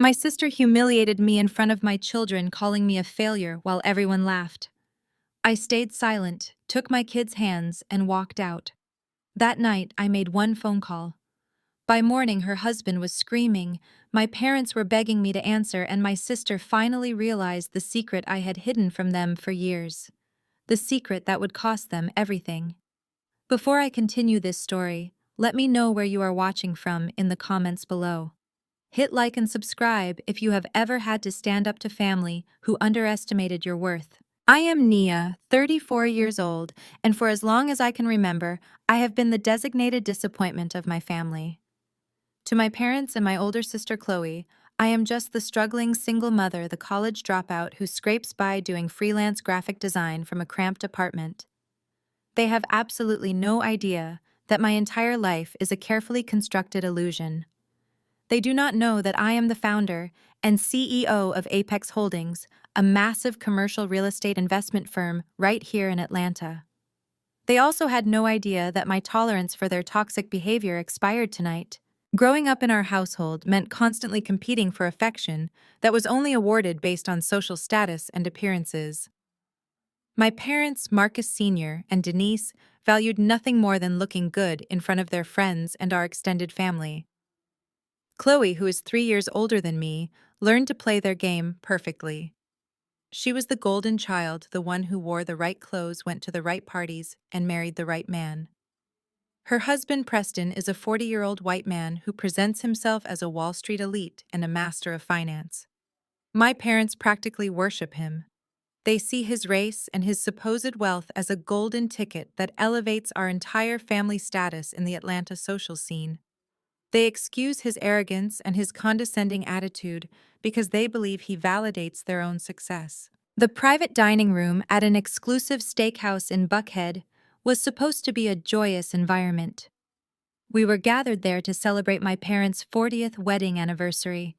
My sister humiliated me in front of my children, calling me a failure while everyone laughed. I stayed silent, took my kids' hands, and walked out. That night, I made one phone call. By morning, her husband was screaming, my parents were begging me to answer, and my sister finally realized the secret I had hidden from them for years. The secret that would cost them everything. Before I continue this story, let me know where you are watching from in the comments below. Hit like and subscribe if you have ever had to stand up to family who underestimated your worth. I am Nia, 34 years old, and for as long as I can remember, I have been the designated disappointment of my family. To my parents and my older sister Chloe, I am just the struggling single mother, the college dropout who scrapes by doing freelance graphic design from a cramped apartment. They have absolutely no idea that my entire life is a carefully constructed illusion. They do not know that I am the founder and CEO of Apex Holdings, a massive commercial real estate investment firm right here in Atlanta. They also had no idea that my tolerance for their toxic behavior expired tonight. Growing up in our household meant constantly competing for affection that was only awarded based on social status and appearances. My parents, Marcus Sr. and Denise, valued nothing more than looking good in front of their friends and our extended family. Chloe, who is 3 years older than me, learned to play their game perfectly. She was the golden child, the one who wore the right clothes, went to the right parties, and married the right man. Her husband, Preston, is a 40-year-old white man who presents himself as a Wall Street elite and a master of finance. My parents practically worship him. They see his race and his supposed wealth as a golden ticket that elevates our entire family status in the Atlanta social scene. They excuse his arrogance and his condescending attitude because they believe he validates their own success. The private dining room at an exclusive steakhouse in Buckhead was supposed to be a joyous environment. We were gathered there to celebrate my parents' 40th wedding anniversary.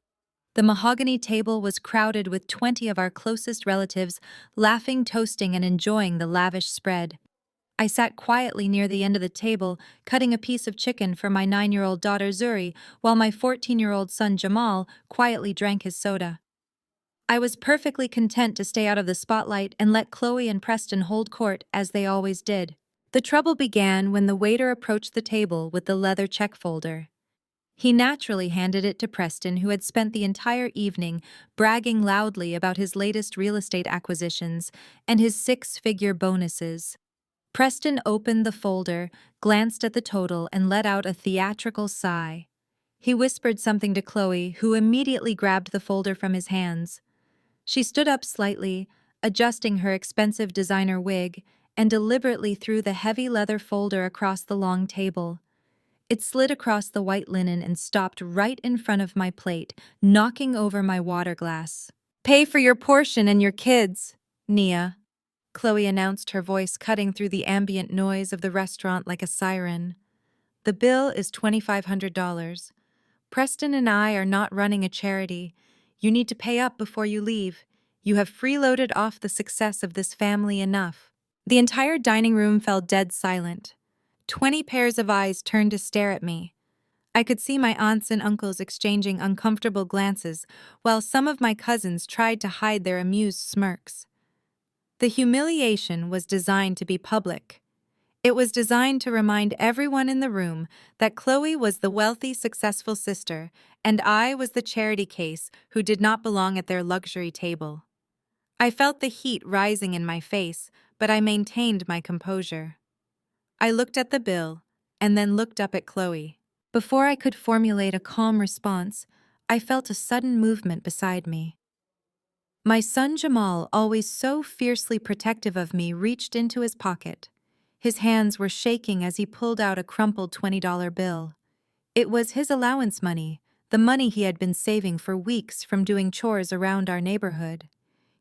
The mahogany table was crowded with 20 of our closest relatives, laughing, toasting, and enjoying the lavish spread. I sat quietly near the end of the table, cutting a piece of chicken for my 9-year-old daughter Zuri, while my 14-year-old son Jamal quietly drank his soda. I was perfectly content to stay out of the spotlight and let Chloe and Preston hold court as they always did. The trouble began when the waiter approached the table with the leather check folder. He naturally handed it to Preston, who had spent the entire evening bragging loudly about his latest real estate acquisitions and his 6-figure bonuses. Preston opened the folder, glanced at the total, and let out a theatrical sigh. He whispered something to Chloe, who immediately grabbed the folder from his hands. She stood up slightly, adjusting her expensive designer wig, and deliberately threw the heavy leather folder across the long table. It slid across the white linen and stopped right in front of my plate, knocking over my water glass. "Pay for your portion and your kids, Nia," Chloe announced, her voice cutting through the ambient noise of the restaurant like a siren. "The bill is $2,500. Preston and I are not running a charity. You need to pay up before you leave. You have freeloaded off the success of this family enough." The entire dining room fell dead silent. 20 pairs of eyes turned to stare at me. I could see my aunts and uncles exchanging uncomfortable glances, while some of my cousins tried to hide their amused smirks. The humiliation was designed to be public. It was designed to remind everyone in the room that Chloe was the wealthy, successful sister, and I was the charity case who did not belong at their luxury table. I felt the heat rising in my face, but I maintained my composure. I looked at the bill, and then looked up at Chloe. Before I could formulate a calm response, I felt a sudden movement beside me. My son Jamal, always so fiercely protective of me, reached into his pocket. His hands were shaking as he pulled out a crumpled $20 bill. It was his allowance money, the money he had been saving for weeks from doing chores around our neighborhood.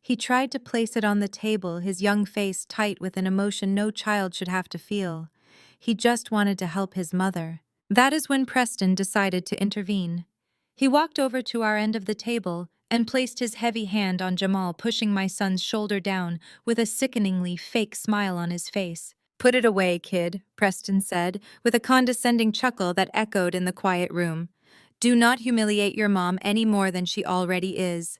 He tried to place it on the table, his young face tight with an emotion no child should have to feel. He just wanted to help his mother. That is when Preston decided to intervene. He walked over to our end of the table and placed his heavy hand on Jamal, pushing my son's shoulder down with a sickeningly fake smile on his face. "Put it away, kid," Preston said, with a condescending chuckle that echoed in the quiet room. Do not humiliate your mom any more than she already is.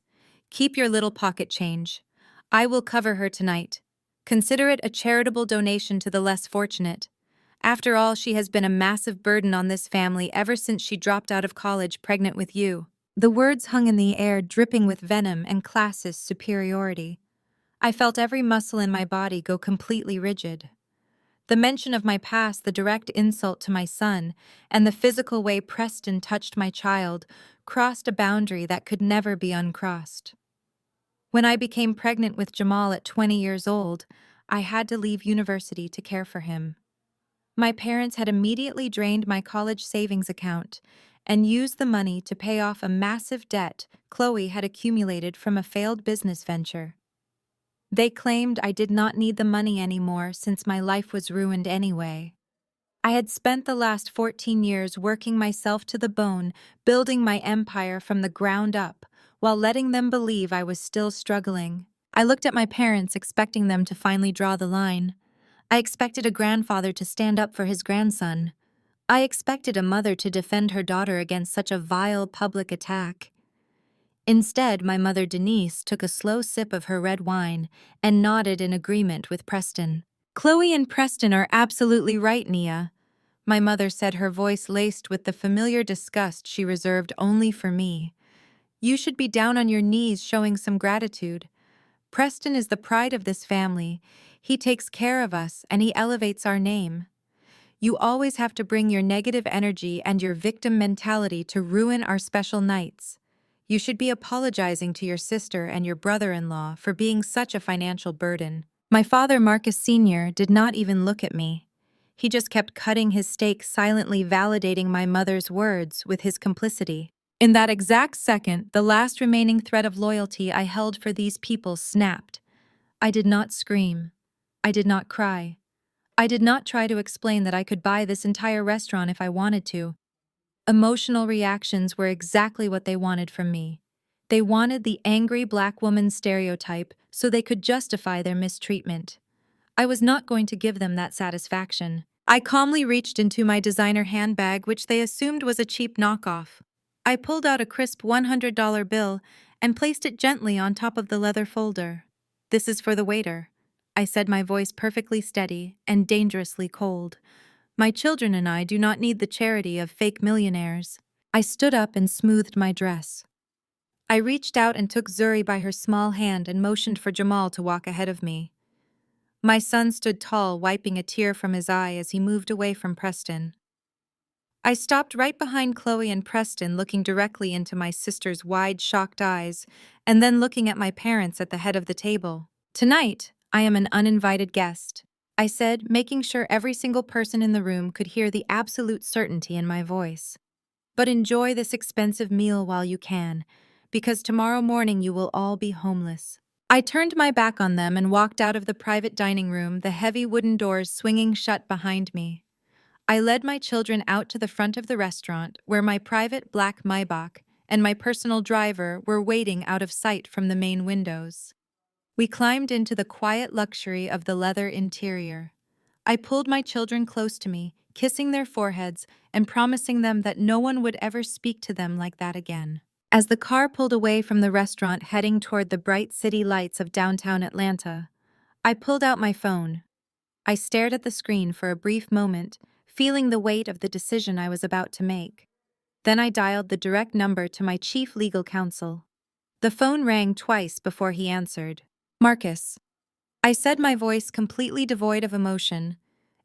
Keep your little pocket change. I will cover her tonight. Consider it a charitable donation to the less fortunate. After all, she has been a massive burden on this family ever since she dropped out of college pregnant with you." The words hung in the air, dripping with venom and classist superiority. I felt every muscle in my body go completely rigid. The mention of my past, the direct insult to my son, and the physical way Preston touched my child crossed a boundary that could never be uncrossed. When I became pregnant with Jamal at 20 years old, I had to leave university to care for him. My parents had immediately drained my college savings account and used the money to pay off a massive debt Chloe had accumulated from a failed business venture. They claimed I did not need the money anymore since my life was ruined anyway. I had spent the last 14 years working myself to the bone, building my empire from the ground up, while letting them believe I was still struggling. I looked at my parents, expecting them to finally draw the line. I expected a grandfather to stand up for his grandson. I expected a mother to defend her daughter against such a vile public attack. Instead, my mother Denise took a slow sip of her red wine and nodded in agreement with Preston. "Chloe and Preston are absolutely right, Nia," my mother said, her voice laced with the familiar disgust she reserved only for me. "You should be down on your knees showing some gratitude. Preston is the pride of this family. He takes care of us and he elevates our name. You always have to bring your negative energy and your victim mentality to ruin our special nights. You should be apologizing to your sister and your brother-in-law for being such a financial burden." My father, Marcus Sr., did not even look at me. He just kept cutting his steak, silently validating my mother's words with his complicity. In that exact second, the last remaining thread of loyalty I held for these people snapped. I did not scream. I did not cry. I did not try to explain that I could buy this entire restaurant if I wanted to. Emotional reactions were exactly what they wanted from me. They wanted the angry black woman stereotype so they could justify their mistreatment. I was not going to give them that satisfaction. I calmly reached into my designer handbag, which they assumed was a cheap knockoff. I pulled out a crisp $100 bill and placed it gently on top of the leather folder. "This is for the waiter," I said, my voice perfectly steady and dangerously cold. "My children and I do not need the charity of fake millionaires." I stood up and smoothed my dress. I reached out and took Zuri by her small hand and motioned for Jamal to walk ahead of me. My son stood tall, wiping a tear from his eye as he moved away from Preston. I stopped right behind Chloe and Preston, looking directly into my sister's wide, shocked eyes, and then looking at my parents at the head of the table. "Tonight, I am an uninvited guest," I said, making sure every single person in the room could hear the absolute certainty in my voice. "But enjoy this expensive meal while you can, because tomorrow morning you will all be homeless." I turned my back on them and walked out of the private dining room, the heavy wooden doors swinging shut behind me. I led my children out to the front of the restaurant, where my private black Maybach and my personal driver were waiting out of sight from the main windows. We climbed into the quiet luxury of the leather interior. I pulled my children close to me, kissing their foreheads and promising them that no one would ever speak to them like that again. As the car pulled away from the restaurant, heading toward the bright city lights of downtown Atlanta, I pulled out my phone. I stared at the screen for a brief moment, feeling the weight of the decision I was about to make. Then I dialed the direct number to my chief legal counsel. The phone rang twice before he answered. "Marcus," I said, my voice completely devoid of emotion.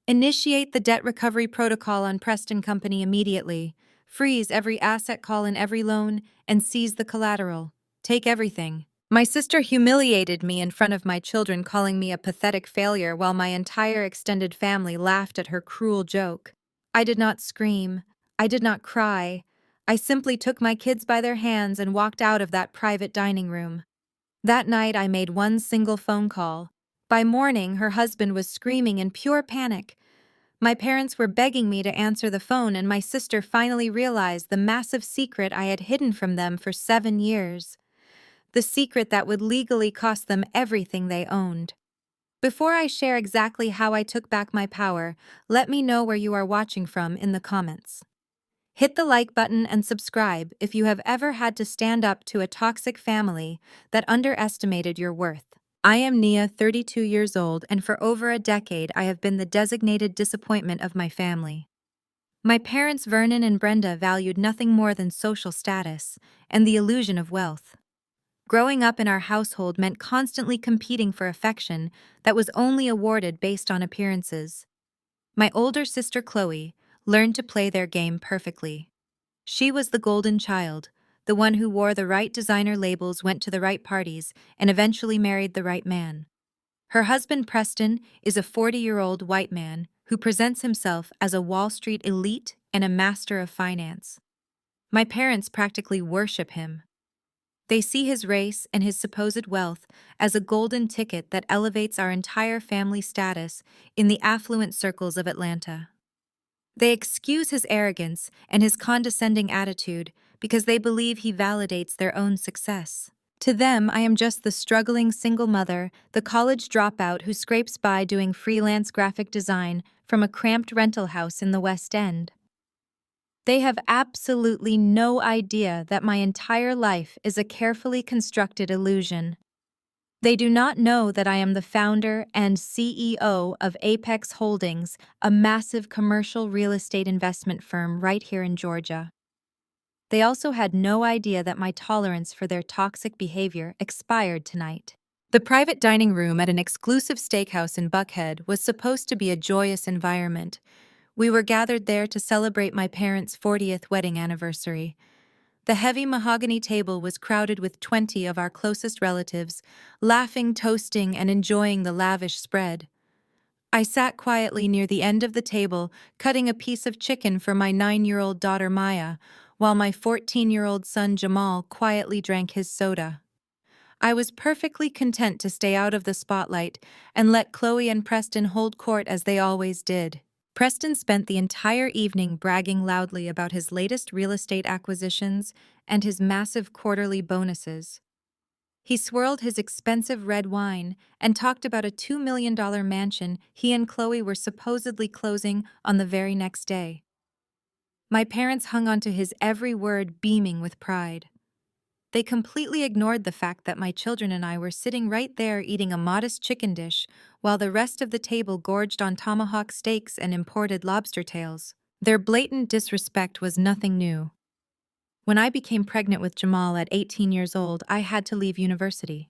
"Initiate the debt recovery protocol on Preston Company immediately. Freeze every asset call and every loan, and seize the collateral. Take everything." My sister humiliated me in front of my children, calling me a pathetic failure while my entire extended family laughed at her cruel joke. I did not scream. I did not cry. I simply took my kids by their hands and walked out of that private dining room. That night I made one single phone call. By morning, her husband was screaming in pure panic. My parents were begging me to answer the phone, and my sister finally realized the massive secret I had hidden from them for 7 years. The secret that would legally cost them everything they owned. Before I share exactly how I took back my power, let me know where you are watching from in the comments. Hit the like button and subscribe if you have ever had to stand up to a toxic family that underestimated your worth. I am Nia, 32 years old, and for over a decade I have been the designated disappointment of my family. My parents, Vernon and Brenda, valued nothing more than social status and the illusion of wealth. Growing up in our household meant constantly competing for affection that was only awarded based on appearances. My older sister, Chloe, learned to play their game perfectly. She was the golden child, the one who wore the right designer labels, went to the right parties, and eventually married the right man. Her husband, Preston, is a 40-year-old white man who presents himself as a Wall Street elite and a master of finance. My parents practically worship him. They see his race and his supposed wealth as a golden ticket that elevates our entire family status in the affluent circles of Atlanta. They excuse his arrogance and his condescending attitude because they believe he validates their own success. To them, I am just the struggling single mother, the college dropout who scrapes by doing freelance graphic design from a cramped rental house in the West End. They have absolutely no idea that my entire life is a carefully constructed illusion. They do not know that I am the founder and CEO of Apex Holdings, a massive commercial real estate investment firm right here in Georgia. They also had no idea that my tolerance for their toxic behavior expired tonight. The private dining room at an exclusive steakhouse in Buckhead was supposed to be a joyous environment. We were gathered there to celebrate my parents' 40th wedding anniversary. The heavy mahogany table was crowded with 20 of our closest relatives, laughing, toasting, and enjoying the lavish spread. I sat quietly near the end of the table, cutting a piece of chicken for my 9-year-old daughter Maya, while my 14-year-old son Jamal quietly drank his soda. I was perfectly content to stay out of the spotlight and let Chloe and Preston hold court as they always did. Preston spent the entire evening bragging loudly about his latest real estate acquisitions and his massive quarterly bonuses. He swirled his expensive red wine and talked about a $2 million mansion he and Chloe were supposedly closing on the very next day. My parents hung onto his every word, beaming with pride. They completely ignored the fact that my children and I were sitting right there eating a modest chicken dish while the rest of the table gorged on tomahawk steaks and imported lobster tails. Their blatant disrespect was nothing new. When I became pregnant with Jamal at 18 years old, I had to leave university.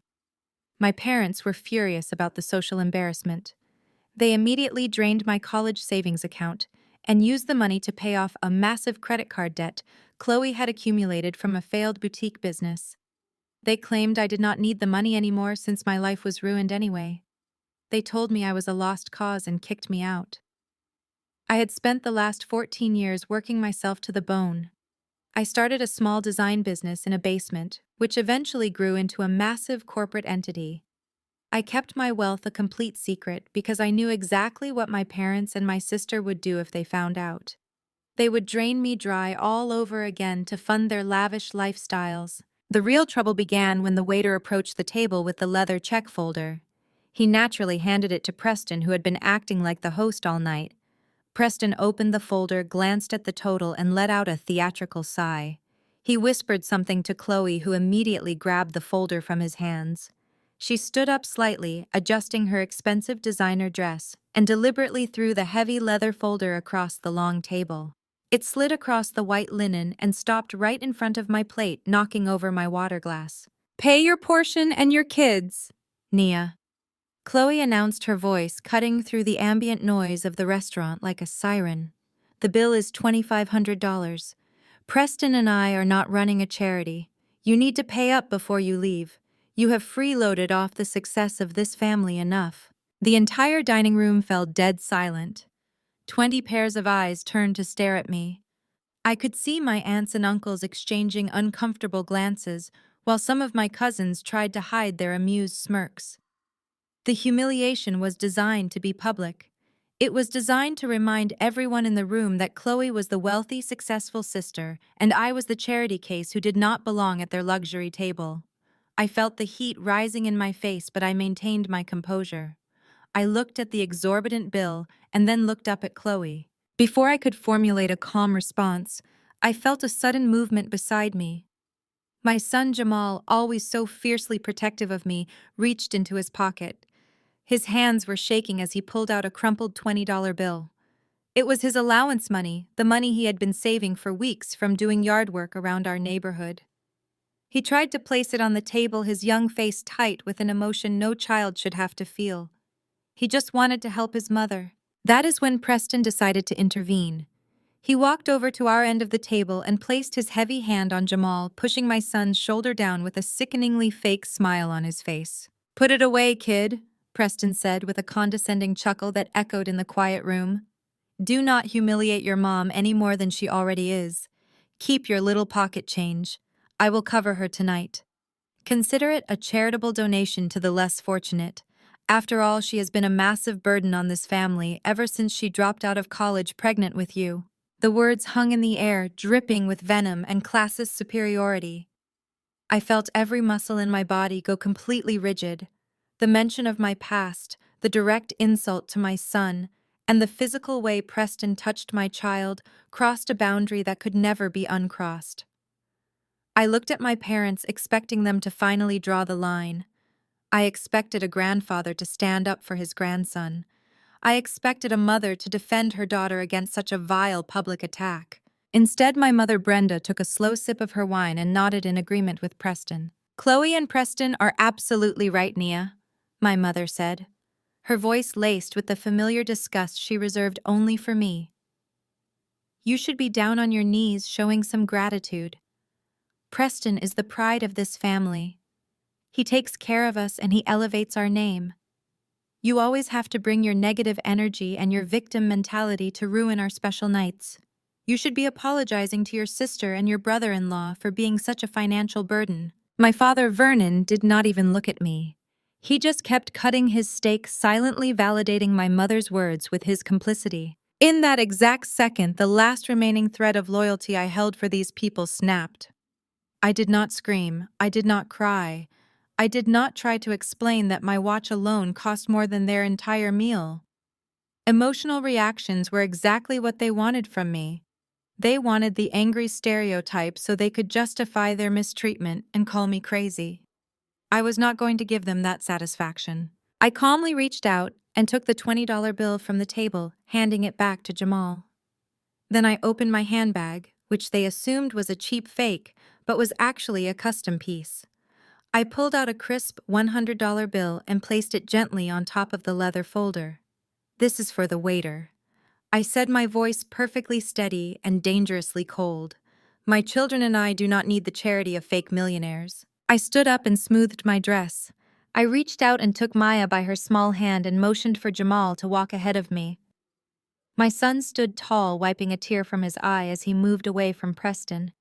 My parents were furious about the social embarrassment. They immediately drained my college savings account and used the money to pay off a massive credit card debt Chloe had accumulated from a failed boutique business. They claimed I did not need the money anymore since my life was ruined anyway. They told me I was a lost cause and kicked me out. I had spent the last 14 years working myself to the bone. I started a small design business in a basement, which eventually grew into a massive corporate entity. I kept my wealth a complete secret because I knew exactly what my parents and my sister would do if they found out. They would drain me dry all over again to fund their lavish lifestyles. The real trouble began when the waiter approached the table with the leather check folder. He naturally handed it to Preston, who had been acting like the host all night. Preston opened the folder, glanced at the total, and let out a theatrical sigh. He whispered something to Chloe, who immediately grabbed the folder from his hands. She stood up slightly, adjusting her expensive designer dress, and deliberately threw the heavy leather folder across the long table. It slid across the white linen and stopped right in front of my plate, knocking over my water glass. "Pay your portion and your kids, Nia," Chloe announced, her voice cutting through the ambient noise of the restaurant like a siren. "The bill is $2,500. Preston and I are not running a charity. You need to pay up before you leave. You have freeloaded off the success of this family enough." The entire dining room fell dead silent. 20 pairs of eyes turned to stare at me. I could see my aunts and uncles exchanging uncomfortable glances, while some of my cousins tried to hide their amused smirks. The humiliation was designed to be public. It was designed to remind everyone in the room that Chloe was the wealthy, successful sister, and I was the charity case who did not belong at their luxury table. I felt the heat rising in my face, but I maintained my composure. I looked at the exorbitant bill and then looked up at Chloe. Before I could formulate a calm response, I felt a sudden movement beside me. My son Jamal, always so fiercely protective of me, reached into his pocket. His hands were shaking as he pulled out a crumpled $20 bill. It was his allowance money, the money he had been saving for weeks from doing yard work around our neighborhood. He tried to place it on the table, his young face tight with an emotion no child should have to feel. He just wanted to help his mother. That is when Preston decided to intervene. He walked over to our end of the table and placed his heavy hand on Jamal, pushing my son's shoulder down with a sickeningly fake smile on his face. "Put it away, kid," Preston said with a condescending chuckle that echoed in the quiet room. "Do not humiliate your mom any more than she already is. Keep your little pocket change. I will cover her tonight. Consider it a charitable donation to the less fortunate. After all, she has been a massive burden on this family ever since she dropped out of college pregnant with you." The words hung in the air, dripping with venom and classist superiority. I felt every muscle in my body go completely rigid. The mention of my past, the direct insult to my son, and the physical way Preston touched my child crossed a boundary that could never be uncrossed. I looked at my parents, expecting them to finally draw the line. I expected a grandfather to stand up for his grandson. I expected a mother to defend her daughter against such a vile public attack. Instead, my mother Brenda took a slow sip of her wine and nodded in agreement with Preston. "Chloe and Preston are absolutely right, Nia," my mother said, her voice laced with the familiar disgust she reserved only for me. "You should be down on your knees showing some gratitude. Preston is the pride of this family. He takes care of us and he elevates our name. You always have to bring your negative energy and your victim mentality to ruin our special nights. You should be apologizing to your sister and your brother-in-law for being such a financial burden." My father, Vernon, did not even look at me. He just kept cutting his steak, silently validating my mother's words with his complicity. In that exact second, the last remaining thread of loyalty I held for these people snapped. I did not scream. I did not cry. I did not try to explain that my watch alone cost more than their entire meal. Emotional reactions were exactly what they wanted from me. They wanted the angry stereotype so they could justify their mistreatment and call me crazy. I was not going to give them that satisfaction. I calmly reached out and took the $20 bill from the table, handing it back to Jamal. Then I opened my handbag, which they assumed was a cheap fake, but was actually a custom piece. I pulled out a crisp $100 bill and placed it gently on top of the leather folder. "This is for the waiter," I said, my voice perfectly steady and dangerously cold. "My children and I do not need the charity of fake millionaires." I stood up and smoothed my dress. I reached out and took Maya by her small hand and motioned for Jamal to walk ahead of me. My son stood tall, wiping a tear from his eye as he moved away from Preston.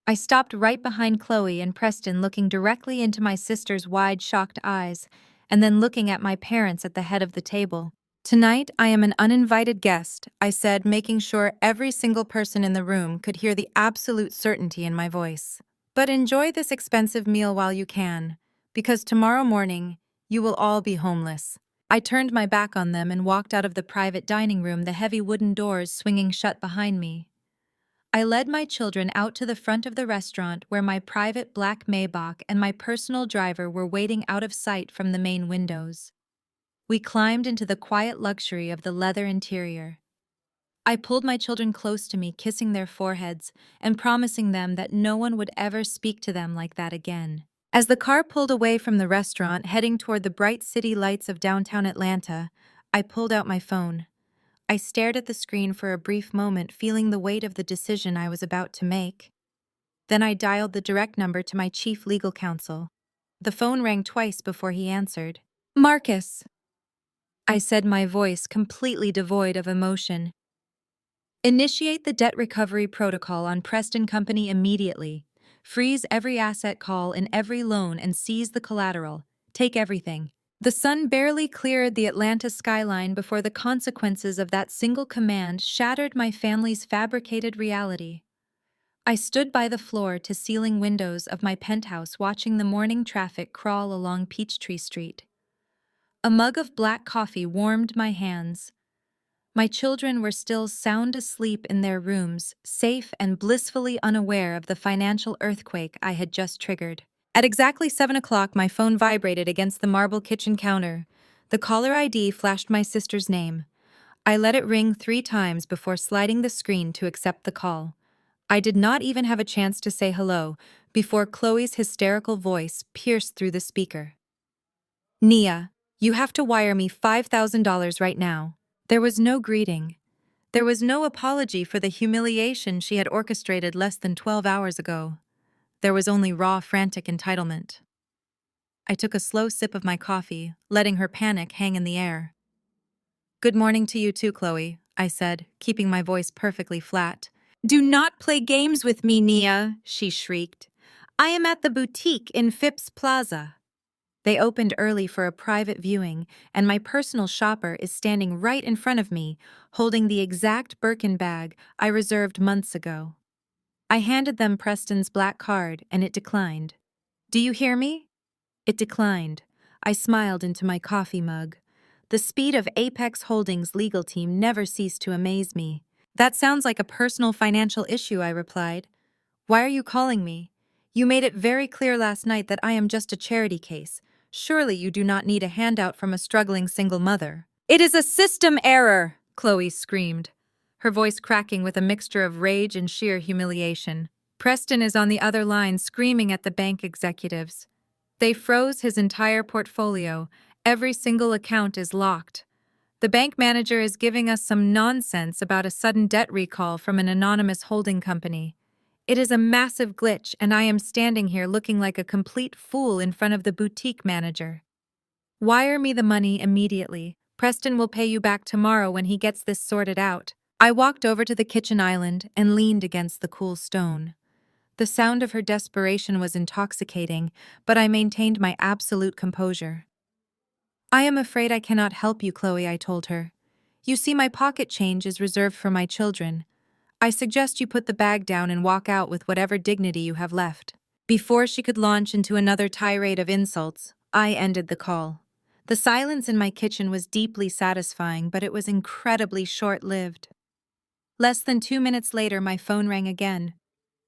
I stopped right behind Chloe and Preston, looking directly into my sister's wide, shocked eyes, and then looking at my parents at the head of the table. "Tonight, I am an uninvited guest," I said, making sure every single person in the room could hear the absolute certainty in my voice. "But enjoy this expensive meal while you can, because tomorrow morning, you will all be homeless." I turned my back on them and walked out of the private dining room, the heavy wooden doors swinging shut behind me. I led my children out to the front of the restaurant where my private black Maybach and my personal driver were waiting out of sight from the main windows. We climbed into the quiet luxury of the leather interior. I pulled my children close to me, kissing their foreheads and promising them that no one would ever speak to them like that again. As the car pulled away from the restaurant, heading toward the bright city lights of downtown Atlanta, I pulled out my phone. I stared at the screen for a brief moment, feeling the weight of the decision I was about to make. Then I dialed the direct number to my chief legal counsel. The phone rang twice before he answered. "Marcus," I said, my voice completely devoid of emotion. "Initiate the debt recovery protocol on Preston Company immediately. Freeze every asset call in every loan and seize the collateral. Take everything." The sun barely cleared the Atlanta skyline before the consequences of that single command shattered my family's fabricated reality. I stood by the floor-to-ceiling windows of my penthouse, watching the morning traffic crawl along Peachtree Street. A mug of black coffee warmed my hands. My children were still sound asleep in their rooms, safe and blissfully unaware of the financial earthquake I had just triggered. At exactly 7 o'clock, my phone vibrated against the marble kitchen counter. The caller ID flashed my sister's name. I let it ring 3 times before sliding the screen to accept the call. I did not even have a chance to say hello before Chloe's hysterical voice pierced through the speaker. Nia, you have to wire me $5,000 right now. There was no greeting. There was no apology for the humiliation she had orchestrated less than 12 hours ago. There was only raw, frantic entitlement. I took a slow sip of my coffee, letting her panic hang in the air. Good morning to you too, Chloe, I said, keeping my voice perfectly flat. Do not play games with me, Nia, she shrieked. I am at the boutique in Phipps Plaza. They opened early for a private viewing, and my personal shopper is standing right in front of me, holding the exact Birkin bag I reserved months ago. I handed them Preston's black card, and it declined. Do you hear me? It declined. I smiled into my coffee mug. The speed of Apex Holdings' legal team never ceased to amaze me. That sounds like a personal financial issue, I replied. Why are you calling me? You made it very clear last night that I am just a charity case. Surely you do not need a handout from a struggling single mother. It is a system error, Chloe screamed, her voice cracking with a mixture of rage and sheer humiliation. Preston is on the other line screaming at the bank executives. They froze his entire portfolio. Every single account is locked. The bank manager is giving us some nonsense about a sudden debt recall from an anonymous holding company. It is a massive glitch, and I am standing here looking like a complete fool in front of the boutique manager. Wire me the money immediately. Preston will pay you back tomorrow when he gets this sorted out. I walked over to the kitchen island and leaned against the cool stone. The sound of her desperation was intoxicating, but I maintained my absolute composure. I am afraid I cannot help you, Chloe, I told her. You see, my pocket change is reserved for my children. I suggest you put the bag down and walk out with whatever dignity you have left. Before she could launch into another tirade of insults, I ended the call. The silence in my kitchen was deeply satisfying, but it was incredibly short-lived. Less than 2 minutes later, my phone rang again.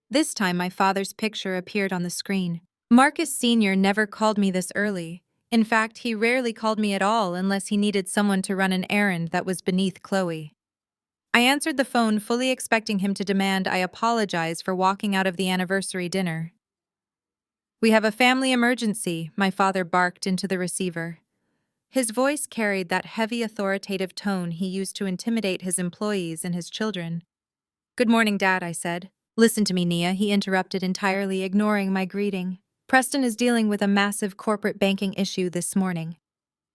This time, my father's picture appeared on the screen. Marcus Sr. never called me this early. In fact, he rarely called me at all unless he needed someone to run an errand that was beneath Chloe. I answered the phone fully expecting him to demand I apologize for walking out of the anniversary dinner. We have a family emergency, my father barked into the receiver. His voice carried that heavy authoritative tone he used to intimidate his employees and his children. Good morning, Dad, I said. Listen to me, Nia, he interrupted, entirely ignoring my greeting. Preston is dealing with a massive corporate banking issue this morning.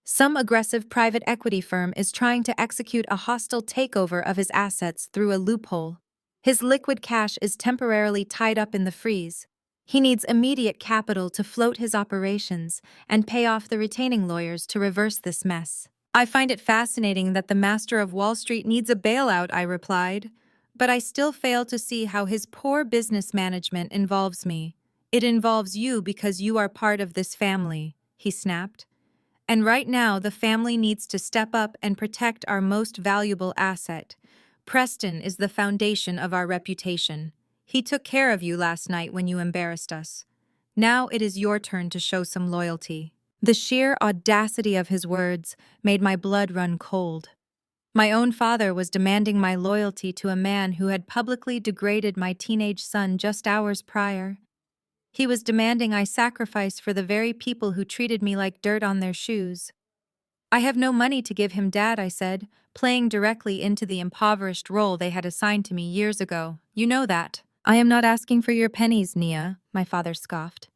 Some aggressive private equity firm is trying to execute a hostile takeover of his assets through a loophole. His liquid cash is temporarily tied up in the freeze. He needs immediate capital to float his operations and pay off the retaining lawyers to reverse this mess. I find it fascinating that the master of Wall Street needs a bailout, I replied. But I still fail to see how his poor business management involves me. It involves you because you are part of this family, he snapped. And right now, the family needs to step up and protect our most valuable asset. Preston is the foundation of our reputation. He took care of you last night when you embarrassed us. Now it is your turn to show some loyalty. The sheer audacity of his words made my blood run cold. My own father was demanding my loyalty to a man who had publicly degraded my teenage son just hours prior. He was demanding I sacrifice for the very people who treated me like dirt on their shoes. I have no money to give him, Dad, I said, playing directly into the impoverished role they had assigned to me years ago. You know that. I am not asking for your pennies, Nia, my father scoffed.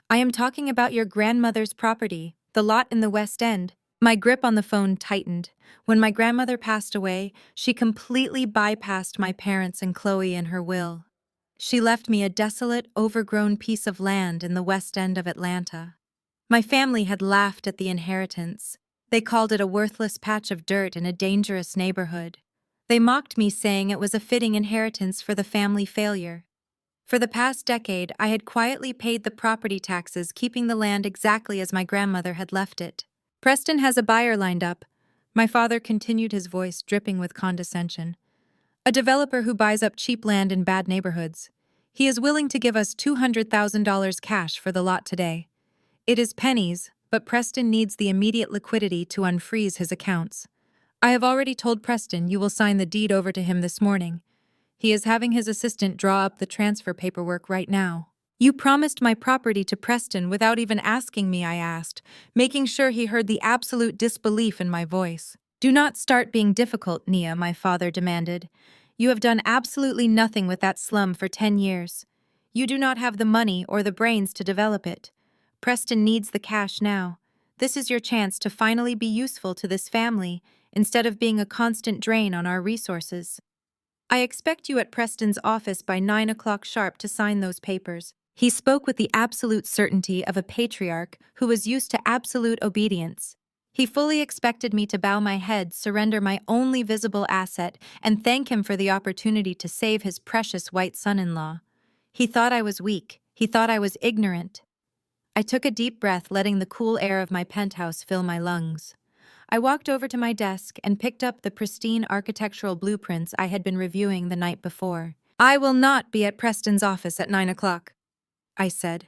I am talking about your grandmother's property, the lot in the West End. My grip on the phone tightened. When my grandmother passed away, she completely bypassed my parents and Chloe in her will. She left me a desolate, overgrown piece of land in the West End of Atlanta. My family had laughed at the inheritance. They called it a worthless patch of dirt in a dangerous neighborhood. They mocked me, saying it was a fitting inheritance for the family failure. For the past decade, I had quietly paid the property taxes, keeping the land exactly as my grandmother had left it. Preston has a buyer lined up. My father continued, his voice dripping with condescension. A developer who buys up cheap land in bad neighborhoods. He is willing to give us $200,000 cash for the lot today. It is pennies, but Preston needs the immediate liquidity to unfreeze his accounts. I have already told Preston you will sign the deed over to him this morning. He is having his assistant draw up the transfer paperwork right now. You promised my property to Preston without even asking me, I asked, making sure he heard the absolute disbelief in my voice. Do not start being difficult, Nia, my father demanded. You have done absolutely nothing with that slum for 10 years. You do not have the money or the brains to develop it. Preston needs the cash now. This is your chance to finally be useful to this family instead of being a constant drain on our resources. I expect you at Preston's office by 9 o'clock sharp to sign those papers. He spoke with the absolute certainty of a patriarch who was used to absolute obedience. He fully expected me to bow my head, surrender my only visible asset, and thank him for the opportunity to save his precious white son-in-law. He thought I was weak. He thought I was ignorant. I took a deep breath, letting the cool air of my penthouse fill my lungs. I walked over to my desk and picked up the pristine architectural blueprints I had been reviewing the night before. I will not be at Preston's office at 9 o'clock, I said,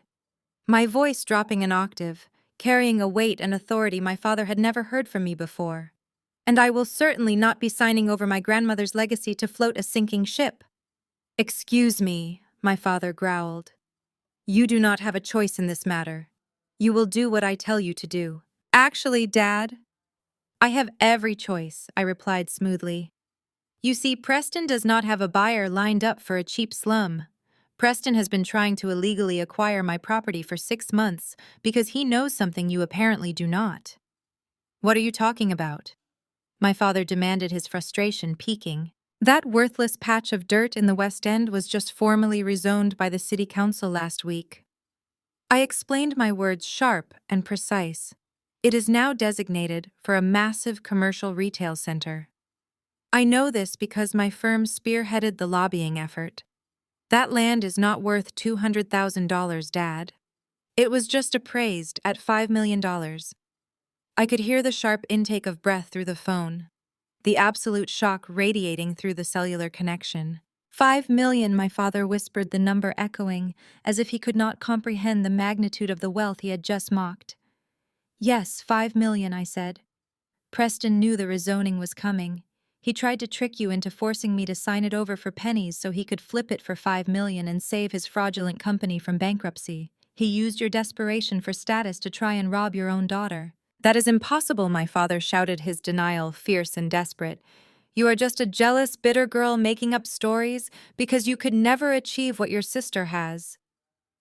my voice dropping an octave, carrying a weight and authority my father had never heard from me before. And I will certainly not be signing over my grandmother's legacy to float a sinking ship. Excuse me, my father growled. You do not have a choice in this matter. You will do what I tell you to do. Actually, Dad, I have every choice, I replied smoothly. You see, Preston does not have a buyer lined up for a cheap slum. Preston has been trying to illegally acquire my property for 6 months because he knows something you apparently do not. What are you talking about? My father demanded, his frustration peaking. That worthless patch of dirt in the West End was just formally rezoned by the city council last week. I explained, my words sharp and precise. It is now designated for a massive commercial retail center. I know this because my firm spearheaded the lobbying effort. That land is not worth $200,000, Dad. It was just appraised at $5 million. I could hear the sharp intake of breath through the phone, the absolute shock radiating through the cellular connection. 5 million, my father whispered, the number echoing, as if he could not comprehend the magnitude of the wealth he had just mocked. Yes, 5 million, I said. Preston knew the rezoning was coming. He tried to trick you into forcing me to sign it over for pennies so he could flip it for 5 million and save his fraudulent company from bankruptcy. He used your desperation for status to try and rob your own daughter. That is impossible, my father shouted, his denial fierce and desperate. You are just a jealous, bitter girl making up stories because you could never achieve what your sister has.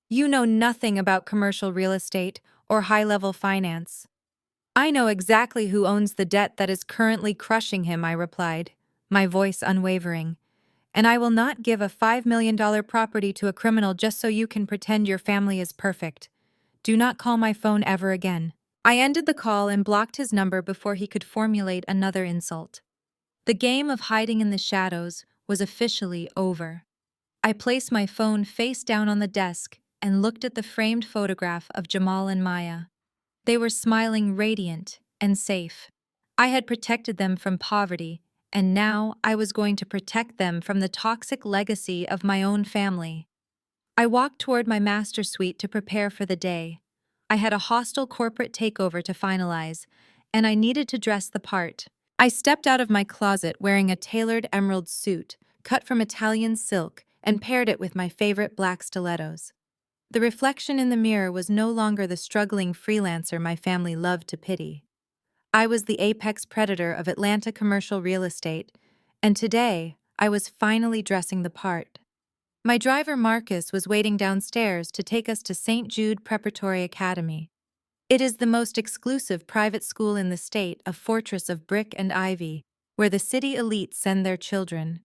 You know nothing about commercial real estate or high-level finance. I know exactly who owns the debt that is currently crushing him, I replied, my voice unwavering. And I will not give a $5 million property to a criminal just so you can pretend your family is perfect. Do not call my phone ever again. I ended the call and blocked his number before he could formulate another insult. The game of hiding in the shadows was officially over. I placed my phone face down on the desk and looked at the framed photograph of Jamal and Maya. They were smiling, radiant and safe. I had protected them from poverty, and now I was going to protect them from the toxic legacy of my own family. I walked toward my master suite to prepare for the day. I had a hostile corporate takeover to finalize, and I needed to dress the part. I stepped out of my closet wearing a tailored emerald suit, cut from Italian silk, and paired it with my favorite black stilettos. The reflection in the mirror was no longer the struggling freelancer my family loved to pity. I was the apex predator of Atlanta commercial real estate, and today I was finally dressing the part. My driver Marcus was waiting downstairs to take us to St. Jude Preparatory Academy. It is the most exclusive private school in the state, a fortress of brick and ivy, where the city elites send their children.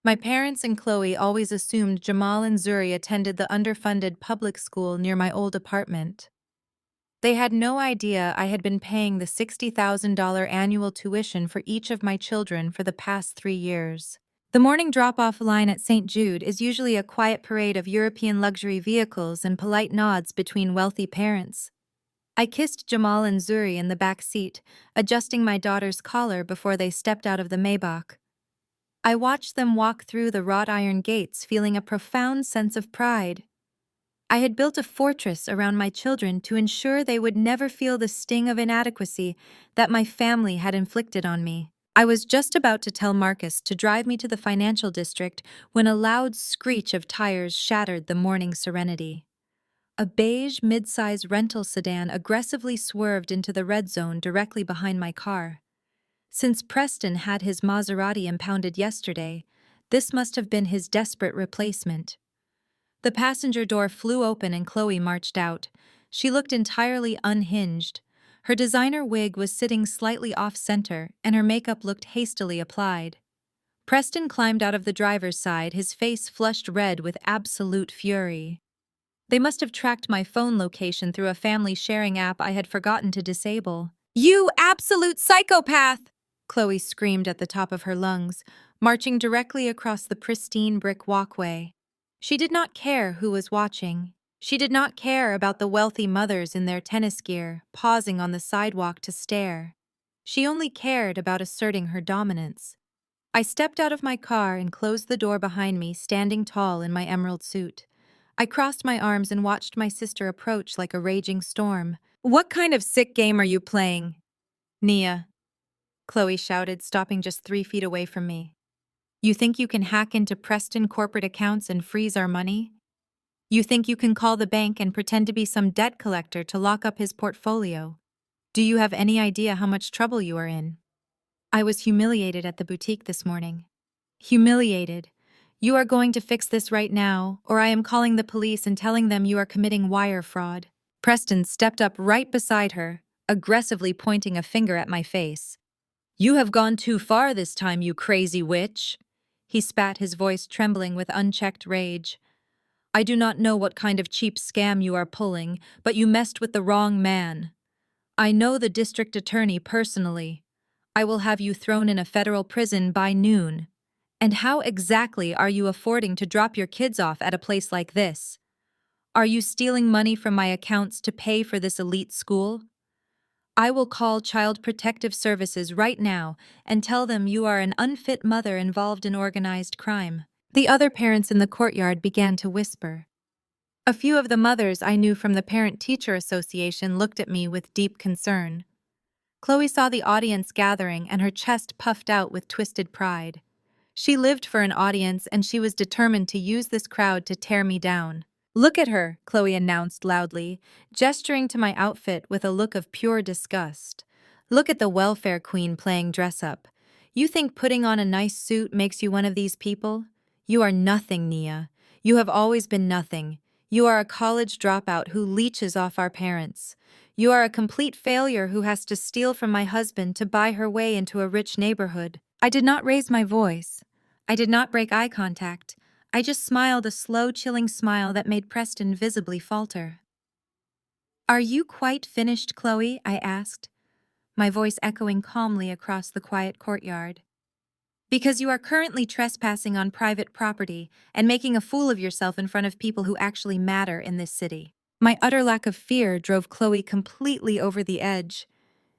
My parents and Chloe always assumed Jamal and Zuri attended the underfunded public school near my old apartment. They had no idea I had been paying the $60,000 annual tuition for each of my children for the past 3 years. The morning drop-off line at St. Jude is usually a quiet parade of European luxury vehicles and polite nods between wealthy parents. I kissed Jamal and Zuri in the back seat, adjusting my daughter's collar before they stepped out of the Maybach. I watched them walk through the wrought iron gates, feeling a profound sense of pride. I had built a fortress around my children to ensure they would never feel the sting of inadequacy that my family had inflicted on me. I was just about to tell Marcus to drive me to the financial district when a loud screech of tires shattered the morning serenity. A beige mid-size rental sedan aggressively swerved into the red zone directly behind my car. Since Preston had his Maserati impounded yesterday, this must have been his desperate replacement. The passenger door flew open and Chloe marched out. She looked entirely unhinged. Her designer wig was sitting slightly off-center, and her makeup looked hastily applied. Preston climbed out of the driver's side, his face flushed red with absolute fury. They must have tracked my phone location through a family sharing app I had forgotten to disable. "You absolute psychopath!" Chloe screamed at the top of her lungs, marching directly across the pristine brick walkway. She did not care who was watching. She did not care about the wealthy mothers in their tennis gear, pausing on the sidewalk to stare. She only cared about asserting her dominance. I stepped out of my car and closed the door behind me, standing tall in my emerald suit. I crossed my arms and watched my sister approach like a raging storm. "What kind of sick game are you playing?" "Nia," Chloe shouted, stopping just 3 feet away from me. "You think you can hack into Preston corporate accounts and freeze our money? You think you can call the bank and pretend to be some debt collector to lock up his portfolio? Do you have any idea how much trouble you are in?" I was humiliated at the boutique this morning. Humiliated. "You are going to fix this right now, or I am calling the police and telling them you are committing wire fraud." Preston stepped up right beside her, aggressively pointing a finger at my face. "You have gone too far this time, you crazy witch." He spat, his voice trembling with unchecked rage. "I do not know what kind of cheap scam you are pulling, but you messed with the wrong man. I know the district attorney personally. I will have you thrown in a federal prison by noon. And how exactly are you affording to drop your kids off at a place like this? Are you stealing money from my accounts to pay for this elite school? I will call Child Protective Services right now and tell them you are an unfit mother involved in organized crime." The other parents in the courtyard began to whisper. A few of the mothers I knew from the Parent-Teacher Association looked at me with deep concern. Chloe saw the audience gathering and her chest puffed out with twisted pride. She lived for an audience and she was determined to use this crowd to tear me down. "Look at her," Chloe announced loudly, gesturing to my outfit with a look of pure disgust. "Look at the welfare queen playing dress-up. You think putting on a nice suit makes you one of these people? You are nothing, Nia. You have always been nothing. You are a college dropout who leeches off our parents. You are a complete failure who has to steal from my husband to buy her way into a rich neighborhood." I did not raise my voice. I did not break eye contact. I just smiled, a slow, chilling smile that made Preston visibly falter. "Are you quite finished, Chloe?" I asked, my voice echoing calmly across the quiet courtyard. "Because you are currently trespassing on private property and making a fool of yourself in front of people who actually matter in this city." My utter lack of fear drove Chloe completely over the edge.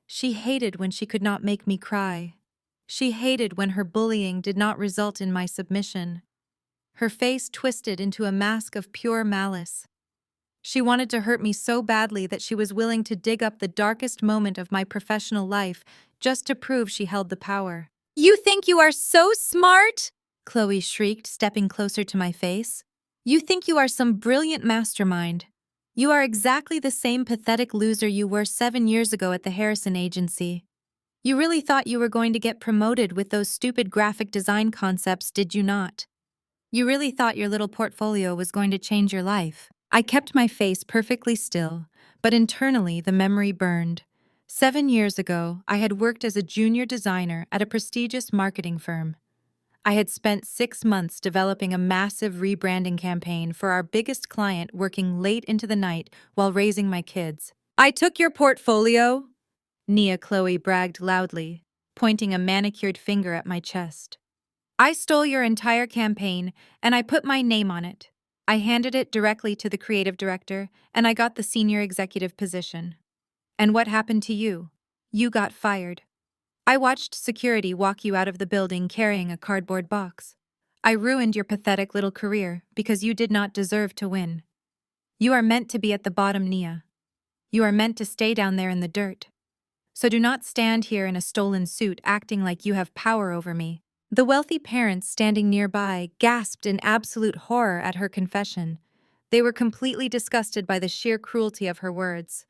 She hated when she could not make me cry. She hated when her bullying did not result in my submission. Her face twisted into a mask of pure malice. She wanted to hurt me so badly that she was willing to dig up the darkest moment of my professional life just to prove she held the power. "You think you are so smart?" Chloe shrieked, stepping closer to my face. "You think you are some brilliant mastermind. You are exactly the same pathetic loser you were 7 years ago at the Harrison agency. You really thought you were going to get promoted with those stupid graphic design concepts, did you not? You really thought your little portfolio was going to change your life." I kept my face perfectly still, but internally the memory burned. 7 years ago, I had worked as a junior designer at a prestigious marketing firm. I had spent 6 months developing a massive rebranding campaign for our biggest client, working late into the night while raising my kids. "I took your portfolio," Nia Chloe bragged loudly, pointing a manicured finger at my chest. "I stole your entire campaign, and I put my name on it. I handed it directly to the creative director, and I got the senior executive position." And what happened to you? You got fired. I watched security walk you out of the building carrying a cardboard box. I ruined your pathetic little career because you did not deserve to win. You are meant to be at the bottom, Nia. You are meant to stay down there in the dirt. So do not stand here in a stolen suit acting like you have power over me. The wealthy parents standing nearby gasped in absolute horror at her confession. They were completely disgusted by the sheer cruelty of her words.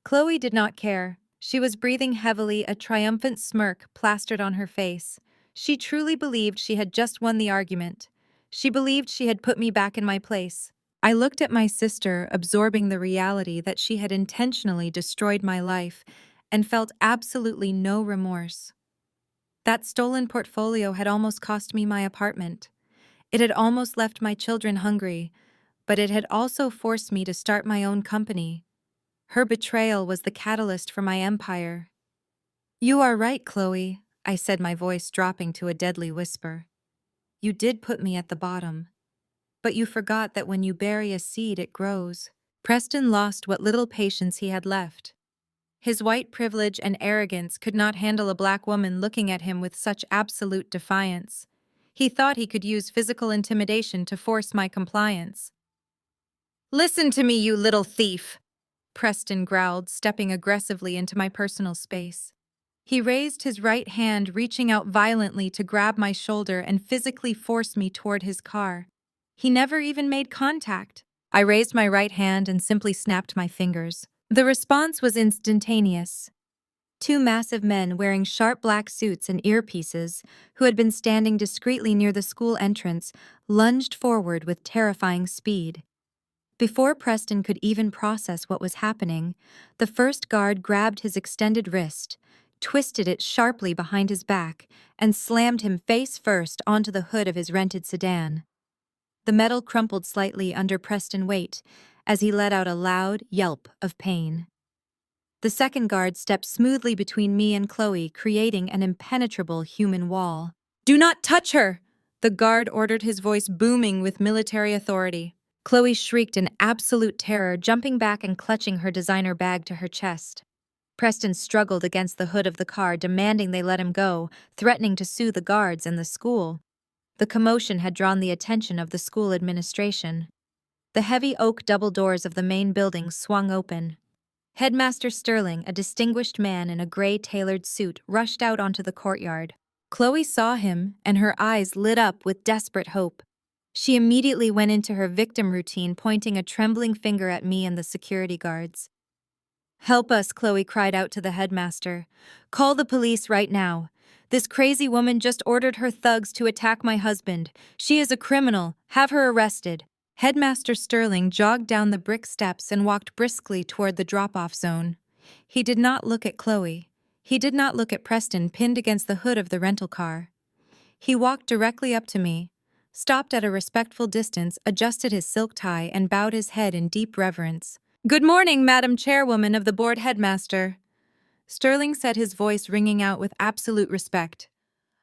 Chloe did not care. She was breathing heavily, a triumphant smirk plastered on her face. She truly believed she had just won the argument. She believed she had put me back in my place. I looked at my sister, absorbing the reality that she had intentionally destroyed my life, and felt absolutely no remorse. That stolen portfolio had almost cost me my apartment. It had almost left my children hungry, but it had also forced me to start my own company. Her betrayal was the catalyst for my empire. You are right, Chloe, I said, my voice dropping to a deadly whisper. You did put me at the bottom. But you forgot that when you bury a seed, it grows. Preston lost what little patience he had left. His white privilege and arrogance could not handle a black woman looking at him with such absolute defiance. He thought he could use physical intimidation to force my compliance. Listen to me, you little thief, Preston growled, stepping aggressively into my personal space. He raised his right hand, reaching out violently to grab my shoulder and physically force me toward his car. He never even made contact. I raised my right hand and simply snapped my fingers. The response was instantaneous. Two massive men wearing sharp black suits and earpieces, who had been standing discreetly near the school entrance, lunged forward with terrifying speed. Before Preston could even process what was happening, the first guard grabbed his extended wrist, twisted it sharply behind his back, and slammed him face first onto the hood of his rented sedan. The metal crumpled slightly under Preston's weight as he let out a loud yelp of pain. The second guard stepped smoothly between me and Chloe, creating an impenetrable human wall. "Do not touch her!" The guard ordered, his voice booming with military authority. Chloe shrieked in absolute terror, jumping back and clutching her designer bag to her chest. Preston struggled against the hood of the car, demanding they let him go, threatening to sue the guards and the school. The commotion had drawn the attention of the school administration. The heavy oak double doors of the main building swung open. Headmaster Sterling, a distinguished man in a gray tailored suit, rushed out onto the courtyard. Chloe saw him, and her eyes lit up with desperate hope. She immediately went into her victim routine, pointing a trembling finger at me and the security guards. "Help us," Chloe cried out to the headmaster. "Call the police right now. This crazy woman just ordered her thugs to attack my husband. She is a criminal. Have her arrested." Headmaster Sterling jogged down the brick steps and walked briskly toward the drop-off zone. He did not look at Chloe. He did not look at Preston pinned against the hood of the rental car. He walked directly up to me, stopped at a respectful distance, adjusted his silk tie, and bowed his head in deep reverence. "Good morning, Madam Chairwoman of the Board Headmaster," Sterling said, his voice ringing out with absolute respect.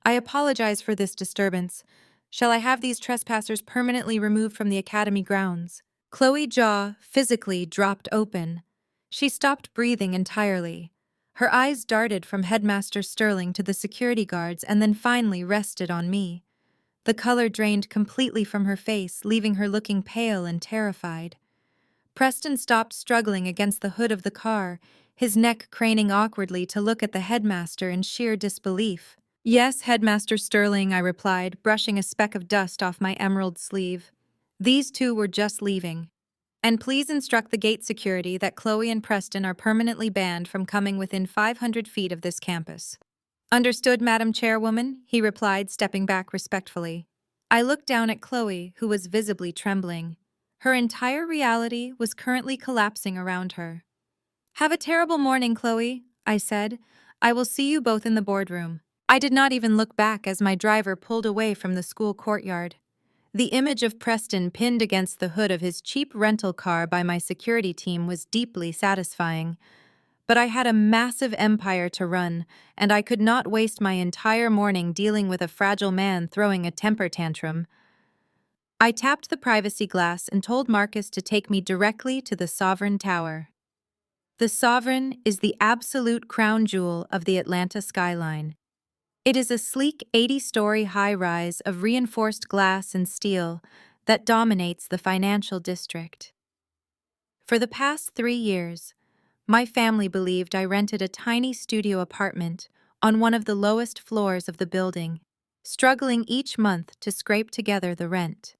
"I apologize for this disturbance. Shall I have these trespassers permanently removed from the academy grounds?" Chloe's jaw physically dropped open. She stopped breathing entirely. Her eyes darted from Headmaster Sterling to the security guards and then finally rested on me. The color drained completely from her face, leaving her looking pale and terrified. Preston stopped struggling against the hood of the car, his neck craning awkwardly to look at the headmaster in sheer disbelief. "Yes, Headmaster Sterling," I replied, brushing a speck of dust off my emerald sleeve. "These two were just leaving. And please instruct the gate security that Chloe and Preston are permanently banned from coming within 500 feet of this campus." "Understood, Madam Chairwoman," he replied, stepping back respectfully. I looked down at Chloe, who was visibly trembling. Her entire reality was currently collapsing around her. "Have a terrible morning, Chloe," I said. "I will see you both in the boardroom." I did not even look back as my driver pulled away from the school courtyard. The image of Preston pinned against the hood of his cheap rental car by my security team was deeply satisfying. But I had a massive empire to run, and I could not waste my entire morning dealing with a fragile man throwing a temper tantrum. I tapped the privacy glass and told Marcus to take me directly to the Sovereign Tower. The Sovereign is the absolute crown jewel of the Atlanta skyline. It is a sleek 80-story high-rise of reinforced glass and steel that dominates the financial district. For the past 3 years, my family believed I rented a tiny studio apartment on one of the lowest floors of the building, struggling each month to scrape together the rent.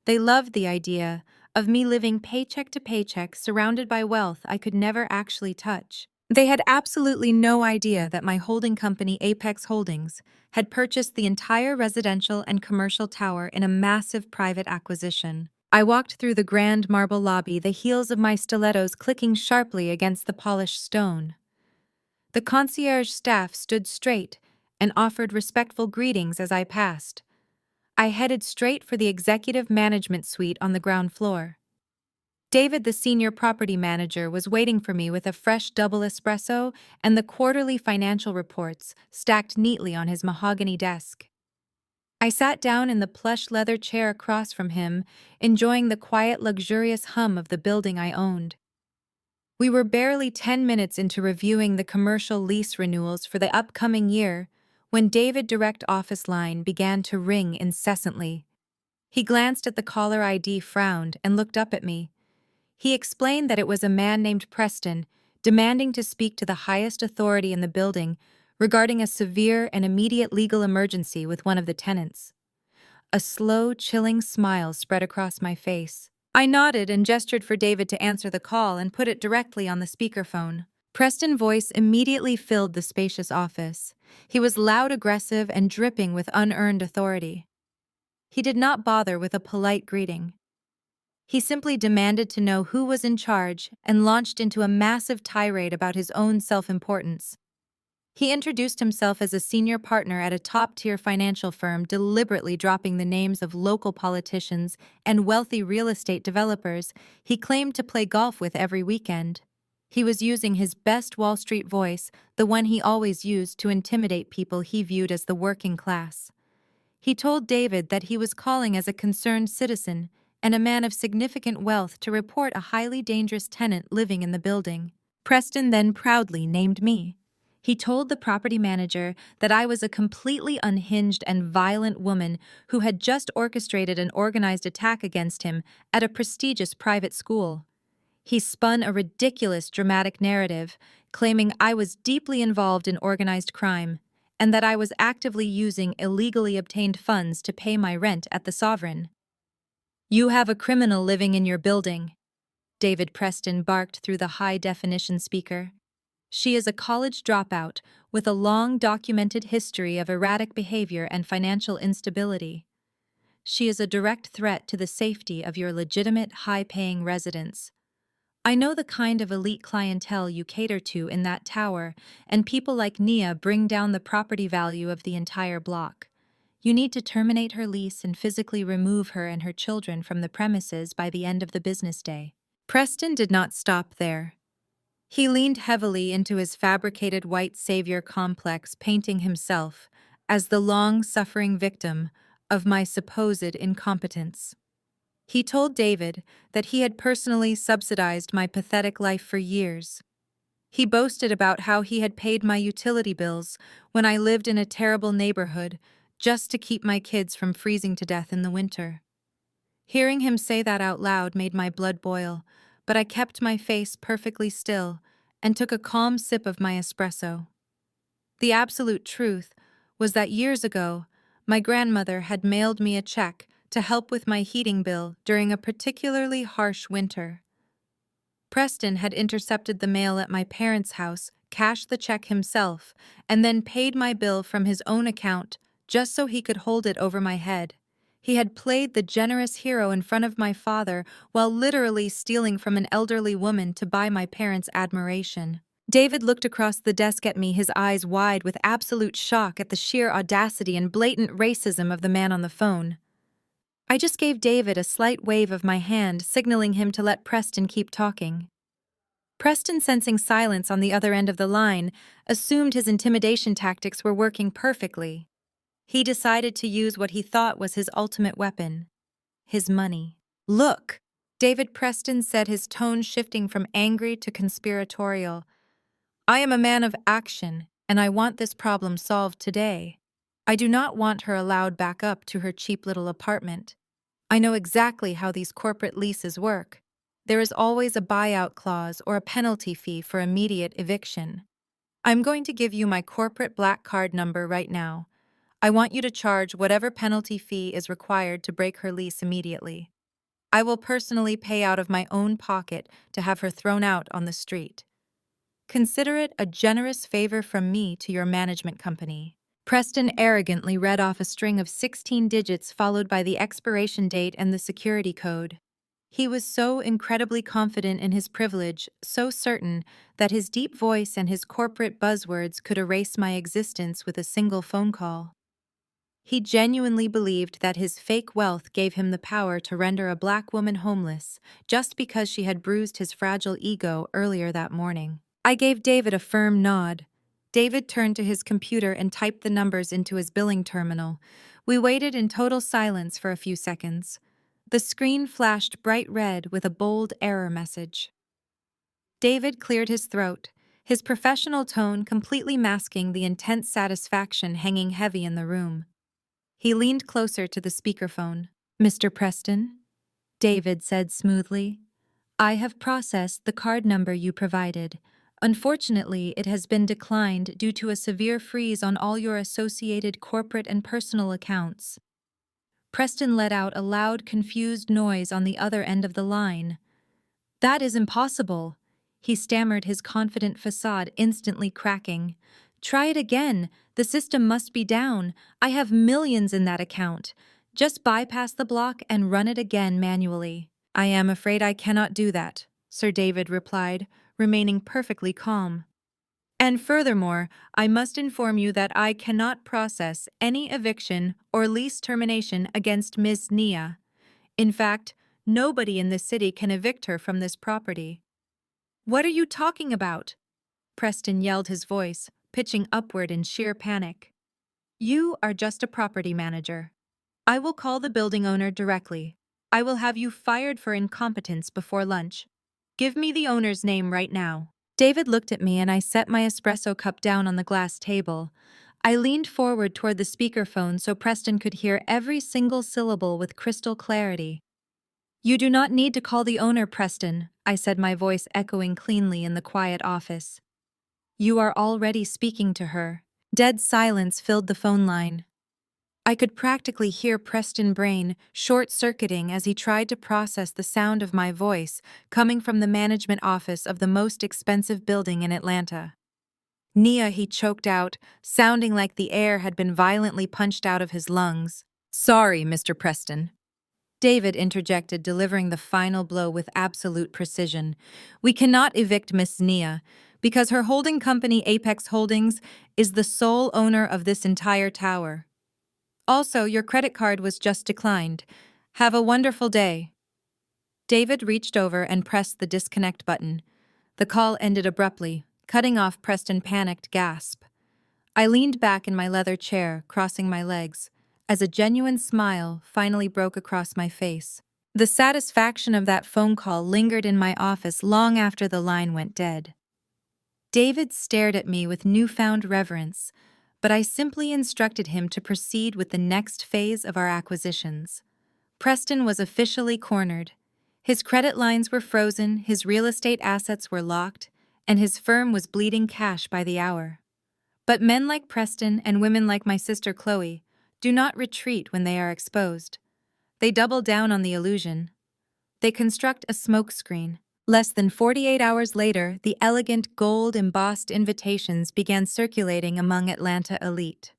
They loved the idea of me living paycheck to paycheck surrounded by wealth I could never actually touch. They had absolutely no idea that my holding company, Apex Holdings, had purchased the entire residential and commercial tower in a massive private acquisition. I walked through the grand marble lobby, the heels of my stilettos clicking sharply against the polished stone. The concierge staff stood straight and offered respectful greetings as I passed. I headed straight for the executive management suite on the ground floor. David, the senior property manager, was waiting for me with a fresh double espresso and the quarterly financial reports stacked neatly on his mahogany desk. I sat down in the plush leather chair across from him, enjoying the quiet, luxurious hum of the building I owned. We were barely 10 minutes into reviewing the commercial lease renewals for the upcoming year when David's direct office line began to ring incessantly. He glanced at the caller ID, frowned, and looked up at me. He explained that it was a man named Preston, demanding to speak to the highest authority in the building regarding a severe and immediate legal emergency with one of the tenants. A slow, chilling smile spread across my face. I nodded and gestured for David to answer the call and put it directly on the speakerphone. Preston's voice immediately filled the spacious office. He was loud, aggressive, and dripping with unearned authority. He did not bother with a polite greeting. He simply demanded to know who was in charge and launched into a massive tirade about his own self-importance. He introduced himself as a senior partner at a top-tier financial firm, deliberately dropping the names of local politicians and wealthy real estate developers he claimed to play golf with every weekend. He was using his best Wall Street voice, the one he always used to intimidate people he viewed as the working class. He told David that he was calling as a concerned citizen and a man of significant wealth to report a highly dangerous tenant living in the building. Preston then proudly named me. He told the property manager that I was a completely unhinged and violent woman who had just orchestrated an organized attack against him at a prestigious private school. He spun a ridiculous dramatic narrative, claiming I was deeply involved in organized crime and that I was actively using illegally obtained funds to pay my rent at the Sovereign. "You have a criminal living in your building," David Preston barked through the high-definition speaker. "She is a college dropout with a long documented history of erratic behavior and financial instability. She is a direct threat to the safety of your legitimate, high-paying residents. I know the kind of elite clientele you cater to in that tower, and people like Nia bring down the property value of the entire block. You need to terminate her lease and physically remove her and her children from the premises by the end of the business day." Preston did not stop there. He leaned heavily into his fabricated white savior complex, painting himself as the long-suffering victim of my supposed incompetence. He told David that he had personally subsidized my pathetic life for years. He boasted about how he had paid my utility bills when I lived in a terrible neighborhood just to keep my kids from freezing to death in the winter. Hearing him say that out loud made my blood boil, but I kept my face perfectly still and took a calm sip of my espresso. The absolute truth was that years ago, my grandmother had mailed me a check to help with my heating bill during a particularly harsh winter. Preston had intercepted the mail at my parents' house, cashed the check himself, and then paid my bill from his own account just so he could hold it over my head. He had played the generous hero in front of my father while literally stealing from an elderly woman to buy my parents' admiration. David looked across the desk at me, his eyes wide with absolute shock at the sheer audacity and blatant racism of the man on the phone. I just gave David a slight wave of my hand, signaling him to let Preston keep talking. Preston, sensing silence on the other end of the line, assumed his intimidation tactics were working perfectly. He decided to use what he thought was his ultimate weapon: his money. "Look," David Preston said, his tone shifting from angry to conspiratorial. I am a man of action, and I want this problem solved today. I do not want her allowed back up to her cheap little apartment. I know exactly how these corporate leases work. There is always a buyout clause or a penalty fee for immediate eviction. I'm going to give you my corporate black card number right now. I want you to charge whatever penalty fee is required to break her lease immediately. I will personally pay out of my own pocket to have her thrown out on the street. Consider it a generous favor from me to your management company. Preston arrogantly read off a string of 16 digits followed by the expiration date and the security code. He was so incredibly confident in his privilege, so certain that his deep voice and his corporate buzzwords could erase my existence with a single phone call. He genuinely believed that his fake wealth gave him the power to render a black woman homeless just because she had bruised his fragile ego earlier that morning. I gave David a firm nod. David turned to his computer and typed the numbers into his billing terminal. We waited in total silence for a few seconds. The screen flashed bright red with a bold error message. David cleared his throat, his professional tone completely masking the intense satisfaction hanging heavy in the room. He leaned closer to the speakerphone. Mr. Preston, David said smoothly, I have processed the card number you provided. Unfortunately, it has been declined due to a severe freeze on all your associated corporate and personal accounts. Preston let out a loud, confused noise on the other end of the line. That is impossible, he stammered, his confident facade instantly cracking. Try it again. The system must be down. I have millions in that account. Just bypass the block and run it again manually. I am afraid I cannot do that, Sir David replied, remaining perfectly calm. And furthermore, I must inform you that I cannot process any eviction or lease termination against Miss Nia. In fact, nobody in this city can evict her from this property. What are you talking about? Preston yelled, his voice pitching upward in sheer panic. You are just a property manager. I will call the building owner directly. I will have you fired for incompetence before lunch. Give me the owner's name right now. David looked at me and I set my espresso cup down on the glass table. I leaned forward toward the speakerphone so Preston could hear every single syllable with crystal clarity. You do not need to call the owner, Preston, I said, my voice echoing cleanly in the quiet office. You are already speaking to her. Dead silence filled the phone line. I could practically hear Preston's brain short-circuiting as he tried to process the sound of my voice coming from the management office of the most expensive building in Atlanta. Nia, he choked out, sounding like the air had been violently punched out of his lungs. Sorry, Mr. Preston. David interjected, delivering the final blow with absolute precision. We cannot evict Miss Nia, because her holding company, Apex Holdings, is the sole owner of this entire tower. Also, your credit card was just declined. Have a wonderful day. David reached over and pressed the disconnect button. The call ended abruptly, cutting off Preston's panicked gasp. I leaned back in my leather chair, crossing my legs, as a genuine smile finally broke across my face. The satisfaction of that phone call lingered in my office long after the line went dead. David stared at me with newfound reverence, but I simply instructed him to proceed with the next phase of our acquisitions. Preston was officially cornered. His credit lines were frozen, his real estate assets were locked, and his firm was bleeding cash by the hour. But men like Preston and women like my sister Chloe do not retreat when they are exposed. They double down on the illusion. They construct a smokescreen. Less than 48 hours later, the elegant gold-embossed invitations began circulating among Atlanta elite.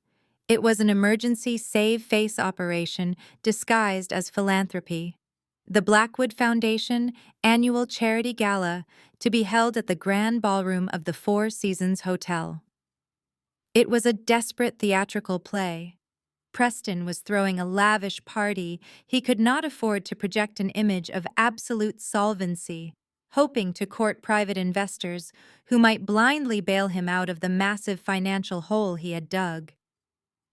It was an emergency save-face operation disguised as philanthropy. The Blackwood Foundation annual charity gala to be held at the Grand Ballroom of the Four Seasons Hotel. It was a desperate theatrical play. Preston was throwing a lavish party. He could not afford to project an image of absolute solvency, hoping to court private investors who might blindly bail him out of the massive financial hole he had dug.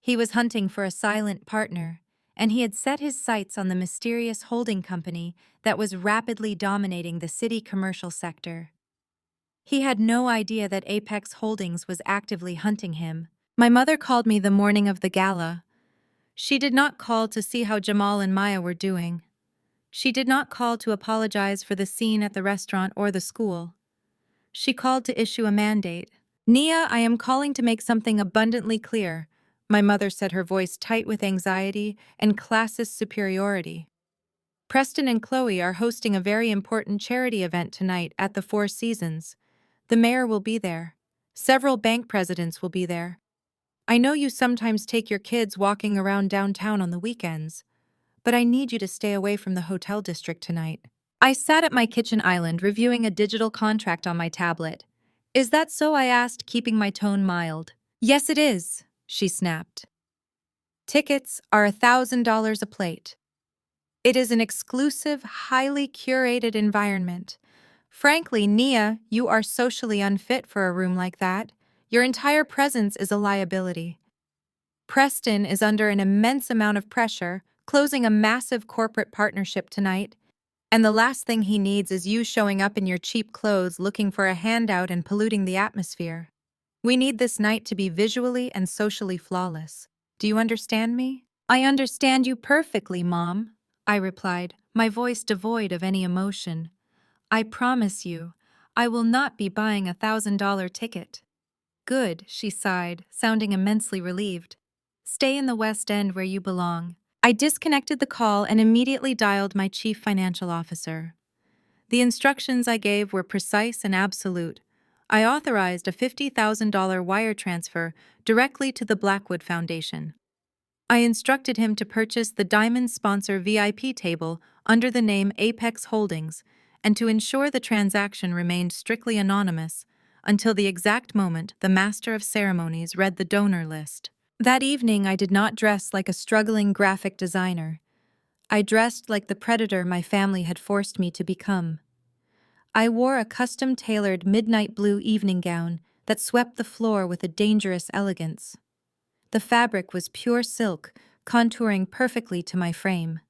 He was hunting for a silent partner, and he had set his sights on the mysterious holding company that was rapidly dominating the city commercial sector. He had no idea that Apex Holdings was actively hunting him. My mother called me the morning of the gala. She did not call to see how Jamal and Maya were doing. She did not call to apologize for the scene at the restaurant or the school. She called to issue a mandate. Nia, I am calling to make something abundantly clear, my mother said, her voice tight with anxiety and classist superiority. Preston and Chloe are hosting a very important charity event tonight at the Four Seasons. The mayor will be there. Several bank presidents will be there. I know you sometimes take your kids walking around downtown on the weekends, but I need you to stay away from the hotel district tonight. I sat at my kitchen island reviewing a digital contract on my tablet. Is that so? I asked, keeping my tone mild. Yes, it is, she snapped. Tickets are $1,000 a plate. It is an exclusive, highly curated environment. Frankly, Nia, you are socially unfit for a room like that. Your entire presence is a liability. Preston is under an immense amount of pressure, closing a massive corporate partnership tonight, and the last thing he needs is you showing up in your cheap clothes looking for a handout and polluting the atmosphere. We need this night to be visually and socially flawless. Do you understand me? I understand you perfectly, Mom, I replied, my voice devoid of any emotion. I promise you, I will not be buying $1,000 ticket. Good, she sighed, sounding immensely relieved. Stay in the West End where you belong. I disconnected the call and immediately dialed my chief financial officer. The instructions I gave were precise and absolute. I authorized a $50,000 wire transfer directly to the Blackwood Foundation. I instructed him to purchase the Diamond Sponsor VIP table under the name Apex Holdings and to ensure the transaction remained strictly anonymous until the exact moment the Master of Ceremonies read the donor list. That evening, I did not dress like a struggling graphic designer. I dressed like the predator my family had forced me to become. I wore a custom-tailored midnight blue evening gown that swept the floor with a dangerous elegance. The fabric was pure silk, contouring perfectly to my frame.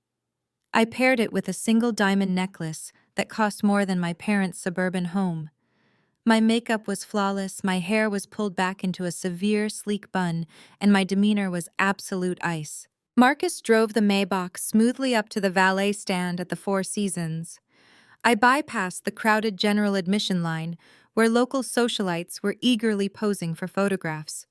I paired it with a single diamond necklace that cost more than my parents' suburban home. My makeup was flawless, my hair was pulled back into a severe, sleek bun, and my demeanor was absolute ice. Marcus drove the Maybach smoothly up to the valet stand at the Four Seasons. I bypassed the crowded general admission line, where local socialites were eagerly posing for photographs.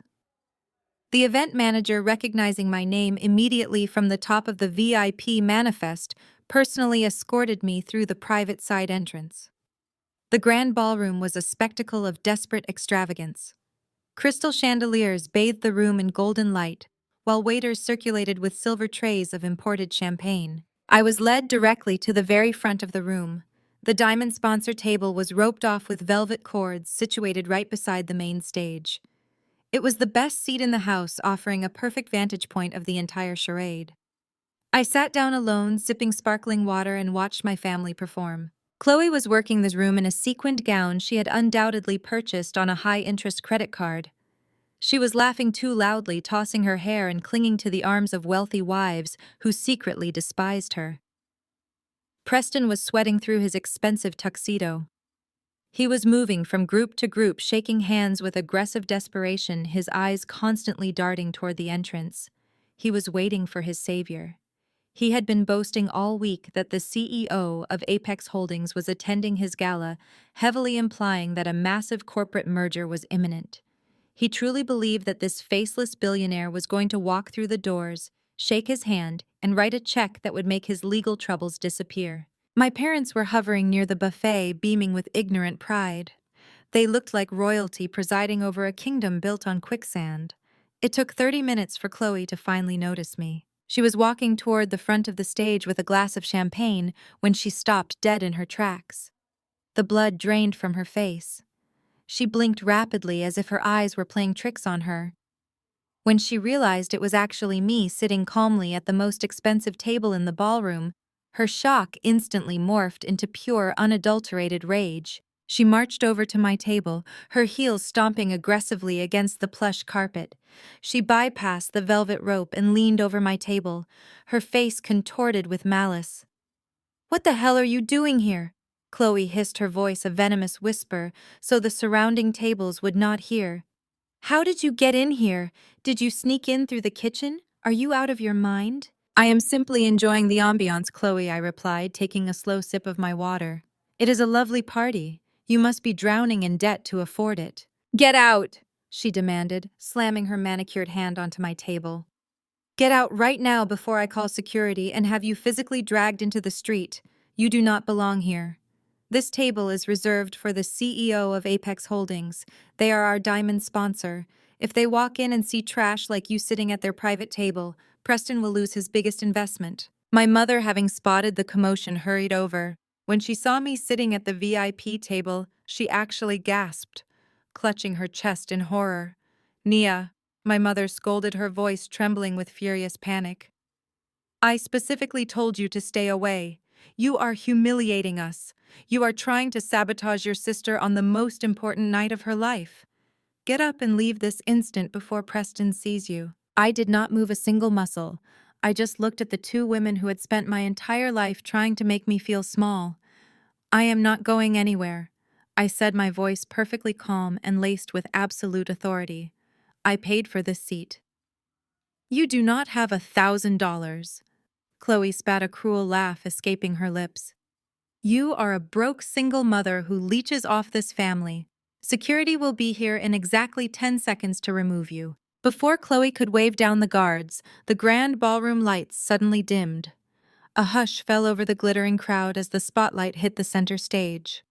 The event manager, recognizing my name immediately from the top of the VIP manifest, personally escorted me through the private side entrance. The grand ballroom was a spectacle of desperate extravagance. Crystal chandeliers bathed the room in golden light, while waiters circulated with silver trays of imported champagne. I was led directly to the very front of the room. The Diamond Sponsor table was roped off with velvet cords situated right beside the main stage. It was the best seat in the house, offering a perfect vantage point of the entire charade. I sat down alone, sipping sparkling water, and watched my family perform. Chloe was working this room in a sequined gown she had undoubtedly purchased on a high-interest credit card. She was laughing too loudly, tossing her hair and clinging to the arms of wealthy wives who secretly despised her. Preston was sweating through his expensive tuxedo. He was moving from group to group, shaking hands with aggressive desperation, his eyes constantly darting toward the entrance. He was waiting for his savior. He had been boasting all week that the CEO of Apex Holdings was attending his gala, heavily implying that a massive corporate merger was imminent. He truly believed that this faceless billionaire was going to walk through the doors, shake his hand, and write a check that would make his legal troubles disappear. My parents were hovering near the buffet, beaming with ignorant pride. They looked like royalty presiding over a kingdom built on quicksand. It took 30 minutes for Chloe to finally notice me. She was walking toward the front of the stage with a glass of champagne when she stopped dead in her tracks. The blood drained from her face. She blinked rapidly as if her eyes were playing tricks on her. When she realized it was actually me sitting calmly at the most expensive table in the ballroom, her shock instantly morphed into pure, unadulterated rage. She marched over to my table, her heels stomping aggressively against the plush carpet. She bypassed the velvet rope and leaned over my table, her face contorted with malice. "What the hell are you doing here?" Chloe hissed, her voice a venomous whisper, so the surrounding tables would not hear. "How did you get in here? Did you sneak in through the kitchen? Are you out of your mind?" "I am simply enjoying the ambiance, Chloe," I replied, taking a slow sip of my water. "It is a lovely party. You must be drowning in debt to afford it." "Get out!" she demanded, slamming her manicured hand onto my table. "Get out right now before I call security and have you physically dragged into the street. You do not belong here. This table is reserved for the CEO of Apex Holdings. They are our diamond sponsor. If they walk in and see trash like you sitting at their private table, Preston will lose his biggest investment." My mother, having spotted the commotion, hurried over. When she saw me sitting at the VIP table, she actually gasped, clutching her chest in horror. "Nia," my mother scolded, her voice trembling with furious panic. "I specifically told you to stay away. You are humiliating us. You are trying to sabotage your sister on the most important night of her life. Get up and leave this instant before Preston sees you." I did not move a single muscle. I just looked at the two women who had spent my entire life trying to make me feel small. "I am not going anywhere," I said, my voice perfectly calm and laced with absolute authority. "I paid for this seat." "You do not have $1,000. Chloe spat, a cruel laugh escaping her lips. "You are a broke single mother who leeches off this family. Security will be here in exactly 10 seconds to remove you." Before Chloe could wave down the guards, the grand ballroom lights suddenly dimmed. A hush fell over the glittering crowd as the spotlight hit the center stage.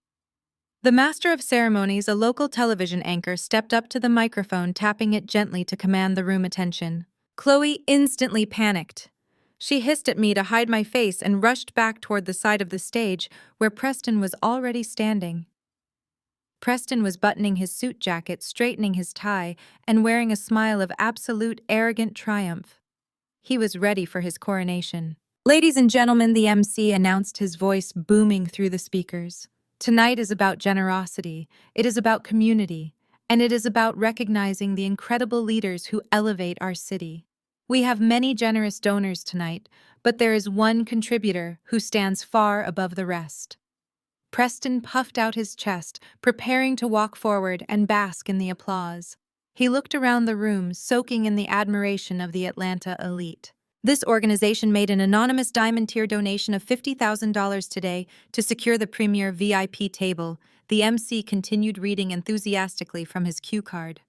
The master of ceremonies, a local television anchor, stepped up to the microphone, tapping it gently to command the room attention. Chloe instantly panicked. She hissed at me to hide my face and rushed back toward the side of the stage where Preston was already standing. Preston was buttoning his suit jacket, straightening his tie, and wearing a smile of absolute arrogant triumph. He was ready for his coronation. "Ladies and gentlemen," the MC announced, his voice booming through the speakers. "Tonight is about generosity, it is about community, and it is about recognizing the incredible leaders who elevate our city. We have many generous donors tonight, but there is one contributor who stands far above the rest." Preston puffed out his chest, preparing to walk forward and bask in the applause. He looked around the room, soaking in the admiration of the Atlanta elite. "This organization made an anonymous diamond tier donation of $50,000 today to secure the premier VIP table," the MC continued, reading enthusiastically from his cue card.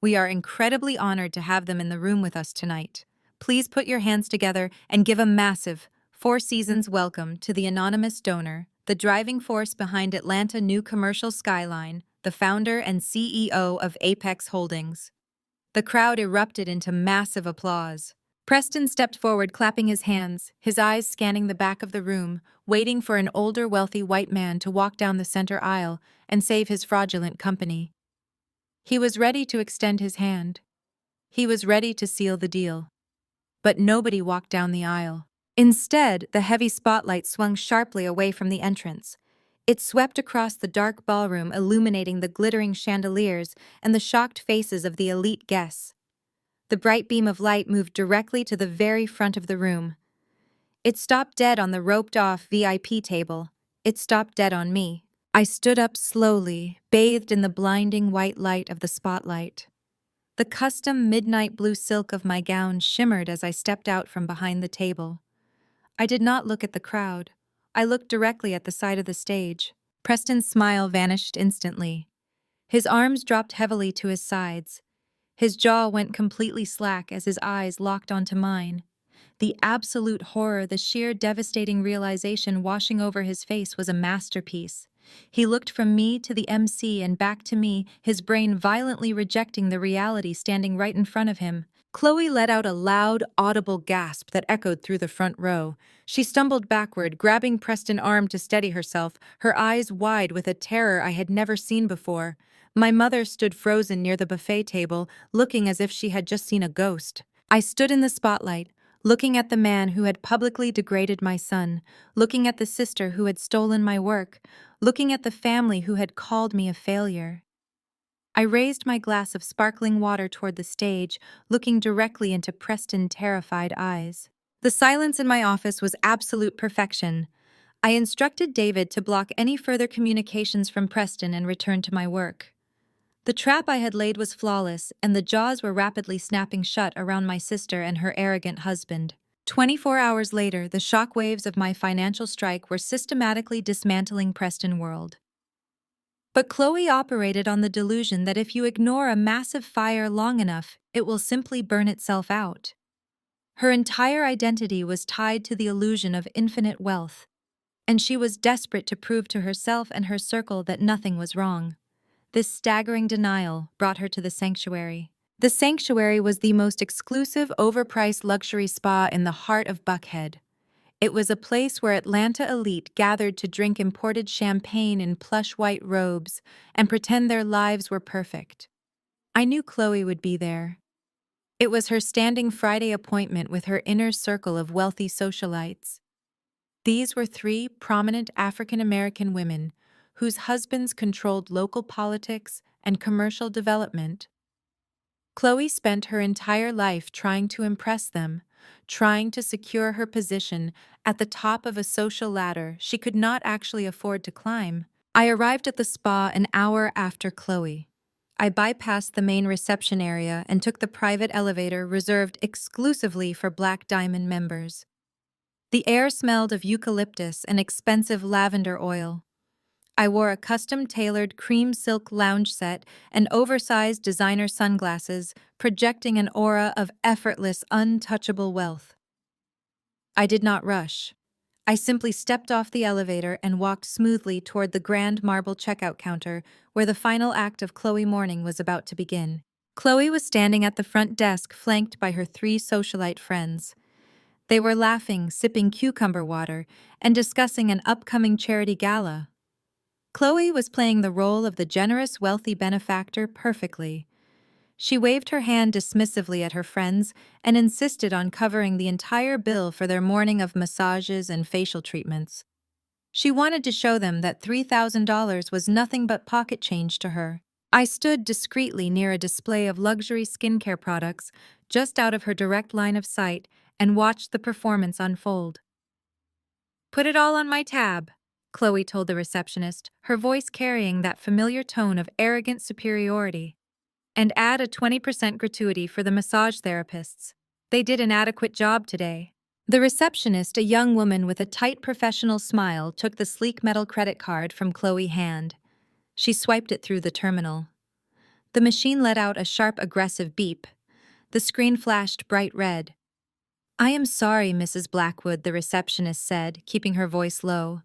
"We are incredibly honored to have them in the room with us tonight. Please put your hands together and give a massive, Four Seasons welcome to the anonymous donor, the driving force behind Atlanta new commercial skyline, the founder and CEO of Apex Holdings." The crowd erupted into massive applause. Preston stepped forward, clapping his hands, his eyes scanning the back of the room, waiting for an older, wealthy white man to walk down the center aisle and save his fraudulent company. He was ready to extend his hand. He was ready to seal the deal. But nobody walked down the aisle. Instead, the heavy spotlight swung sharply away from the entrance. It swept across the dark ballroom, illuminating the glittering chandeliers and the shocked faces of the elite guests. The bright beam of light moved directly to the very front of the room. It stopped dead on the roped-off VIP table. It stopped dead on me. I stood up slowly, bathed in the blinding white light of the spotlight. The custom midnight blue silk of my gown shimmered as I stepped out from behind the table. I did not look at the crowd. I looked directly at the side of the stage. Preston's smile vanished instantly. His arms dropped heavily to his sides. His jaw went completely slack as his eyes locked onto mine. The absolute horror, the sheer devastating realization washing over his face was a masterpiece. He looked from me to the MC and back to me, his brain violently rejecting the reality standing right in front of him. Chloe let out a loud, audible gasp that echoed through the front row. She stumbled backward, grabbing Preston's arm to steady herself, her eyes wide with a terror I had never seen before. My mother stood frozen near the buffet table, looking as if she had just seen a ghost. I stood in the spotlight, looking at the man who had publicly degraded my son, looking at the sister who had stolen my work, looking at the family who had called me a failure. I raised my glass of sparkling water toward the stage, looking directly into Preston's terrified eyes. The silence in my office was absolute perfection. I instructed David to block any further communications from Preston and return to my work. The trap I had laid was flawless, and the jaws were rapidly snapping shut around my sister and her arrogant husband. 24 hours later, the shock waves of my financial strike were systematically dismantling Preston World. But Chloe operated on the delusion that if you ignore a massive fire long enough, it will simply burn itself out. Her entire identity was tied to the illusion of infinite wealth, and she was desperate to prove to herself and her circle that nothing was wrong. This staggering denial brought her to the sanctuary. The sanctuary was the most exclusive, overpriced luxury spa in the heart of Buckhead. It was a place where Atlanta elite gathered to drink imported champagne in plush white robes and pretend their lives were perfect. I knew Chloe would be there. It was her standing Friday appointment with her inner circle of wealthy socialites. These were three prominent African American women whose husbands controlled local politics and commercial development. Chloe spent her entire life trying to impress them, trying to secure her position at the top of a social ladder she could not actually afford to climb. I arrived at the spa an hour after Chloe. I bypassed the main reception area and took the private elevator reserved exclusively for Black Diamond members. The air smelled of eucalyptus and expensive lavender oil. I wore a custom-tailored cream silk lounge set and oversized designer sunglasses, projecting an aura of effortless, untouchable wealth. I did not rush. I simply stepped off the elevator and walked smoothly toward the grand marble checkout counter where the final act of Chloe Morning was about to begin. Chloe was standing at the front desk flanked by her three socialite friends. They were laughing, sipping cucumber water, and discussing an upcoming charity gala. Chloe was playing the role of the generous, wealthy benefactor perfectly. She waved her hand dismissively at her friends and insisted on covering the entire bill for their morning of massages and facial treatments. She wanted to show them that $3,000 was nothing but pocket change to her. I stood discreetly near a display of luxury skincare products, just out of her direct line of sight, and watched the performance unfold. "Put it all on my tab," Chloe told the receptionist, her voice carrying that familiar tone of arrogant superiority. "And add a 20% gratuity for the massage therapists. They did an adequate job today." The receptionist, a young woman with a tight professional smile, took the sleek metal credit card from Chloe's hand. She swiped it through the terminal. The machine let out a sharp, aggressive beep. The screen flashed bright red. "I am sorry, Mrs. Blackwood," the receptionist said, keeping her voice low.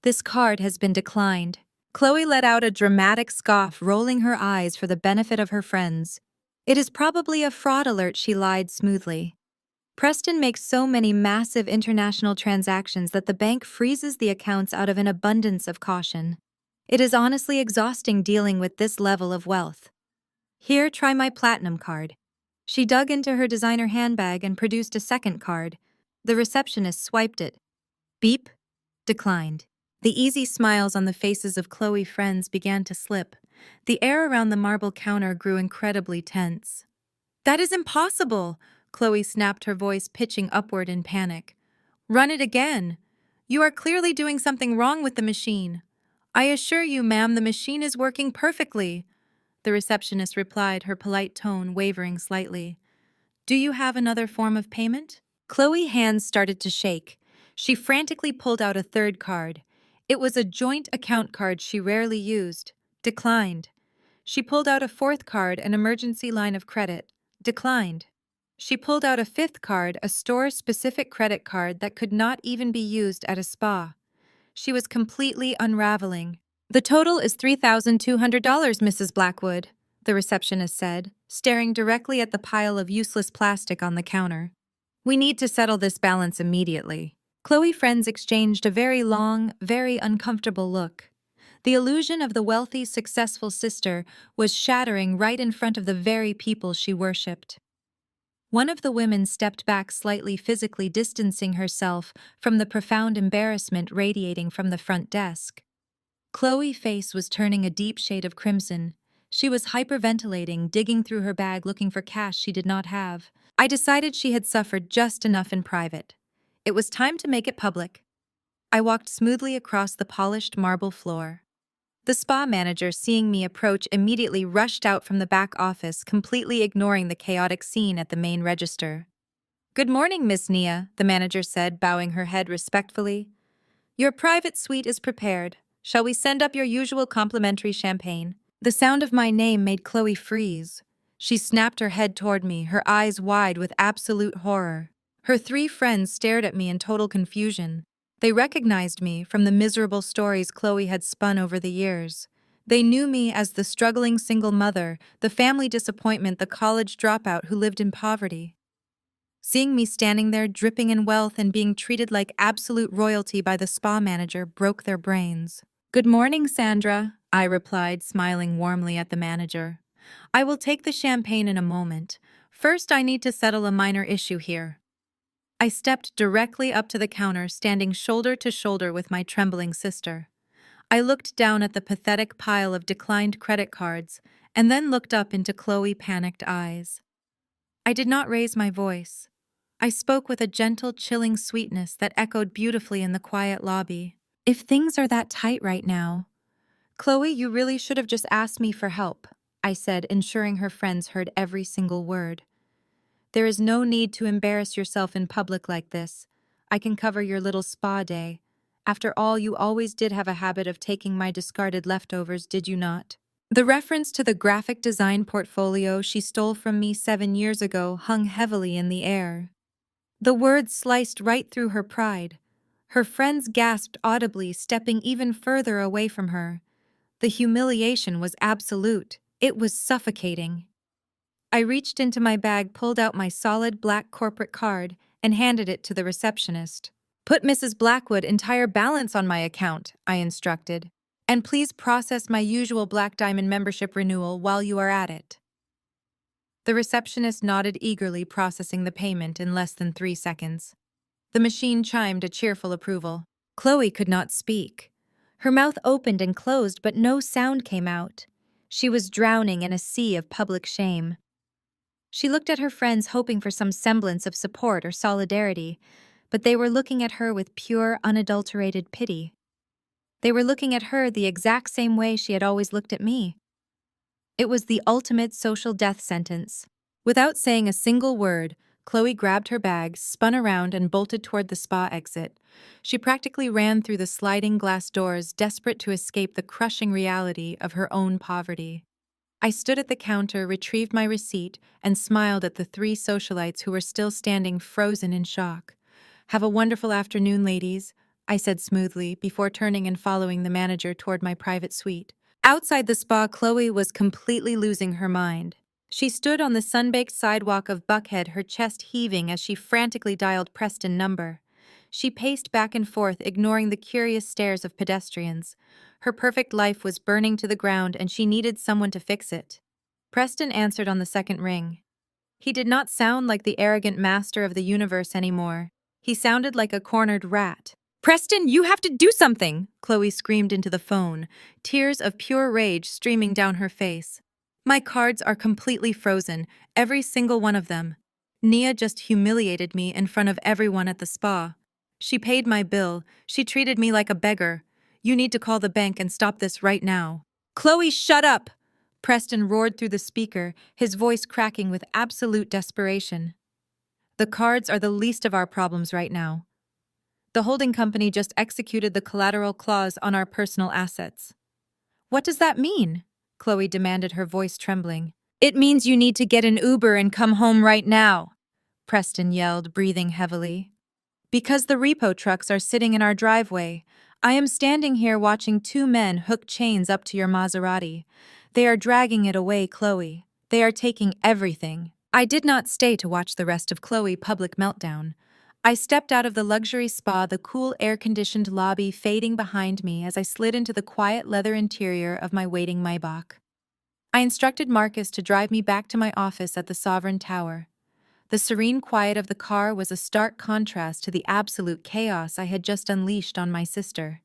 "This card has been declined." Chloe let out a dramatic scoff, rolling her eyes for the benefit of her friends. "It is probably a fraud alert," she lied smoothly. "Preston makes so many massive international transactions that the bank freezes the accounts out of an abundance of caution. It is honestly exhausting dealing with this level of wealth. Here, try my platinum card." She dug into her designer handbag and produced a second card. The receptionist swiped it. Beep. Declined. The easy smiles on the faces of Chloe's friends began to slip. The air around the marble counter grew incredibly tense. "That is impossible!" Chloe snapped, her voice pitching upward in panic. "Run it again. You are clearly doing something wrong with the machine." "I assure you, ma'am, the machine is working perfectly," the receptionist replied, her polite tone wavering slightly. "Do you have another form of payment?" Chloe's hands started to shake. She frantically pulled out a third card. It was a joint account card she rarely used. Declined. She pulled out a fourth card, an emergency line of credit. Declined. She pulled out a fifth card, a store-specific credit card that could not even be used at a spa. She was completely unraveling. "The total is $3,200, Mrs. Blackwood," the receptionist said, staring directly at the pile of useless plastic on the counter. "We need to settle this balance immediately." Chloe's friends exchanged a very long, very uncomfortable look. The illusion of the wealthy, successful sister was shattering right in front of the very people she worshipped. One of the women stepped back slightly, physically distancing herself from the profound embarrassment radiating from the front desk. Chloe's face was turning a deep shade of crimson. She was hyperventilating, digging through her bag looking for cash she did not have. I decided she had suffered just enough in private. It was time to make it public. I walked smoothly across the polished marble floor. The spa manager, seeing me approach, immediately rushed out from the back office, completely ignoring the chaotic scene at the main register. "Good morning, Miss Nia," the manager said, bowing her head respectfully. "Your private suite is prepared. Shall we send up your usual complimentary champagne?" The sound of my name made Chloe freeze. She snapped her head toward me, her eyes wide with absolute horror. Her three friends stared at me in total confusion. They recognized me from the miserable stories Chloe had spun over the years. They knew me as the struggling single mother, the family disappointment, the college dropout who lived in poverty. Seeing me standing there dripping in wealth and being treated like absolute royalty by the spa manager broke their brains. "Good morning, Sandra," I replied, smiling warmly at the manager. "I will take the champagne in a moment. First, I need to settle a minor issue here." I stepped directly up to the counter, standing shoulder to shoulder with my trembling sister. I looked down at the pathetic pile of declined credit cards and then looked up into Chloe's panicked eyes. I did not raise my voice. I spoke with a gentle, chilling sweetness that echoed beautifully in the quiet lobby. "If things are that tight right now, Chloe, you really should have just asked me for help," I said, ensuring her friends heard every single word. "There is no need to embarrass yourself in public like this. I can cover your little spa day. After all, you always did have a habit of taking my discarded leftovers, did you not?" The reference to the graphic design portfolio she stole from me 7 years ago hung heavily in the air. The words sliced right through her pride. Her friends gasped audibly, stepping even further away from her. The humiliation was absolute. It was suffocating. I reached into my bag, pulled out my solid black corporate card, and handed it to the receptionist. "Put Mrs. Blackwood's entire balance on my account," I instructed. "And please process my usual Black Diamond membership renewal while you are at it." The receptionist nodded eagerly, processing the payment in less than 3 seconds. The machine chimed a cheerful approval. Chloe could not speak. Her mouth opened and closed, but no sound came out. She was drowning in a sea of public shame. She looked at her friends, hoping for some semblance of support or solidarity, but they were looking at her with pure, unadulterated pity. They were looking at her the exact same way she had always looked at me. It was the ultimate social death sentence. Without saying a single word, Chloe grabbed her bag, spun around, and bolted toward the spa exit. She practically ran through the sliding glass doors, desperate to escape the crushing reality of her own poverty. I stood at the counter, retrieved my receipt, and smiled at the three socialites who were still standing frozen in shock. "Have a wonderful afternoon, ladies," I said smoothly, before turning and following the manager toward my private suite. Outside the spa, Chloe was completely losing her mind. She stood on the sun-baked sidewalk of Buckhead, her chest heaving as she frantically dialed Preston's number. She paced back and forth, ignoring the curious stares of pedestrians. Her perfect life was burning to the ground, and she needed someone to fix it. Preston answered on the second ring. He did not sound like the arrogant master of the universe anymore. He sounded like a cornered rat. "Preston, you have to do something!" Chloe screamed into the phone, tears of pure rage streaming down her face. "My cards are completely frozen, every single one of them. Nia just humiliated me in front of everyone at the spa. She paid my bill. She treated me like a beggar. You need to call the bank and stop this right now." "Chloe, shut up!" Preston roared through the speaker, his voice cracking with absolute desperation. "The cards are the least of our problems right now. The holding company just executed the collateral clause on our personal assets." "What does that mean?" Chloe demanded, her voice trembling. "It means you need to get an Uber and come home right now," Preston yelled, breathing heavily. "Because the repo trucks are sitting in our driveway. I am standing here watching two men hook chains up to your Maserati. They are dragging it away, Chloe. They are taking everything." I did not stay to watch the rest of Chloe's public meltdown. I stepped out of the luxury spa, the cool air-conditioned lobby fading behind me as I slid into the quiet leather interior of my waiting Maybach. I instructed Marcus to drive me back to my office at the Sovereign Tower. The serene quiet of the car was a stark contrast to the absolute chaos I had just unleashed on my sister.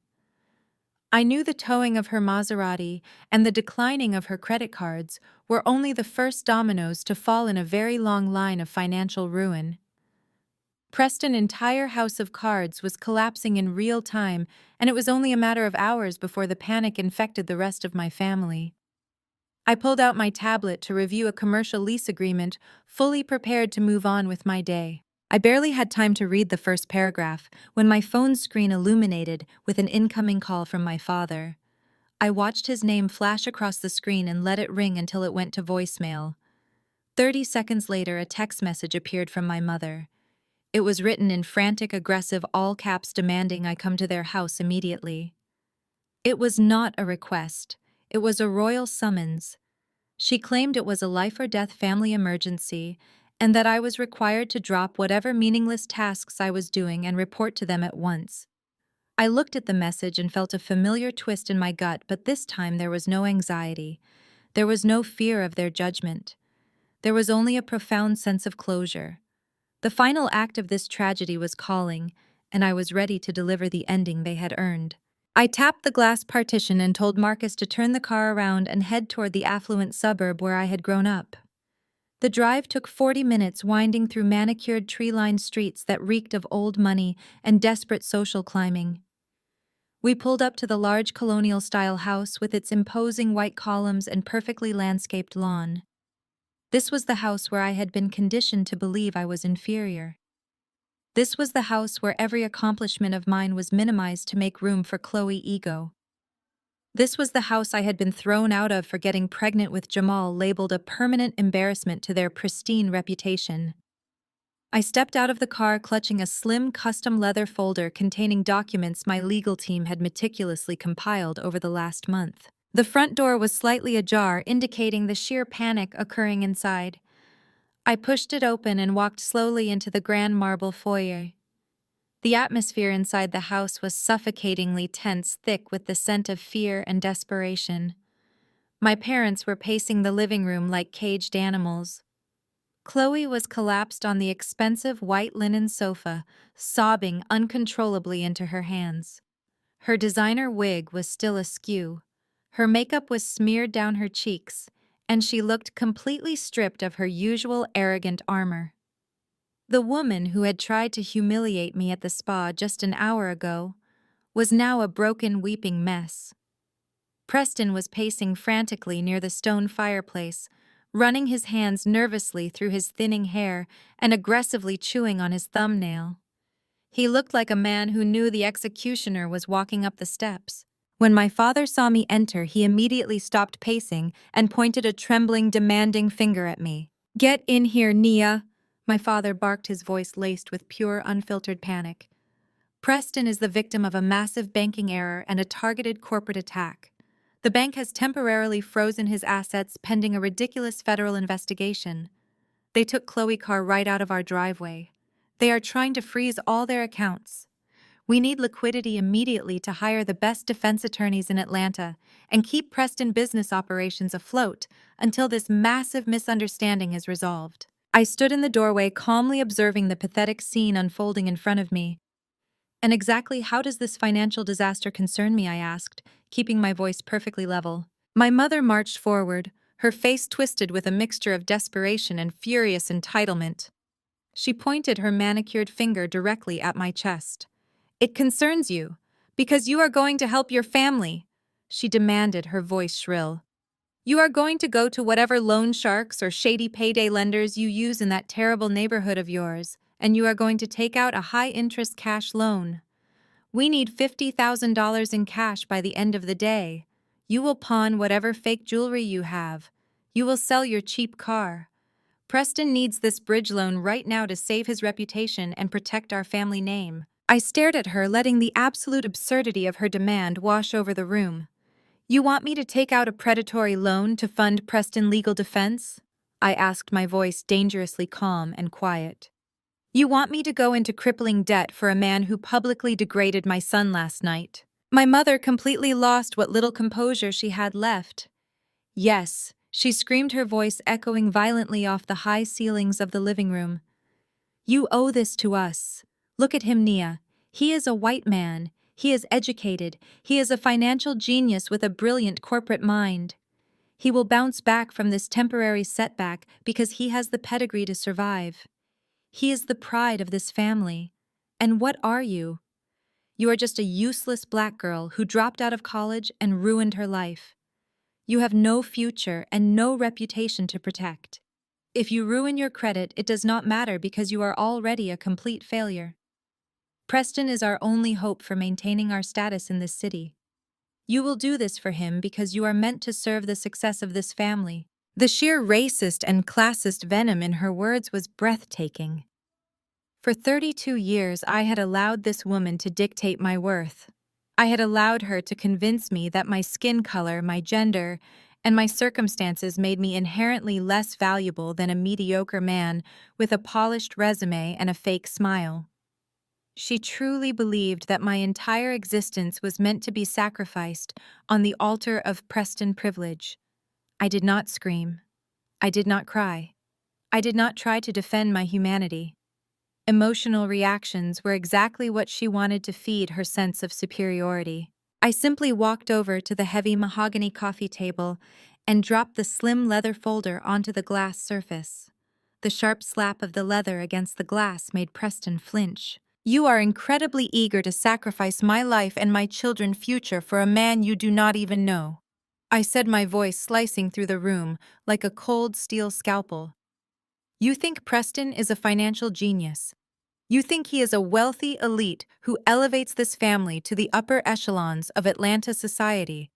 I knew the towing of her Maserati and the declining of her credit cards were only the first dominoes to fall in a very long line of financial ruin. Preston's entire house of cards was collapsing in real time, and it was only a matter of hours before the panic infected the rest of my family. I pulled out my tablet to review a commercial lease agreement, fully prepared to move on with my day. I barely had time to read the first paragraph when my phone screen illuminated with an incoming call from my father. I watched his name flash across the screen and let it ring until it went to voicemail. 30 seconds later, a text message appeared from my mother. It was written in frantic, aggressive all caps demanding I come to their house immediately. It was not a request. It was a royal summons. She claimed it was a life-or-death family emergency and that I was required to drop whatever meaningless tasks I was doing and report to them at once. I looked at the message and felt a familiar twist in my gut, but this time there was no anxiety. There was no fear of their judgment. There was only a profound sense of closure. The final act of this tragedy was calling, and I was ready to deliver the ending they had earned. I tapped the glass partition and told Marcus to turn the car around and head toward the affluent suburb where I had grown up. The drive took 40 minutes, winding through manicured tree-lined streets that reeked of old money and desperate social climbing. We pulled up to the large colonial-style house with its imposing white columns and perfectly landscaped lawn. This was the house where I had been conditioned to believe I was inferior. This was the house where every accomplishment of mine was minimized to make room for Chloe's ego. This was the house I had been thrown out of for getting pregnant with Jamal, labeled a permanent embarrassment to their pristine reputation. I stepped out of the car clutching a slim custom leather folder containing documents my legal team had meticulously compiled over the last month. The front door was slightly ajar, indicating the sheer panic occurring inside. I pushed it open and walked slowly into the grand marble foyer. The atmosphere inside the house was suffocatingly tense, thick with the scent of fear and desperation. My parents were pacing the living room like caged animals. Chloe was collapsed on the expensive white linen sofa, sobbing uncontrollably into her hands. Her designer wig was still askew. Her makeup was smeared down her cheeks, and she looked completely stripped of her usual arrogant armor. The woman who had tried to humiliate me at the spa just an hour ago was now a broken, weeping mess. Preston was pacing frantically near the stone fireplace, running his hands nervously through his thinning hair and aggressively chewing on his thumbnail. He looked like a man who knew the executioner was walking up the steps. When my father saw me enter, he immediately stopped pacing and pointed a trembling, demanding finger at me. "Get in here, Nia!" My father barked, his voice laced with pure, unfiltered panic. Preston is the victim of a massive banking error and a targeted corporate attack. The bank has temporarily frozen his assets pending a ridiculous federal investigation. They took Chloe's car right out of our driveway. They are trying to freeze all their accounts. We need liquidity immediately to hire the best defense attorneys in Atlanta and keep Preston business operations afloat until this massive misunderstanding is resolved. I stood in the doorway, calmly observing the pathetic scene unfolding in front of me. "And exactly how does this financial disaster concern me?" I asked, keeping my voice perfectly level. My mother marched forward, her face twisted with a mixture of desperation and furious entitlement. She pointed her manicured finger directly at my chest. "It concerns you, because you are going to help your family," she demanded, her voice shrill. "You are going to go to whatever loan sharks or shady payday lenders you use in that terrible neighborhood of yours, and you are going to take out a high-interest cash loan. We need $50,000 in cash by the end of the day. You will pawn whatever fake jewelry you have. You will sell your cheap car. Preston needs this bridge loan right now to save his reputation and protect our family name." I stared at her, letting the absolute absurdity of her demand wash over the room. "You want me to take out a predatory loan to fund Preston legal defense?" I asked, my voice dangerously calm and quiet. "You want me to go into crippling debt for a man who publicly degraded my son last night?" My mother completely lost what little composure she had left. "Yes," she screamed, her voice echoing violently off the high ceilings of the living room. "You owe this to us. Look at him, Nia. He is a white man. He is educated. He is a financial genius with a brilliant corporate mind. He will bounce back from this temporary setback because he has the pedigree to survive. He is the pride of this family. And what are you? You are just a useless black girl who dropped out of college and ruined her life. You have no future and no reputation to protect. If you ruin your credit, it does not matter because you are already a complete failure. Preston is our only hope for maintaining our status in this city. You will do this for him because you are meant to serve the success of this family. The sheer racist and classist venom in her words was breathtaking. For 32 years, I had allowed this woman to dictate my worth. I had allowed her to convince me that my skin color, my gender, and my circumstances made me inherently less valuable than a mediocre man with a polished resume and a fake smile. She truly believed that my entire existence was meant to be sacrificed on the altar of Preston privilege. I did not scream. I did not cry. I did not try to defend my humanity. Emotional reactions were exactly what she wanted to feed her sense of superiority. I simply walked over to the heavy mahogany coffee table and dropped the slim leather folder onto the glass surface. The sharp slap of the leather against the glass made Preston flinch. You are incredibly eager to sacrifice my life and my children's future for a man you do not even know. I said, my voice slicing through the room like a cold steel scalpel. You think Preston is a financial genius. You think he is a wealthy elite who elevates this family to the upper echelons of Atlanta society.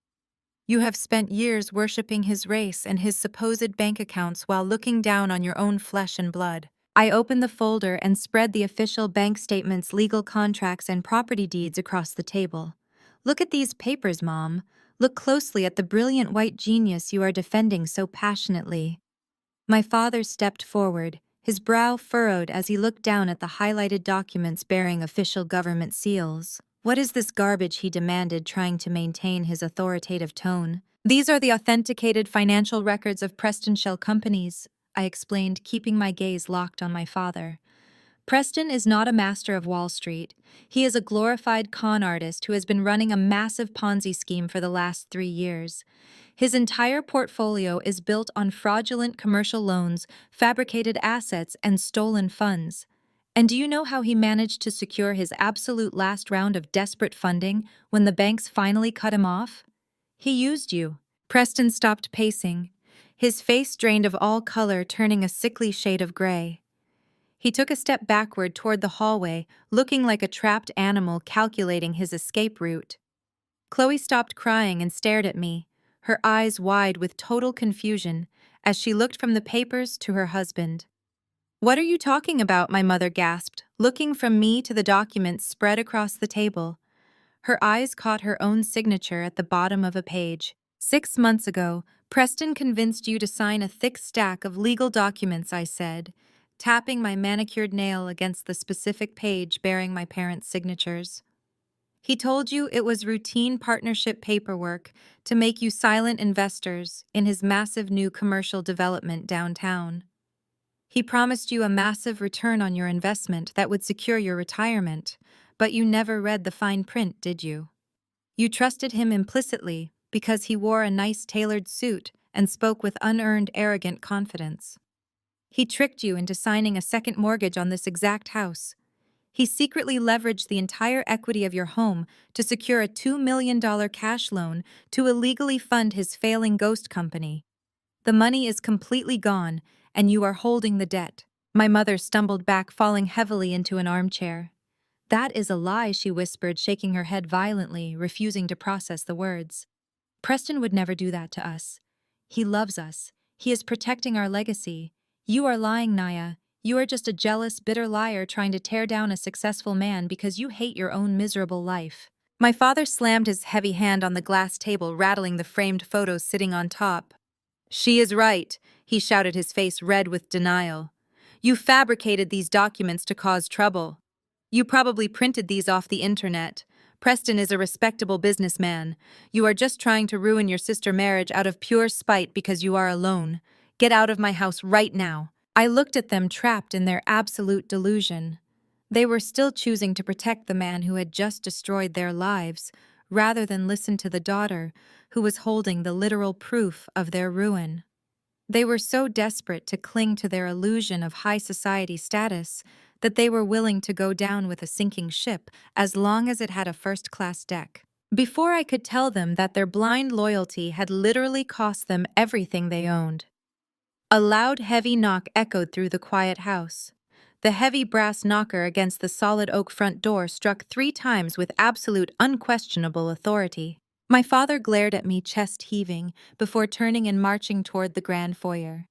You have spent years worshiping his race and his supposed bank accounts while looking down on your own flesh and blood. I opened the folder and spread the official bank statements, legal contracts, and property deeds across the table. Look at these papers, Mom. Look closely at the brilliant white genius you are defending so passionately. My father stepped forward, his brow furrowed as he looked down at the highlighted documents bearing official government seals. What is this garbage, he demanded, trying to maintain his authoritative tone. These are the authenticated financial records of Preston Shell Companies, I explained, keeping my gaze locked on my father. Preston is not a master of Wall Street. He is a glorified con artist who has been running a massive Ponzi scheme for the last 3 years. His entire portfolio is built on fraudulent commercial loans, fabricated assets, and stolen funds. And do you know how he managed to secure his absolute last round of desperate funding when the banks finally cut him off? He used you. Preston stopped pacing, his face drained of all color, turning a sickly shade of gray. He took a step backward toward the hallway, looking like a trapped animal calculating his escape route. Chloe stopped crying and stared at me, her eyes wide with total confusion, as she looked from the papers to her husband. What are you talking about? My mother gasped, looking from me to the documents spread across the table. Her eyes caught her own signature at the bottom of a page. 6 months ago, Preston convinced you to sign a thick stack of legal documents, I said, tapping my manicured nail against the specific page bearing my parents' signatures. He told you it was routine partnership paperwork to make you silent investors in his massive new commercial development downtown. He promised you a massive return on your investment that would secure your retirement, but you never read the fine print, did you? You trusted him implicitly because he wore a nice tailored suit and spoke with unearned arrogant confidence. He tricked you into signing a second mortgage on this exact house. He secretly leveraged the entire equity of your home to secure a $2 million cash loan to illegally fund his failing ghost company. The money is completely gone, and you are holding the debt. My mother stumbled back, falling heavily into an armchair. That is a lie, she whispered, shaking her head violently, refusing to process the words. Preston would never do that to us. He loves us. He is protecting our legacy. You are lying, Naya. You are just a jealous, bitter liar trying to tear down a successful man because you hate your own miserable life. My father slammed his heavy hand on the glass table, rattling the framed photos sitting on top. She is right, he shouted, his face red with denial. You fabricated these documents to cause trouble. You probably printed these off the internet. Preston is a respectable businessman. You are just trying to ruin your sister's marriage out of pure spite because you are alone. Get out of my house right now. I looked at them, trapped in their absolute delusion. They were still choosing to protect the man who had just destroyed their lives, rather than listen to the daughter, who was holding the literal proof of their ruin. They were so desperate to cling to their illusion of high society status that they were willing to go down with a sinking ship as long as it had a first-class deck. Before I could tell them that their blind loyalty had literally cost them everything they owned. A loud, heavy knock echoed through the quiet house. The heavy brass knocker against the solid oak front door struck 3 times with absolute, unquestionable authority. My father glared at me, chest heaving, before turning and marching toward the grand foyer.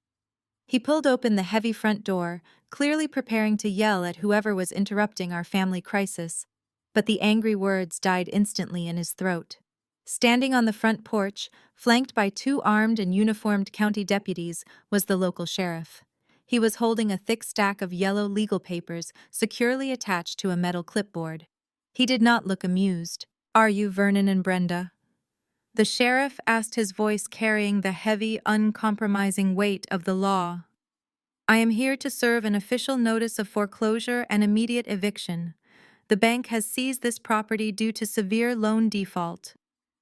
He pulled open the heavy front door, clearly preparing to yell at whoever was interrupting our family crisis, but the angry words died instantly in his throat. Standing on the front porch, flanked by 2 armed and uniformed county deputies, was the local sheriff. He was holding a thick stack of yellow legal papers securely attached to a metal clipboard. He did not look amused. "Are you Vernon and Brenda?" The sheriff asked, his voice carrying the heavy, uncompromising weight of the law. "I am here to serve an official notice of foreclosure and immediate eviction. The bank has seized this property due to severe loan default.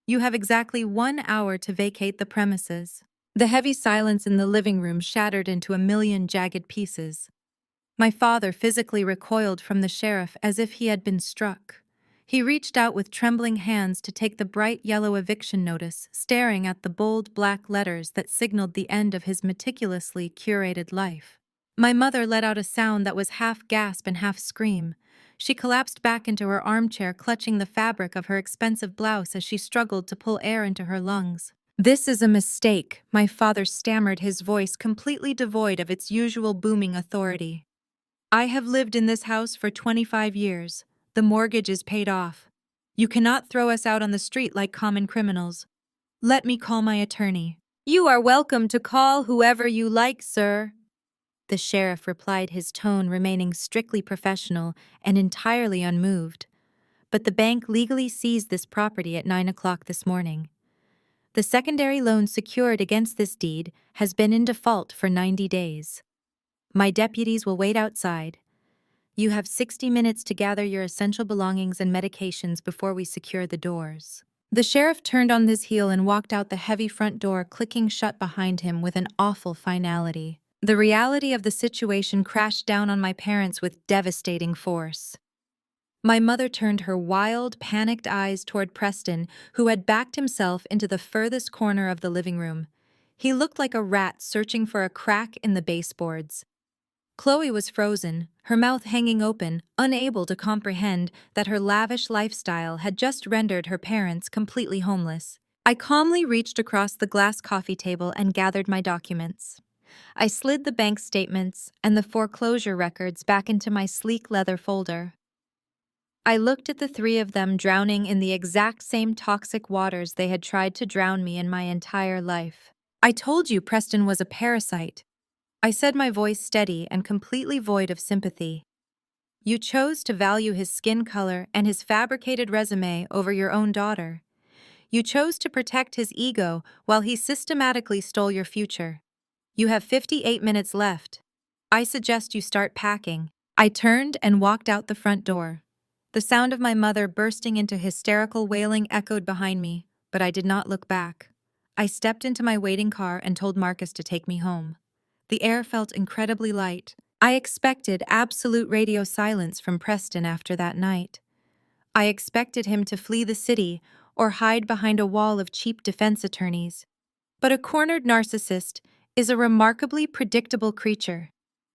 You have exactly 1 hour to vacate the premises." The heavy silence in the living room shattered into a million jagged pieces. My father physically recoiled from the sheriff as if he had been struck. He reached out with trembling hands to take the bright yellow eviction notice, staring at the bold black letters that signaled the end of his meticulously curated life. My mother let out a sound that was half gasp and half scream. She collapsed back into her armchair, clutching the fabric of her expensive blouse as she struggled to pull air into her lungs. "This is a mistake," my father stammered, his voice completely devoid of its usual booming authority. "I have lived in this house for 25 years. The mortgage is paid off. You cannot throw us out on the street like common criminals. Let me call my attorney." "You are welcome to call whoever you like, sir," the sheriff replied, his tone remaining strictly professional and entirely unmoved. "But the bank legally seized this property at 9 o'clock this morning. The secondary loan secured against this deed has been in default for 90 days. My deputies will wait outside. You have 60 minutes to gather your essential belongings and medications before we secure the doors." The sheriff turned on his heel and walked out, the heavy front door clicking shut behind him with an awful finality. The reality of the situation crashed down on my parents with devastating force. My mother turned her wild, panicked eyes toward Preston, who had backed himself into the furthest corner of the living room. He looked like a rat searching for a crack in the baseboards. Chloe was frozen, her mouth hanging open, unable to comprehend that her lavish lifestyle had just rendered her parents completely homeless. I calmly reached across the glass coffee table and gathered my documents. I slid the bank statements and the foreclosure records back into my sleek leather folder. I looked at the 3 of them drowning in the exact same toxic waters they had tried to drown me in my entire life. "I told you Preston was a parasite," I said, my voice steady and completely void of sympathy. "You chose to value his skin color and his fabricated resume over your own daughter. You chose to protect his ego while he systematically stole your future. You have 58 minutes left. I suggest you start packing." I turned and walked out the front door. The sound of my mother bursting into hysterical wailing echoed behind me, but I did not look back. I stepped into my waiting car and told Marcus to take me home. The air felt incredibly light. I expected absolute radio silence from Preston after that night. I expected him to flee the city or hide behind a wall of cheap defense attorneys. But a cornered narcissist is a remarkably predictable creature.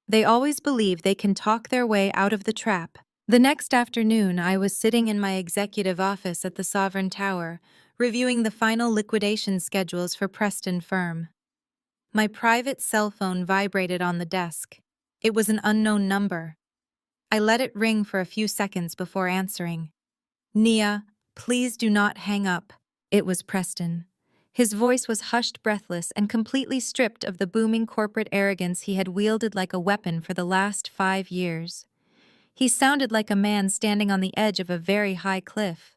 They always believe they can talk their way out of the trap. The next afternoon, I was sitting in my executive office at the Sovereign Tower, reviewing the final liquidation schedules for Preston Firm. My private cell phone vibrated on the desk. It was an unknown number. I let it ring for a few seconds before answering. "Nia, please do not hang up." It was Preston. His voice was hushed, breathless, and completely stripped of the booming corporate arrogance he had wielded like a weapon for the last 5 years. He sounded like a man standing on the edge of a very high cliff.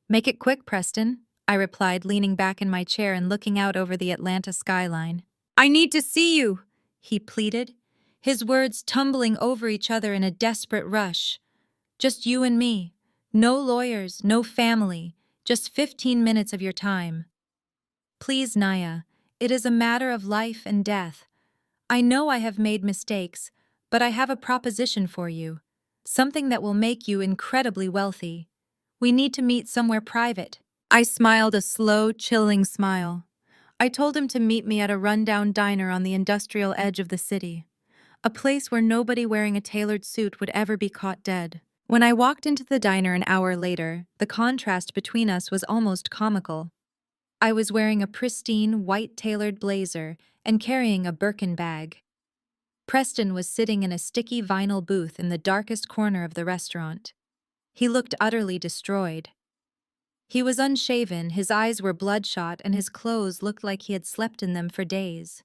"Make it quick, Preston," I replied, leaning back in my chair and looking out over the Atlanta skyline. "I need to see you," he pleaded, his words tumbling over each other in a desperate rush. Just you and me. No lawyers, no family, just 15 minutes of your time. Please, Naya, it is a matter of life and death. I know I have made mistakes, but I have a proposition for you. Something that will make you incredibly wealthy. We need to meet somewhere private. I smiled a slow, chilling smile. I told him to meet me at a rundown diner on the industrial edge of the city, a place where nobody wearing a tailored suit would ever be caught dead. When I walked into the diner an hour later, the contrast between us was almost comical. I was wearing a pristine, white-tailored blazer and carrying a Birkin bag. Preston was sitting in a sticky vinyl booth in the darkest corner of the restaurant. He looked utterly destroyed. He was unshaven, his eyes were bloodshot, and his clothes looked like he had slept in them for days.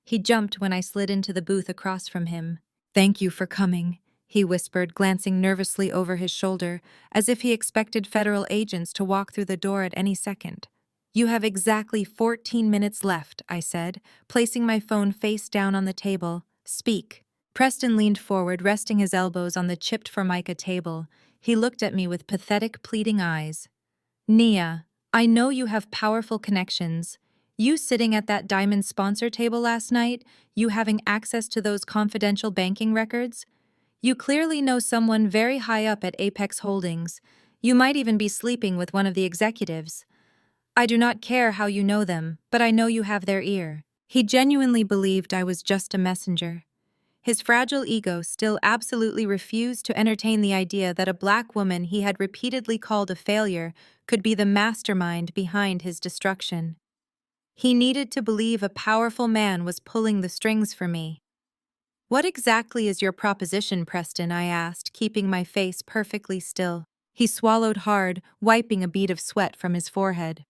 He jumped when I slid into the booth across from him. "Thank you for coming," he whispered, glancing nervously over his shoulder, as if he expected federal agents to walk through the door at any second. "You have exactly 14 minutes left," I said, placing my phone face down on the table. "Speak." Preston leaned forward, resting his elbows on the chipped formica table. He looked at me with pathetic, pleading eyes. "Nia, I know you have powerful connections. You sitting at that diamond sponsor table last night, you having access to those confidential banking records. You clearly know someone very high up at Apex Holdings. You might even be sleeping with one of the executives. I do not care how you know them, but I know you have their ear." He genuinely believed I was just a messenger. His fragile ego still absolutely refused to entertain the idea that a black woman he had repeatedly called a failure could be the mastermind behind his destruction. He needed to believe a powerful man was pulling the strings for me. "What exactly is your proposition, Preston?" I asked, keeping my face perfectly still. He swallowed hard, wiping a bead of sweat from his forehead.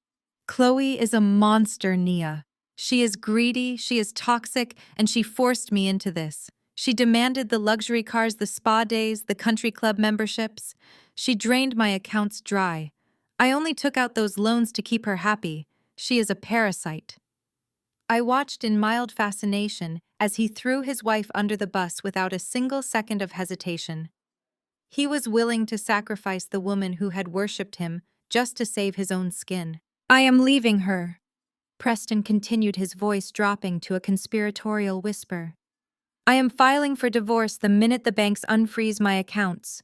"Chloe is a monster, Nia. She is greedy, she is toxic, and she forced me into this. She demanded the luxury cars, the spa days, the country club memberships. She drained my accounts dry. I only took out those loans to keep her happy. She is a parasite." I watched in mild fascination as he threw his wife under the bus without a single second of hesitation. He was willing to sacrifice the woman who had worshipped him just to save his own skin. "I am leaving her," Preston continued, his voice dropping to a conspiratorial whisper. "I am filing for divorce the minute the banks unfreeze my accounts.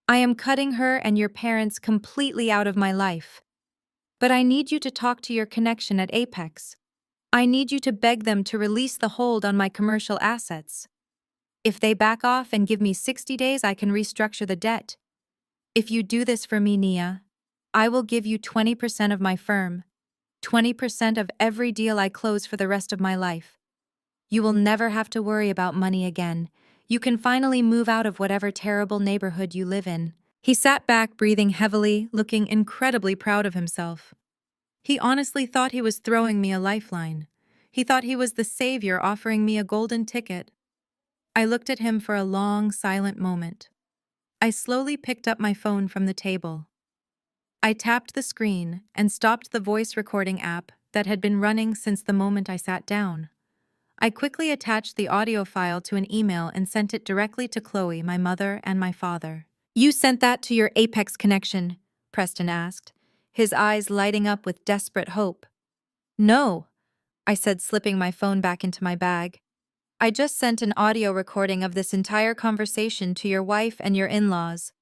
I am cutting her and your parents completely out of my life. But I need you to talk to your connection at Apex. I need you to beg them to release the hold on my commercial assets. If they back off and give me 60 days, I can restructure the debt. If you do this for me, Nia, I will give you 20% of my firm, 20% of every deal I close for the rest of my life. You will never have to worry about money again. You can finally move out of whatever terrible neighborhood you live in." He sat back, breathing heavily, looking incredibly proud of himself. He honestly thought he was throwing me a lifeline. He thought he was the savior offering me a golden ticket. I looked at him for a long, silent moment. I slowly picked up my phone from the table. I tapped the screen and stopped the voice recording app that had been running since the moment I sat down. I quickly attached the audio file to an email and sent it directly to Chloe, my mother, and my father. "You sent that to your Apex connection?" Preston asked, his eyes lighting up with desperate hope. "No," I said, slipping my phone back into my bag. "I just sent an audio recording of this entire conversation to your wife and your in-laws.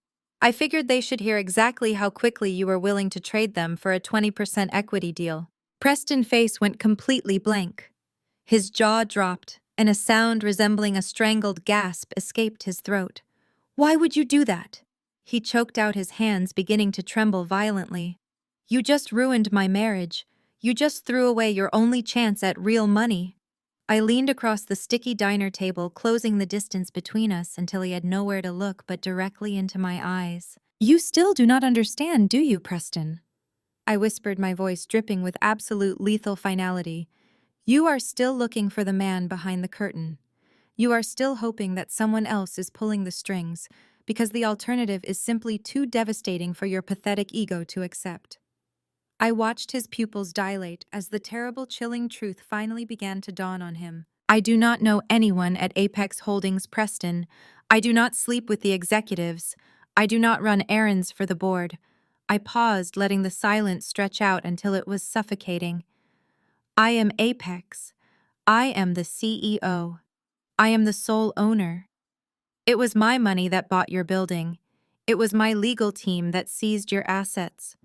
I figured they should hear exactly how quickly you were willing to trade them for a 20% equity deal." Preston's face went completely blank. His jaw dropped, and a sound resembling a strangled gasp escaped his throat. "Why would you do that?" He choked out, his hands beginning to tremble violently. "You just ruined my marriage. You just threw away your only chance at real money." I leaned across the sticky diner table, closing the distance between us until he had nowhere to look but directly into my eyes. "You still do not understand, do you, Preston?" I whispered, my voice dripping with absolute lethal finality. "You are still looking for the man behind the curtain. You are still hoping that someone else is pulling the strings, because the alternative is simply too devastating for your pathetic ego to accept." I watched his pupils dilate as the terrible, chilling truth finally began to dawn on him. "I do not know anyone at Apex Holdings, Preston. I do not sleep with the executives. I do not run errands for the board. I paused, letting the silence stretch out until it was suffocating. I am Apex. I am the CEO. I am the sole owner. It was my money that bought your building. It was my legal team that seized your assets.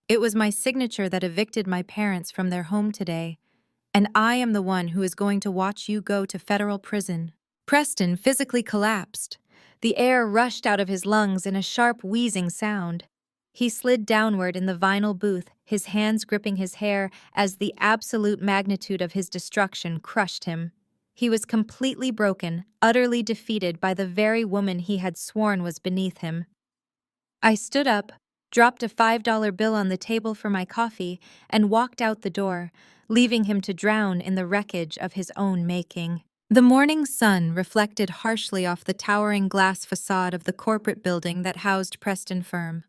It was my signature that evicted my parents from their home today. And I am the one who is going to watch you go to federal prison. Preston physically collapsed. The air rushed out of his lungs in a sharp wheezing sound. He slid downward in the vinyl booth, his hands gripping his hair as the absolute magnitude of his destruction crushed him. He was completely broken, utterly defeated by the very woman he had sworn was beneath him. I stood up, dropped a $5 bill on the table for my coffee, and walked out the door, leaving him to drown in the wreckage of his own making. The morning sun reflected harshly off the towering glass facade of the corporate building that housed Preston Firm.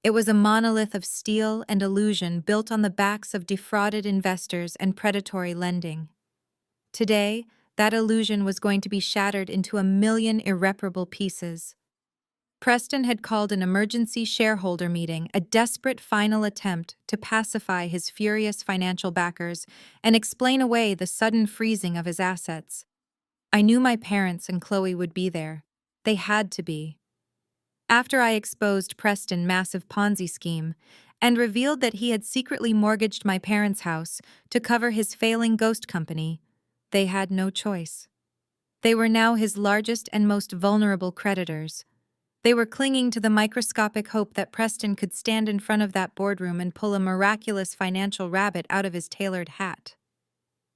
It was a monolith of steel and illusion built on the backs of defrauded investors and predatory lending. Today, that illusion was going to be shattered into a million irreparable pieces. Preston had called an emergency shareholder meeting, a desperate final attempt to pacify his furious financial backers and explain away the sudden freezing of his assets. I knew my parents and Chloe would be there. They had to be. After I exposed Preston's massive Ponzi scheme and revealed that he had secretly mortgaged my parents' house to cover his failing ghost company, they had no choice. They were now his largest and most vulnerable creditors. They were clinging to the microscopic hope that Preston could stand in front of that boardroom and pull a miraculous financial rabbit out of his tailored hat.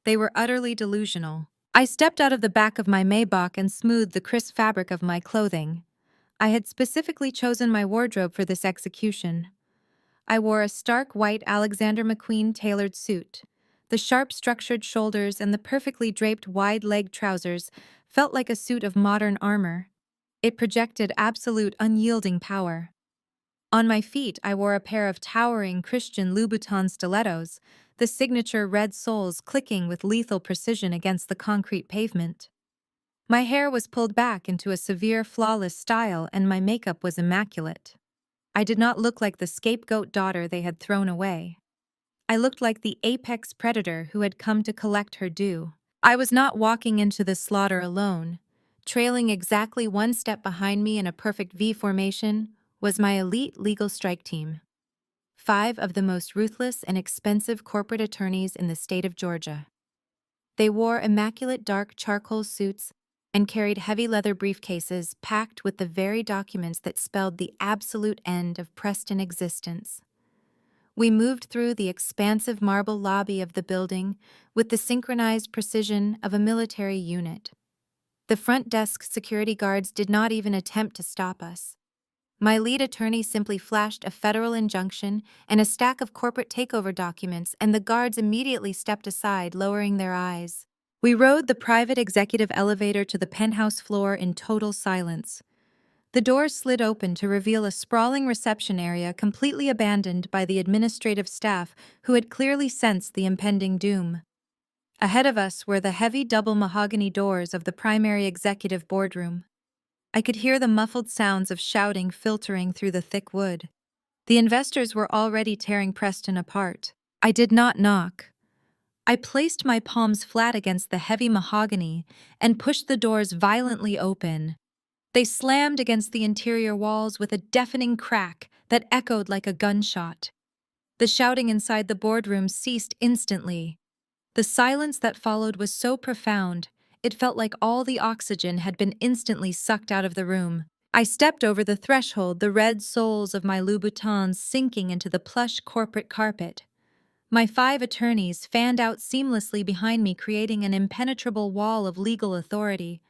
They were utterly delusional. I stepped out of the back of my Maybach and smoothed the crisp fabric of my clothing. I had specifically chosen my wardrobe for this execution. I wore a stark white Alexander McQueen tailored suit. The sharp structured shoulders and the perfectly draped wide-legged trousers felt like a suit of modern armor. It projected absolute unyielding power. On my feet, I wore a pair of towering Christian Louboutin stilettos, the signature red soles clicking with lethal precision against the concrete pavement. My hair was pulled back into a severe, flawless style, and my makeup was immaculate. I did not look like the scapegoat daughter they had thrown away. I looked like the apex predator who had come to collect her due. I was not walking into the slaughter alone. Trailing exactly one step behind me in a perfect V formation was my elite legal strike team. 5 of the most ruthless and expensive corporate attorneys in the state of Georgia. They wore immaculate dark charcoal suits and carried heavy leather briefcases packed with the very documents that spelled the absolute end of Preston existence. We moved through the expansive marble lobby of the building with the synchronized precision of a military unit. The front desk security guards did not even attempt to stop us. My lead attorney simply flashed a federal injunction and a stack of corporate takeover documents, and the guards immediately stepped aside, lowering their eyes. We rode the private executive elevator to the penthouse floor in total silence. The doors slid open to reveal a sprawling reception area completely abandoned by the administrative staff who had clearly sensed the impending doom. Ahead of us were the heavy double mahogany doors of the primary executive boardroom. I could hear the muffled sounds of shouting filtering through the thick wood. The investors were already tearing Preston apart. I did not knock. I placed my palms flat against the heavy mahogany and pushed the doors violently open. They slammed against the interior walls with a deafening crack that echoed like a gunshot. The shouting inside the boardroom ceased instantly. The silence that followed was so profound, it felt like all the oxygen had been instantly sucked out of the room. I stepped over the threshold, the red soles of my Louboutins sinking into the plush corporate carpet. My 5 attorneys fanned out seamlessly behind me, creating an impenetrable wall of legal authority.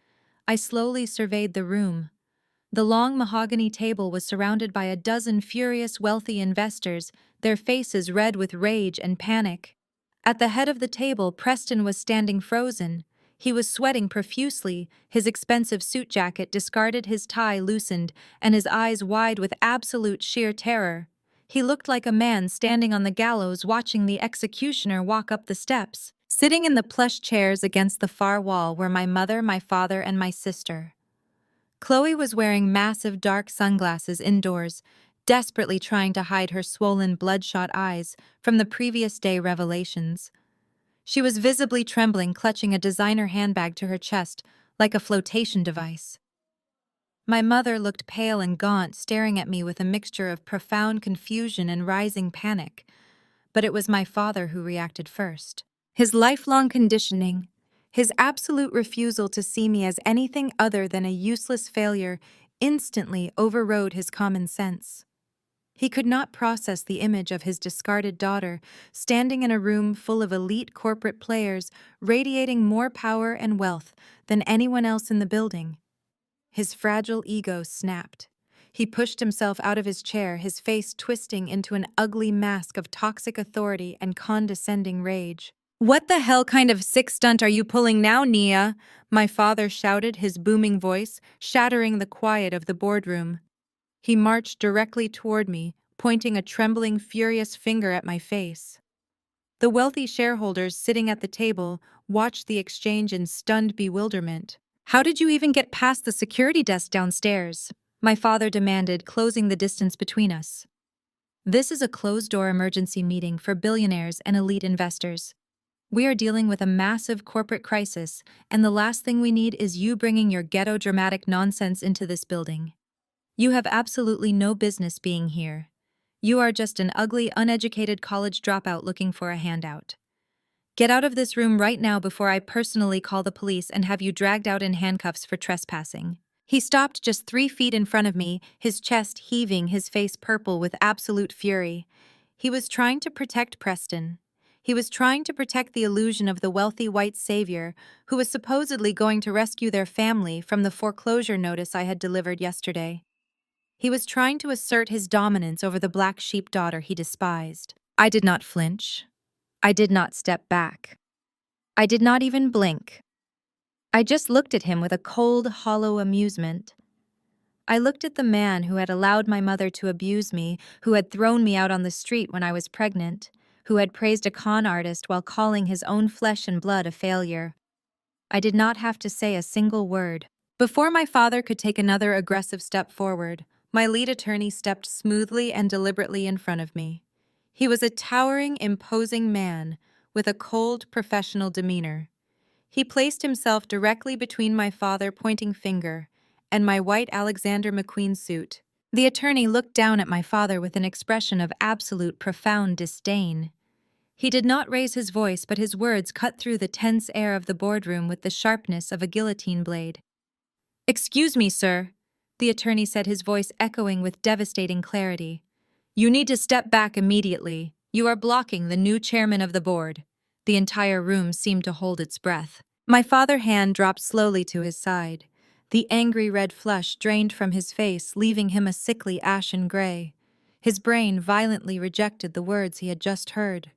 I slowly surveyed the room. The long mahogany table was surrounded by a dozen furious wealthy investors, their faces red with rage and panic. At the head of the table, Preston was standing frozen. He was sweating profusely, his expensive suit jacket discarded, his tie loosened, and his eyes wide with absolute sheer terror. He looked like a man standing on the gallows watching the executioner walk up the steps. Sitting in the plush chairs against the far wall were my mother, my father, and my sister. Chloe was wearing massive dark sunglasses indoors, desperately trying to hide her swollen, bloodshot eyes from the previous day revelations. She was visibly trembling, clutching a designer handbag to her chest like a flotation device. My mother looked pale and gaunt, staring at me with a mixture of profound confusion and rising panic. But it was my father who reacted first. His lifelong conditioning, his absolute refusal to see me as anything other than a useless failure, instantly overrode his common sense. He could not process the image of his discarded daughter standing in a room full of elite corporate players radiating more power and wealth than anyone else in the building. His fragile ego snapped. He pushed himself out of his chair, his face twisting into an ugly mask of toxic authority and condescending rage. "What the hell kind of sick stunt are you pulling now, Nia?" My father shouted, his booming voice shattering the quiet of the boardroom. He marched directly toward me, pointing a trembling, furious finger at my face. The wealthy shareholders sitting at the table watched the exchange in stunned bewilderment. "How did you even get past the security desk downstairs?" My father demanded, closing the distance between us. "This is a closed-door emergency meeting for billionaires and elite investors. We are dealing with a massive corporate crisis, and the last thing we need is you bringing your ghetto dramatic nonsense into this building. You have absolutely no business being here. You are just an ugly, uneducated college dropout looking for a handout. Get out of this room right now before I personally call the police and have you dragged out in handcuffs for trespassing." He stopped just 3 feet in front of me, his chest heaving, his face purple with absolute fury. He was trying to protect Preston. He was trying to protect the illusion of the wealthy white savior who was supposedly going to rescue their family from the foreclosure notice I had delivered yesterday. He was trying to assert his dominance over the black sheep daughter he despised. I did not flinch. I did not step back. I did not even blink. I just looked at him with a cold, hollow amusement. I looked at the man who had allowed my mother to abuse me, who had thrown me out on the street when I was pregnant, who had praised a con artist while calling his own flesh and blood a failure. I did not have to say a single word. Before my father could take another aggressive step forward, my lead attorney stepped smoothly and deliberately in front of me. He was a towering, imposing man with a cold, professional demeanor. He placed himself directly between my father pointing finger and my white Alexander McQueen suit. The attorney looked down at my father with an expression of absolute profound disdain. He did not raise his voice, but his words cut through the tense air of the boardroom with the sharpness of a guillotine blade. "Excuse me, sir," the attorney said, his voice echoing with devastating clarity. "You need to step back immediately. You are blocking the new chairman of the board." The entire room seemed to hold its breath. My father's hand dropped slowly to his side. The angry red flush drained from his face, leaving him a sickly ashen gray. His brain violently rejected the words he had just heard.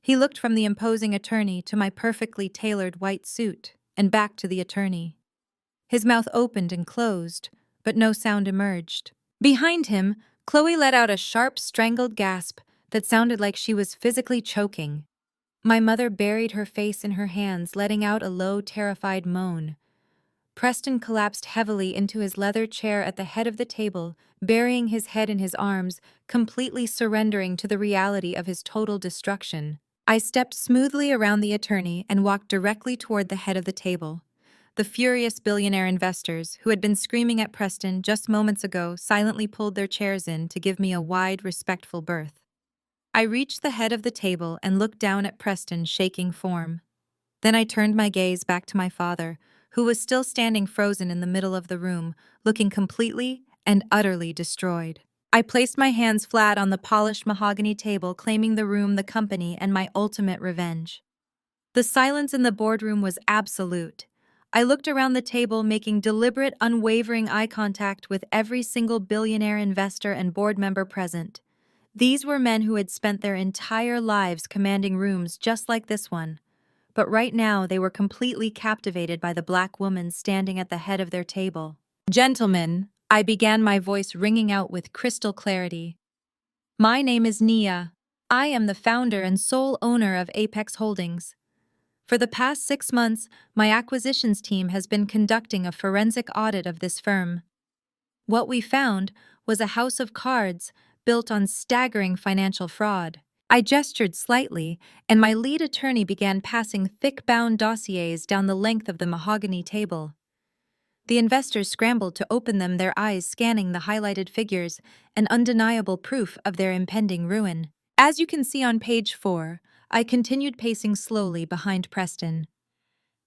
He looked from the imposing attorney to my perfectly tailored white suit, and back to the attorney. His mouth opened and closed, but no sound emerged. Behind him, Chloe let out a sharp, strangled gasp that sounded like she was physically choking. My mother buried her face in her hands, letting out a low, terrified moan. Preston collapsed heavily into his leather chair at the head of the table, burying his head in his arms, completely surrendering to the reality of his total destruction. I stepped smoothly around the attorney and walked directly toward the head of the table. The furious billionaire investors, who had been screaming at Preston just moments ago, silently pulled their chairs in to give me a wide, respectful berth. I reached the head of the table and looked down at Preston's shaking form. Then I turned my gaze back to my father, who was still standing frozen in the middle of the room, looking completely and utterly destroyed. I placed my hands flat on the polished mahogany table, claiming the room, the company, and my ultimate revenge. The silence in the boardroom was absolute. I looked around the table, making deliberate, unwavering eye contact with every single billionaire investor and board member present. These were men who had spent their entire lives commanding rooms just like this one. But right now they were completely captivated by the black woman standing at the head of their table. "Gentlemen," I began, my voice ringing out with crystal clarity. "My name is Nia. I am the founder and sole owner of Apex Holdings. For the past 6 months, my acquisitions team has been conducting a forensic audit of this firm. What we found was a house of cards built on staggering financial fraud. I gestured slightly, and my lead attorney began passing thick-bound dossiers down the length of the mahogany table. The investors scrambled to open them, their eyes scanning the highlighted figures, an undeniable proof of their impending ruin. As you can see on page 4, I continued pacing slowly behind Preston.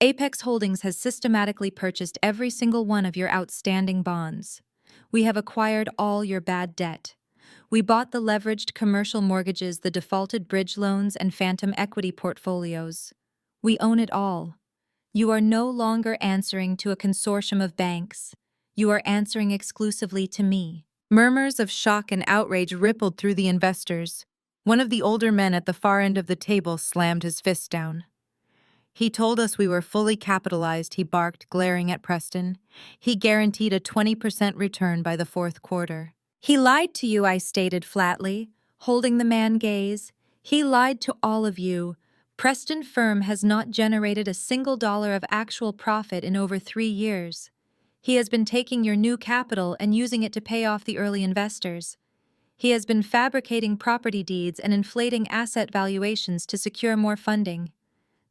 Apex Holdings has systematically purchased every single one of your outstanding bonds. We have acquired all your bad debt. We bought the leveraged commercial mortgages, the defaulted bridge loans, and phantom equity portfolios. We own it all. You are no longer answering to a consortium of banks. You are answering exclusively to me. Murmurs of shock and outrage rippled through the investors. One of the older men at the far end of the table slammed his fist down. He told us we were fully capitalized, he barked, glaring at Preston. He guaranteed a 20% return by the fourth quarter. He lied to you, I stated flatly, holding the man gaze. He lied to all of you. Preston firm has not generated a single dollar of actual profit in over 3 years. He has been taking your new capital and using it to pay off the early investors. He has been fabricating property deeds and inflating asset valuations to secure more funding.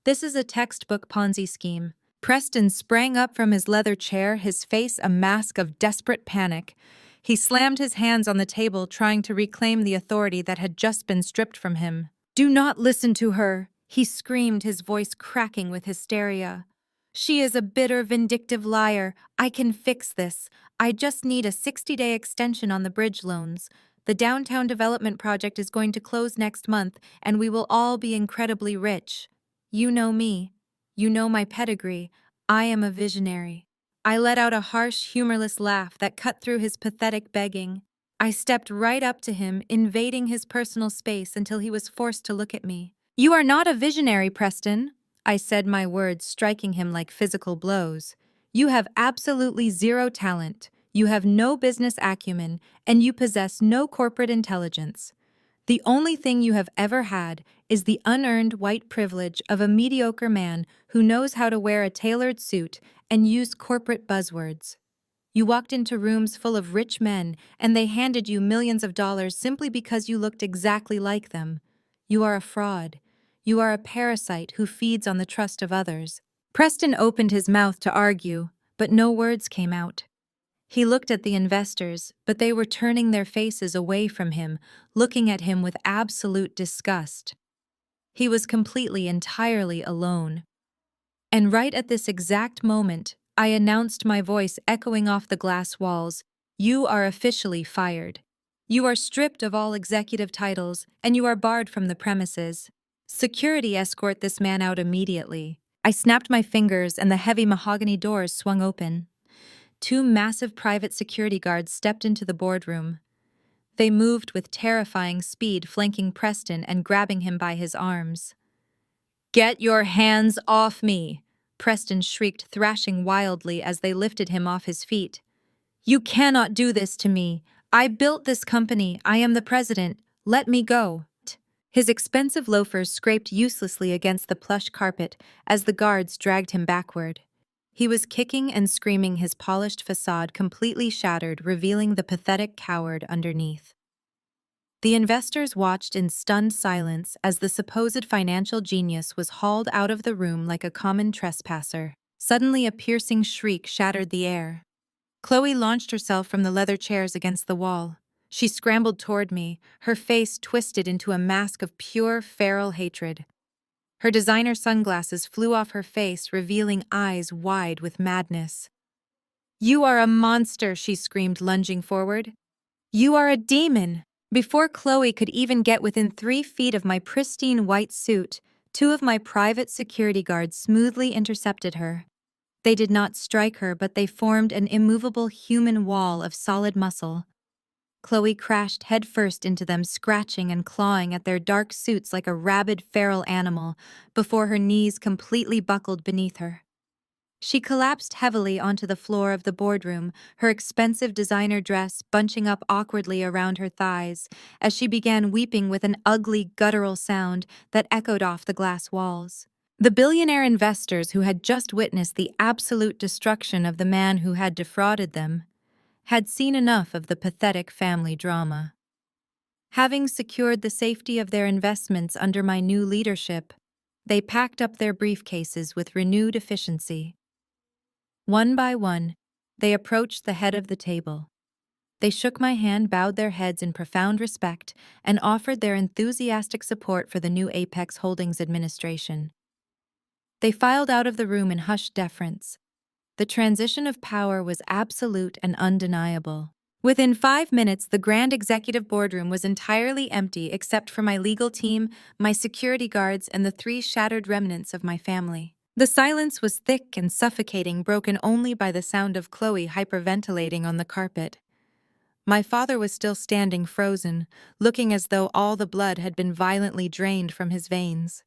This is a textbook Ponzi scheme. Preston sprang up from his leather chair, his face a mask of desperate panic. He slammed his hands on the table, trying to reclaim the authority that had just been stripped from him. "Do not listen to her," he screamed, his voice cracking with hysteria. "She is a bitter, vindictive liar. I can fix this. I just need a 60-day extension on the bridge loans. The downtown development project is going to close next month, and we will all be incredibly rich. You know me. You know my pedigree. I am a visionary." I let out a harsh, humorless laugh that cut through his pathetic begging. I stepped right up to him, invading his personal space until he was forced to look at me. "You are not a visionary, Preston," I said, my words striking him like physical blows. "You have absolutely zero talent, you have no business acumen, and you possess no corporate intelligence. The only thing you have ever had is the unearned white privilege of a mediocre man who knows how to wear a tailored suit and use corporate buzzwords. You walked into rooms full of rich men, and they handed you millions of dollars simply because you looked exactly like them. You are a fraud. You are a parasite who feeds on the trust of others." Preston opened his mouth to argue, but no words came out. He looked at the investors, but they were turning their faces away from him, looking at him with absolute disgust. He was completely, entirely alone. And right at this exact moment, I announced, my voice echoing off the glass walls, "You are officially fired. You are stripped of all executive titles, and you are barred from the premises. Security, escort this man out immediately." I snapped my fingers, and the heavy mahogany doors swung open. 2 massive private security guards stepped into the boardroom. They moved with terrifying speed, flanking Preston and grabbing him by his arms. "Get your hands off me!" Preston shrieked, thrashing wildly as they lifted him off his feet. "You cannot do this to me. I built this company. I am the president. Let me go." His expensive loafers scraped uselessly against the plush carpet as the guards dragged him backward. He was kicking and screaming, his polished facade completely shattered, revealing the pathetic coward underneath. The investors watched in stunned silence as the supposed financial genius was hauled out of the room like a common trespasser. Suddenly, a piercing shriek shattered the air. Chloe launched herself from the leather chairs against the wall. She scrambled toward me, her face twisted into a mask of pure, feral hatred. Her designer sunglasses flew off her face, revealing eyes wide with madness. "You are a monster," she screamed, lunging forward. "You are a demon!" Before Chloe could even get within 3 feet of my pristine white suit, 2 of my private security guards smoothly intercepted her. They did not strike her, but they formed an immovable human wall of solid muscle. Chloe crashed headfirst into them, scratching and clawing at their dark suits like a rabid feral animal, before her knees completely buckled beneath her. She collapsed heavily onto the floor of the boardroom, her expensive designer dress bunching up awkwardly around her thighs, as she began weeping with an ugly, guttural sound that echoed off the glass walls. The billionaire investors who had just witnessed the absolute destruction of the man who had defrauded them had seen enough of the pathetic family drama. Having secured the safety of their investments under my new leadership, they packed up their briefcases with renewed efficiency. One by one, they approached the head of the table. They shook my hand, bowed their heads in profound respect, and offered their enthusiastic support for the new Apex Holdings administration. They filed out of the room in hushed deference. The transition of power was absolute and undeniable. Within 5 minutes, the grand executive boardroom was entirely empty except for my legal team, my security guards, and the 3 shattered remnants of my family. The silence was thick and suffocating, broken only by the sound of Chloe hyperventilating on the carpet. My father was still standing frozen, looking as though all the blood had been violently drained from his veins.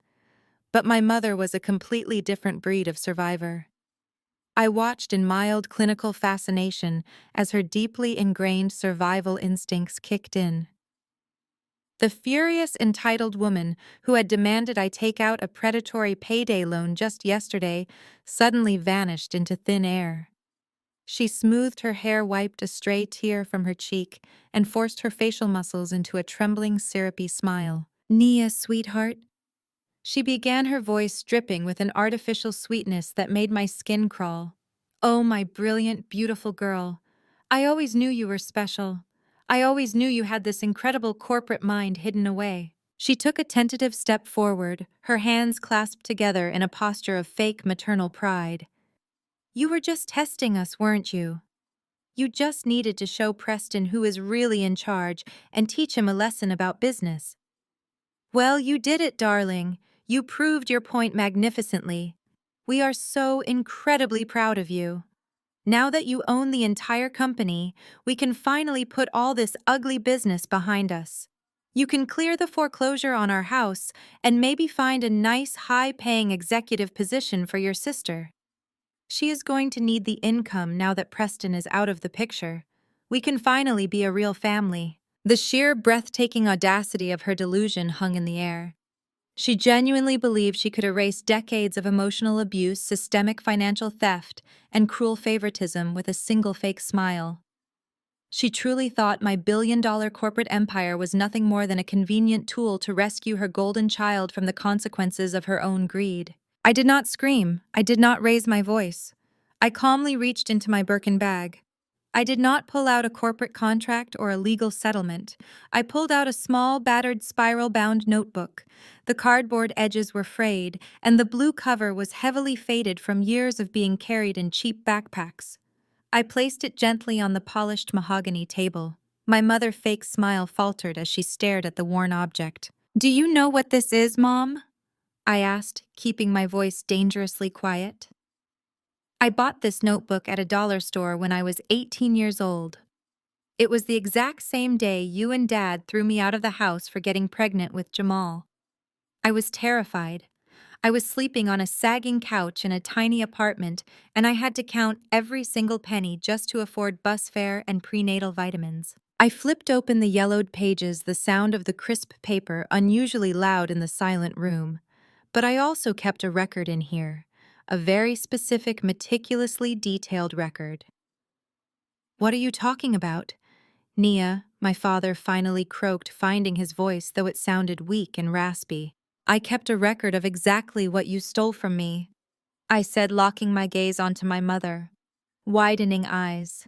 But my mother was a completely different breed of survivor. I watched in mild clinical fascination as her deeply ingrained survival instincts kicked in. The furious, entitled woman who had demanded I take out a predatory payday loan just yesterday suddenly vanished into thin air. She smoothed her hair, wiped a stray tear from her cheek, and forced her facial muscles into a trembling, syrupy smile. "Nia, sweetheart." She began, her voice dripping with an artificial sweetness that made my skin crawl. "Oh, my brilliant, beautiful girl. I always knew you were special. I always knew you had this incredible corporate mind hidden away." She took a tentative step forward, her hands clasped together in a posture of fake maternal pride. "You were just testing us, weren't you? You just needed to show Preston who is really in charge and teach him a lesson about business. Well, you did it, darling. You proved your point magnificently. We are so incredibly proud of you. Now that you own the entire company, we can finally put all this ugly business behind us. You can clear the foreclosure on our house and maybe find a nice, high-paying executive position for your sister. She is going to need the income now that Preston is out of the picture. We can finally be a real family." The sheer, breathtaking audacity of her delusion hung in the air. She genuinely believed she could erase decades of emotional abuse, systemic financial theft, and cruel favoritism with a single fake smile. She truly thought my billion-dollar corporate empire was nothing more than a convenient tool to rescue her golden child from the consequences of her own greed. I did not scream. I did not raise my voice. I calmly reached into my Birkin bag. I did not pull out a corporate contract or a legal settlement. I pulled out a small, battered, spiral-bound notebook. The cardboard edges were frayed, and the blue cover was heavily faded from years of being carried in cheap backpacks. I placed it gently on the polished mahogany table. My mother's fake smile faltered as she stared at the worn object. "Do you know what this is, Mom?" I asked, keeping my voice dangerously quiet. "I bought this notebook at a dollar store when I was 18 years old. It was the exact same day you and Dad threw me out of the house for getting pregnant with Jamal. I was terrified. I was sleeping on a sagging couch in a tiny apartment, and I had to count every single penny just to afford bus fare and prenatal vitamins." I flipped open the yellowed pages, the sound of the crisp paper unusually loud in the silent room. But I also kept a record in here, a very specific, meticulously detailed record. "What are you talking about?" "Nia," my father finally croaked, finding his voice, though it sounded weak and raspy. "I kept a record of exactly what you stole from me," I said, locking my gaze onto my mother. Widening eyes.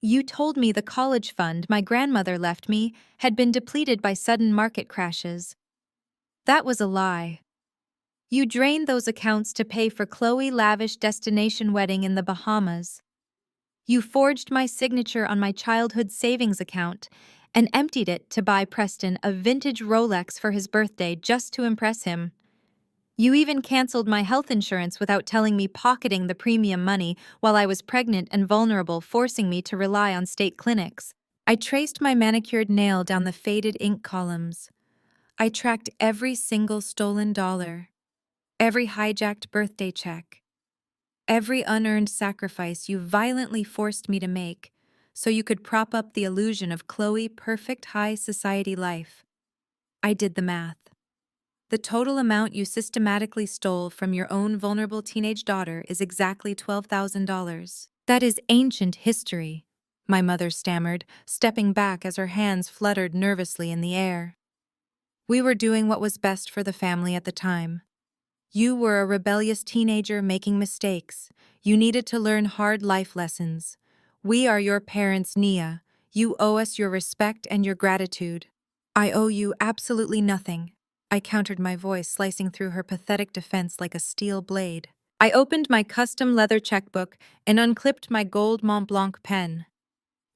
"You told me the college fund my grandmother left me had been depleted by sudden market crashes. That was a lie. You drained those accounts to pay for Chloe's lavish destination wedding in the Bahamas. You forged my signature on my childhood savings account and emptied it to buy Preston a vintage Rolex for his birthday just to impress him. You even canceled my health insurance without telling me, pocketing the premium money while I was pregnant and vulnerable, forcing me to rely on state clinics." I traced my manicured nail down the faded ink columns. I tracked every single stolen dollar, every hijacked birthday check, every unearned sacrifice you violently forced me to make so you could prop up the illusion of Chloe's perfect high society life. I did the math. The total amount you systematically stole from your own vulnerable teenage daughter is exactly $12,000. That is ancient history, my mother stammered, stepping back as her hands fluttered nervously in the air. We were doing what was best for the family at the time. You were a rebellious teenager making mistakes. You needed to learn hard life lessons. We are your parents, Nia. You owe us your respect and your gratitude. I owe you absolutely nothing. I countered, my voice slicing through her pathetic defense like a steel blade. I opened my custom leather checkbook and unclipped my gold Mont Blanc pen.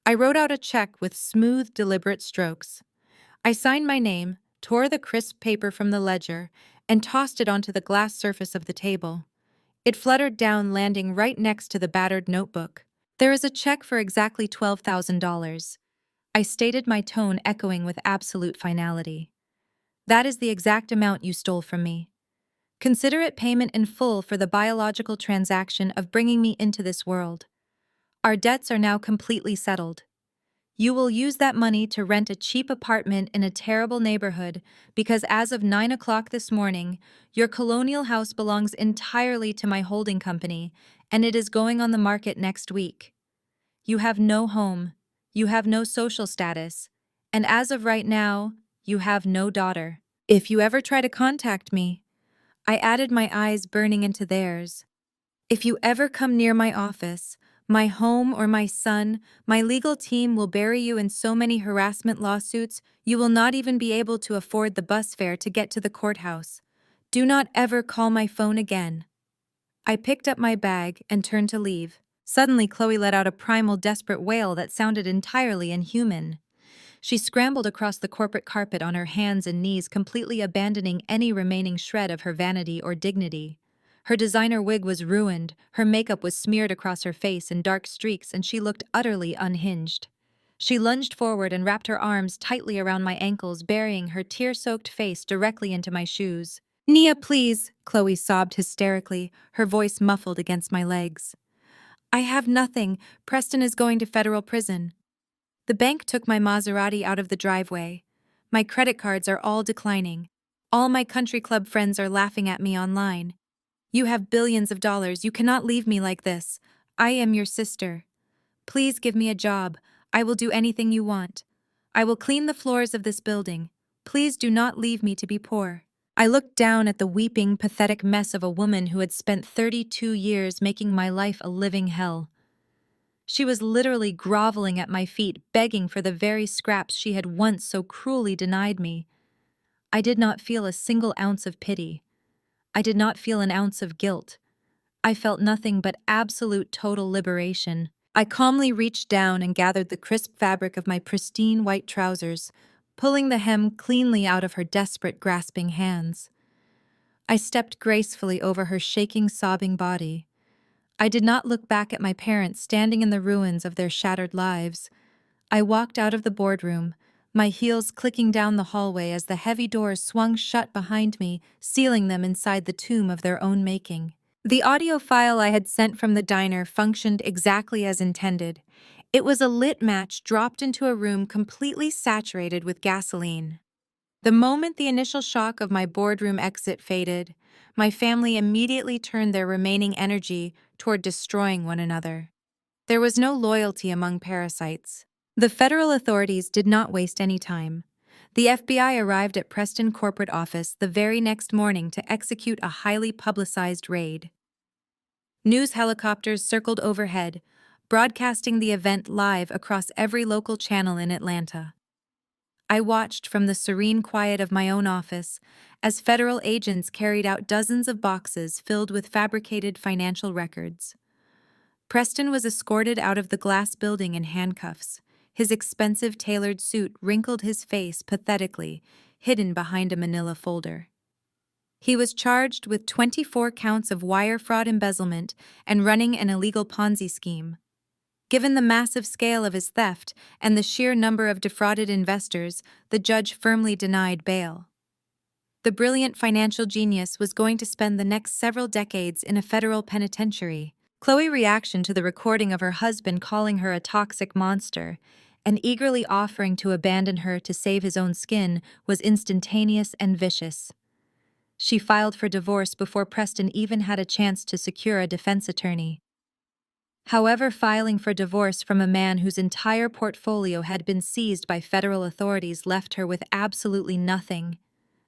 I wrote out a check with smooth, deliberate strokes. I signed my name, tore the crisp paper from the ledger, and tossed it onto the glass surface of the table. It fluttered down, landing right next to the battered notebook. There is a check for exactly $12,000. I stated, my tone echoing with absolute finality. That is the exact amount you stole from me. Consider it payment in full for the biological transaction of bringing me into this world. Our debts are now completely settled. You will use that money to rent a cheap apartment in a terrible neighborhood because as of 9 o'clock this morning, your colonial house belongs entirely to my holding company, and it is going on the market next week. You have no home, you have no social status, and as of right now, you have no daughter. If you ever try to contact me, I added, my eyes burning into theirs. If you ever come near my office, my home, or my son, my legal team will bury you in so many harassment lawsuits you will not even be able to afford the bus fare to get to the courthouse. Do not ever call my phone again. I picked up my bag and turned to leave. Suddenly, Chloe let out a primal, desperate wail that sounded entirely inhuman. She scrambled across the corporate carpet on her hands and knees, completely abandoning any remaining shred of her vanity or dignity. Her designer wig was ruined, her makeup was smeared across her face in dark streaks, and she looked utterly unhinged. She lunged forward and wrapped her arms tightly around my ankles, burying her tear-soaked face directly into my shoes. "Nia, please," Chloe sobbed hysterically, her voice muffled against my legs. "I have nothing. Preston is going to federal prison." The bank took my Maserati out of the driveway. My credit cards are all declining. All my country club friends are laughing at me online. You have billions of dollars. You cannot leave me like this. I am your sister. Please give me a job. I will do anything you want. I will clean the floors of this building. Please do not leave me to be poor. I looked down at the weeping, pathetic mess of a woman who had spent 32 years making my life a living hell. She was literally groveling at my feet, begging for the very scraps she had once so cruelly denied me. I did not feel a single ounce of pity. I did not feel an ounce of guilt. I felt nothing but absolute total liberation. I calmly reached down and gathered the crisp fabric of my pristine white trousers, pulling the hem cleanly out of her desperate, grasping hands. I stepped gracefully over her shaking, sobbing body. I did not look back at my parents standing in the ruins of their shattered lives. I walked out of the boardroom, my heels clicking down the hallway as the heavy doors swung shut behind me, sealing them inside the tomb of their own making. The audio file I had sent from the diner functioned exactly as intended. It was a lit match dropped into a room completely saturated with gasoline. The moment the initial shock of my boardroom exit faded, my family immediately turned their remaining energy toward destroying one another. There was no loyalty among parasites. The federal authorities did not waste any time. The FBI arrived at Preston corporate office the very next morning to execute a highly publicized raid. News helicopters circled overhead, broadcasting the event live across every local channel in Atlanta. I watched from the serene quiet of my own office as federal agents carried out dozens of boxes filled with fabricated financial records. Preston was escorted out of the glass building in handcuffs. His expensive tailored suit wrinkled his face pathetically, hidden behind a manila folder. He was charged with 24 counts of wire fraud, embezzlement, and running an illegal Ponzi scheme. Given the massive scale of his theft and the sheer number of defrauded investors, the judge firmly denied bail. The brilliant financial genius was going to spend the next several decades in a federal penitentiary. Chloe's reaction to the recording of her husband calling her a toxic monster and eagerly offering to abandon her to save his own skin was instantaneous and vicious. She filed for divorce before Preston even had a chance to secure a defense attorney. However, filing for divorce from a man whose entire portfolio had been seized by federal authorities left her with absolutely nothing.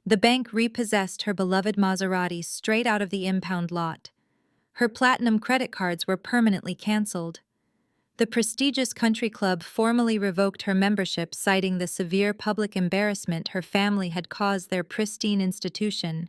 The bank repossessed her beloved Maserati straight out of the impound lot. Her platinum credit cards were permanently canceled. The prestigious country club formally revoked her membership, citing the severe public embarrassment her family had caused their pristine institution.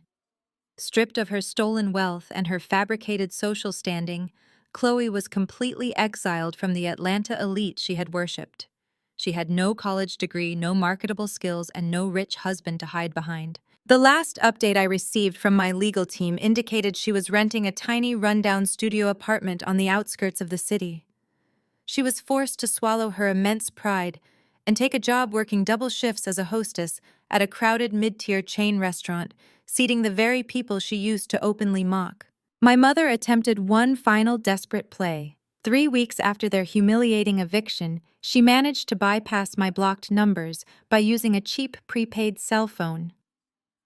Stripped of her stolen wealth and her fabricated social standing, Chloe was completely exiled from the Atlanta elite she had worshipped. She had no college degree, no marketable skills, and no rich husband to hide behind. The last update I received from my legal team indicated she was renting a tiny rundown studio apartment on the outskirts of the city. She was forced to swallow her immense pride and take a job working double shifts as a hostess at a crowded mid-tier chain restaurant, seating the very people she used to openly mock. My mother attempted one final desperate play. 3 weeks after their humiliating eviction, she managed to bypass my blocked numbers by using a cheap prepaid cell phone.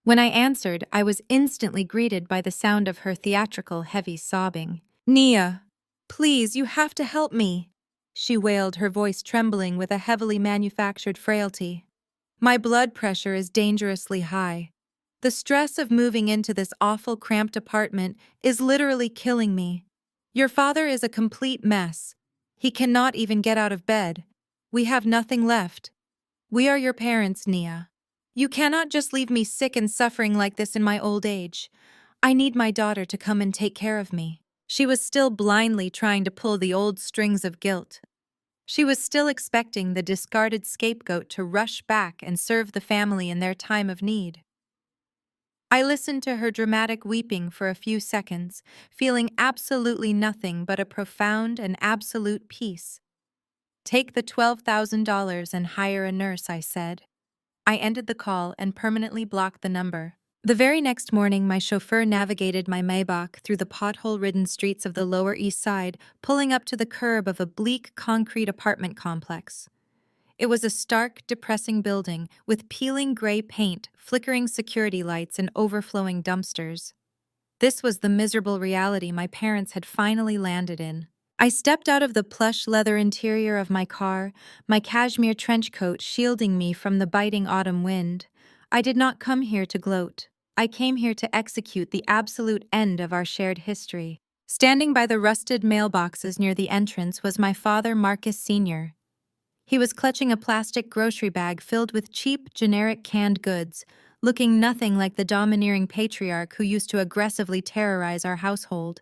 When I answered, I was instantly greeted by the sound of her theatrical, heavy sobbing. "Nia, please, you have to help me," she wailed, her voice trembling with a heavily manufactured frailty. "My blood pressure is dangerously high. The stress of moving into this awful cramped apartment is literally killing me. Your father is a complete mess. He cannot even get out of bed. We have nothing left. We are your parents, Nia. You cannot just leave me sick and suffering like this in my old age. I need my daughter to come and take care of me." She was still blindly trying to pull the old strings of guilt. She was still expecting the discarded scapegoat to rush back and serve the family in their time of need. I listened to her dramatic weeping for a few seconds, feeling absolutely nothing but a profound and absolute peace. "Take the $12,000 and hire a nurse," I said. I ended the call and permanently blocked the number. The very next morning, my chauffeur navigated my Maybach through the pothole-ridden streets of the Lower East Side, pulling up to the curb of a bleak concrete apartment complex. It was a stark, depressing building with peeling gray paint, flickering security lights, and overflowing dumpsters. This was the miserable reality my parents had finally landed in. I stepped out of the plush leather interior of my car, my cashmere trench coat shielding me from the biting autumn wind. I did not come here to gloat. I came here to execute the absolute end of our shared history. Standing by the rusted mailboxes near the entrance was my father, Marcus Sr. He was clutching a plastic grocery bag filled with cheap, generic canned goods, looking nothing like the domineering patriarch who used to aggressively terrorize our household.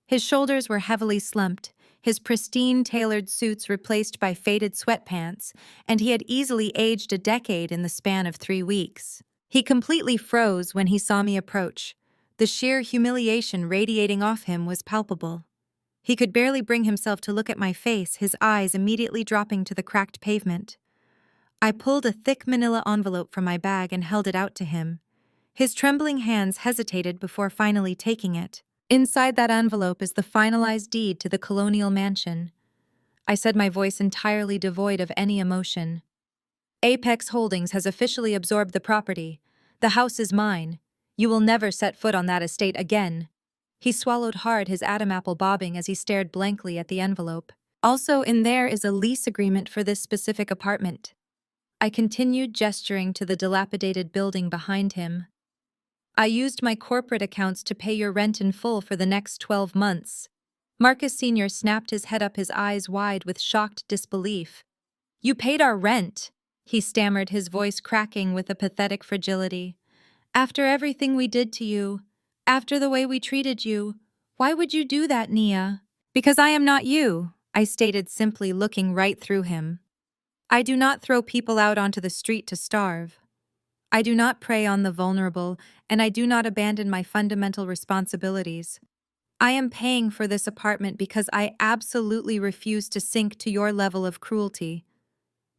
His shoulders were heavily slumped, his pristine tailored suits replaced by faded sweatpants, and he had easily aged a decade in the span of 3 weeks. He completely froze when he saw me approach. The sheer humiliation radiating off him was palpable. He could barely bring himself to look at my face, his eyes immediately dropping to the cracked pavement. I pulled a thick manila envelope from my bag and held it out to him. His trembling hands hesitated before finally taking it. "Inside that envelope is the finalized deed to the colonial mansion," I said, my voice entirely devoid of any emotion. "Apex Holdings has officially absorbed the property. The house is mine. You will never set foot on that estate again." He swallowed hard, his Adam apple bobbing as he stared blankly at the envelope. "Also in there is a lease agreement for this specific apartment." I continued, gesturing to the dilapidated building behind him. "I used my corporate accounts to pay your rent in full for the next 12 months. Marcus Sr. snapped his head up, his eyes wide with shocked disbelief. "You paid our rent," he stammered, his voice cracking with a pathetic fragility. "After everything we did to you, after the way we treated you, why would you do that, Nia?" "Because I am not you," I stated simply, looking right through him. "I do not throw people out onto the street to starve. I do not prey on the vulnerable, and I do not abandon my fundamental responsibilities. I am paying for this apartment because I absolutely refuse to sink to your level of cruelty.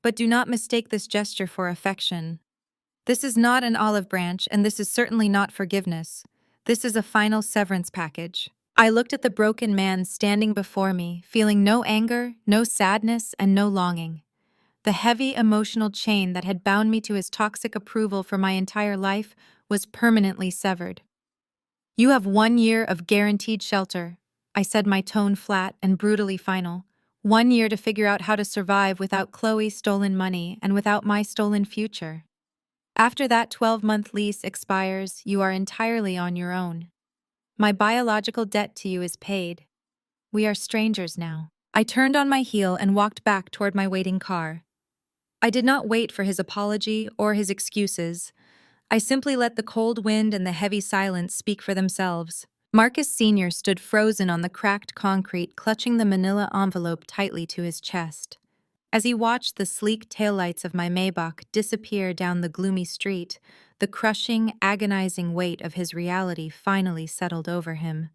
But do not mistake this gesture for affection. This is not an olive branch, and this is certainly not forgiveness. This is a final severance package." I looked at the broken man standing before me, feeling no anger, no sadness, and no longing. The heavy emotional chain that had bound me to his toxic approval for my entire life was permanently severed. "You have 1 year of guaranteed shelter," I said, my tone flat and brutally final. 1 year to figure out how to survive without Chloe's stolen money and without my stolen future. After that 12-month lease expires, you are entirely on your own. My biological debt to you is paid. We are strangers now. I turned on my heel and walked back toward my waiting car. I did not wait for his apology or his excuses. I simply let the cold wind and the heavy silence speak for themselves. Marcus Sr. stood frozen on the cracked concrete, clutching the manila envelope tightly to his chest. As he watched the sleek taillights of my Maybach disappear down the gloomy street, the crushing, agonizing weight of his reality finally settled over him.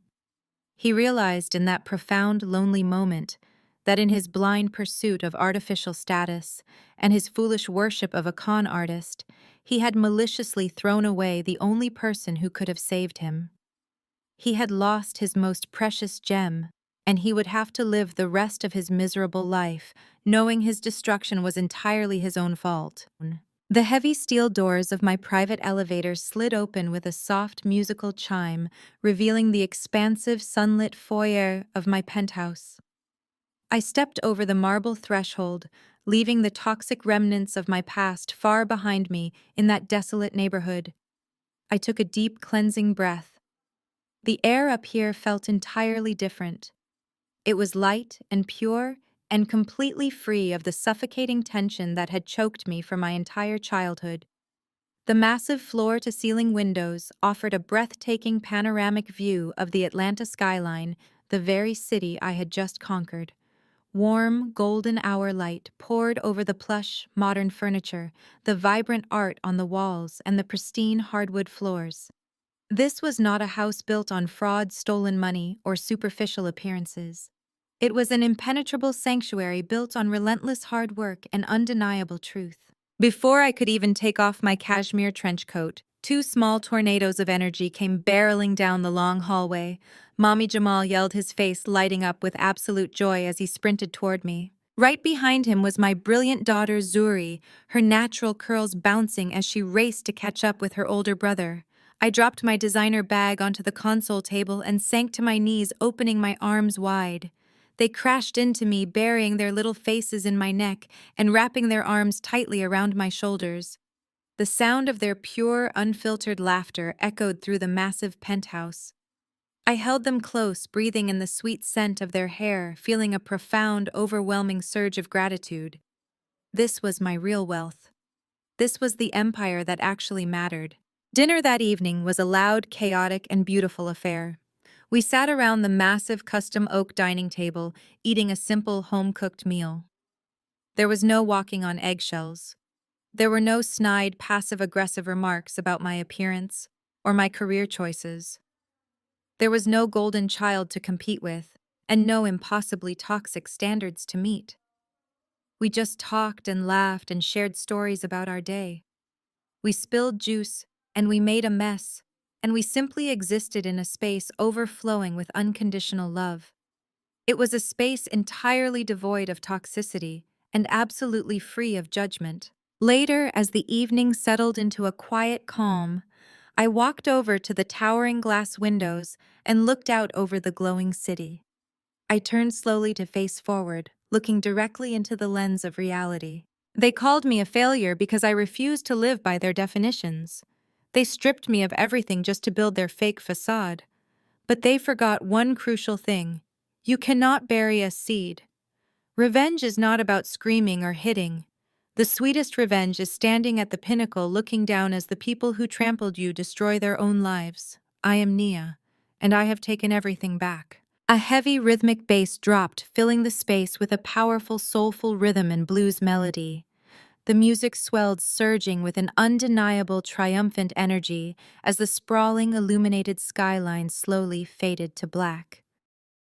He realized in that profound, lonely moment that in his blind pursuit of artificial status and his foolish worship of a con artist, he had maliciously thrown away the only person who could have saved him. He had lost his most precious gem, and he would have to live the rest of his miserable life, knowing his destruction was entirely his own fault. The heavy steel doors of my private elevator slid open with a soft musical chime, revealing the expansive sunlit foyer of my penthouse. I stepped over the marble threshold, leaving the toxic remnants of my past far behind me in that desolate neighborhood. I took a deep, cleansing breath. The air up here felt entirely different. It was light and pure and completely free of the suffocating tension that had choked me for my entire childhood. The massive floor-to-ceiling windows offered a breathtaking panoramic view of the Atlanta skyline, the very city I had just conquered. Warm, golden hour light poured over the plush, modern furniture, the vibrant art on the walls, and the pristine hardwood floors. This was not a house built on fraud, stolen money, or superficial appearances. It was an impenetrable sanctuary built on relentless hard work and undeniable truth. Before I could even take off my cashmere trench coat, two small tornadoes of energy came barreling down the long hallway. Mommy Jamal yelled, his face lighting up with absolute joy as he sprinted toward me. Right behind him was my brilliant daughter Zuri, her natural curls bouncing as she raced to catch up with her older brother. I dropped my designer bag onto the console table and sank to my knees, opening my arms wide. They crashed into me, burying their little faces in my neck and wrapping their arms tightly around my shoulders. The sound of their pure, unfiltered laughter echoed through the massive penthouse. I held them close, breathing in the sweet scent of their hair, feeling a profound, overwhelming surge of gratitude. This was my real wealth. This was the empire that actually mattered. Dinner that evening was a loud, chaotic, and beautiful affair. We sat around the massive custom oak dining table, eating a simple home-cooked meal. There was no walking on eggshells. There were no snide, passive-aggressive remarks about my appearance or my career choices. There was no golden child to compete with, and no impossibly toxic standards to meet. We just talked and laughed and shared stories about our day. We spilled juice, and we made a mess, and we simply existed in a space overflowing with unconditional love. It was a space entirely devoid of toxicity and absolutely free of judgment. Later, as the evening settled into a quiet calm, I walked over to the towering glass windows and looked out over the glowing city. I turned slowly to face forward, looking directly into the lens of reality. They called me a failure because I refused to live by their definitions. They stripped me of everything just to build their fake facade. But they forgot one crucial thing. You cannot bury a seed. Revenge is not about screaming or hitting. The sweetest revenge is standing at the pinnacle looking down as the people who trampled you destroy their own lives. I am Nia, and I have taken everything back. A heavy rhythmic bass dropped, filling the space with a powerful, soulful rhythm and blues melody. The music swelled, surging with an undeniable, triumphant energy as the sprawling, illuminated skyline slowly faded to black.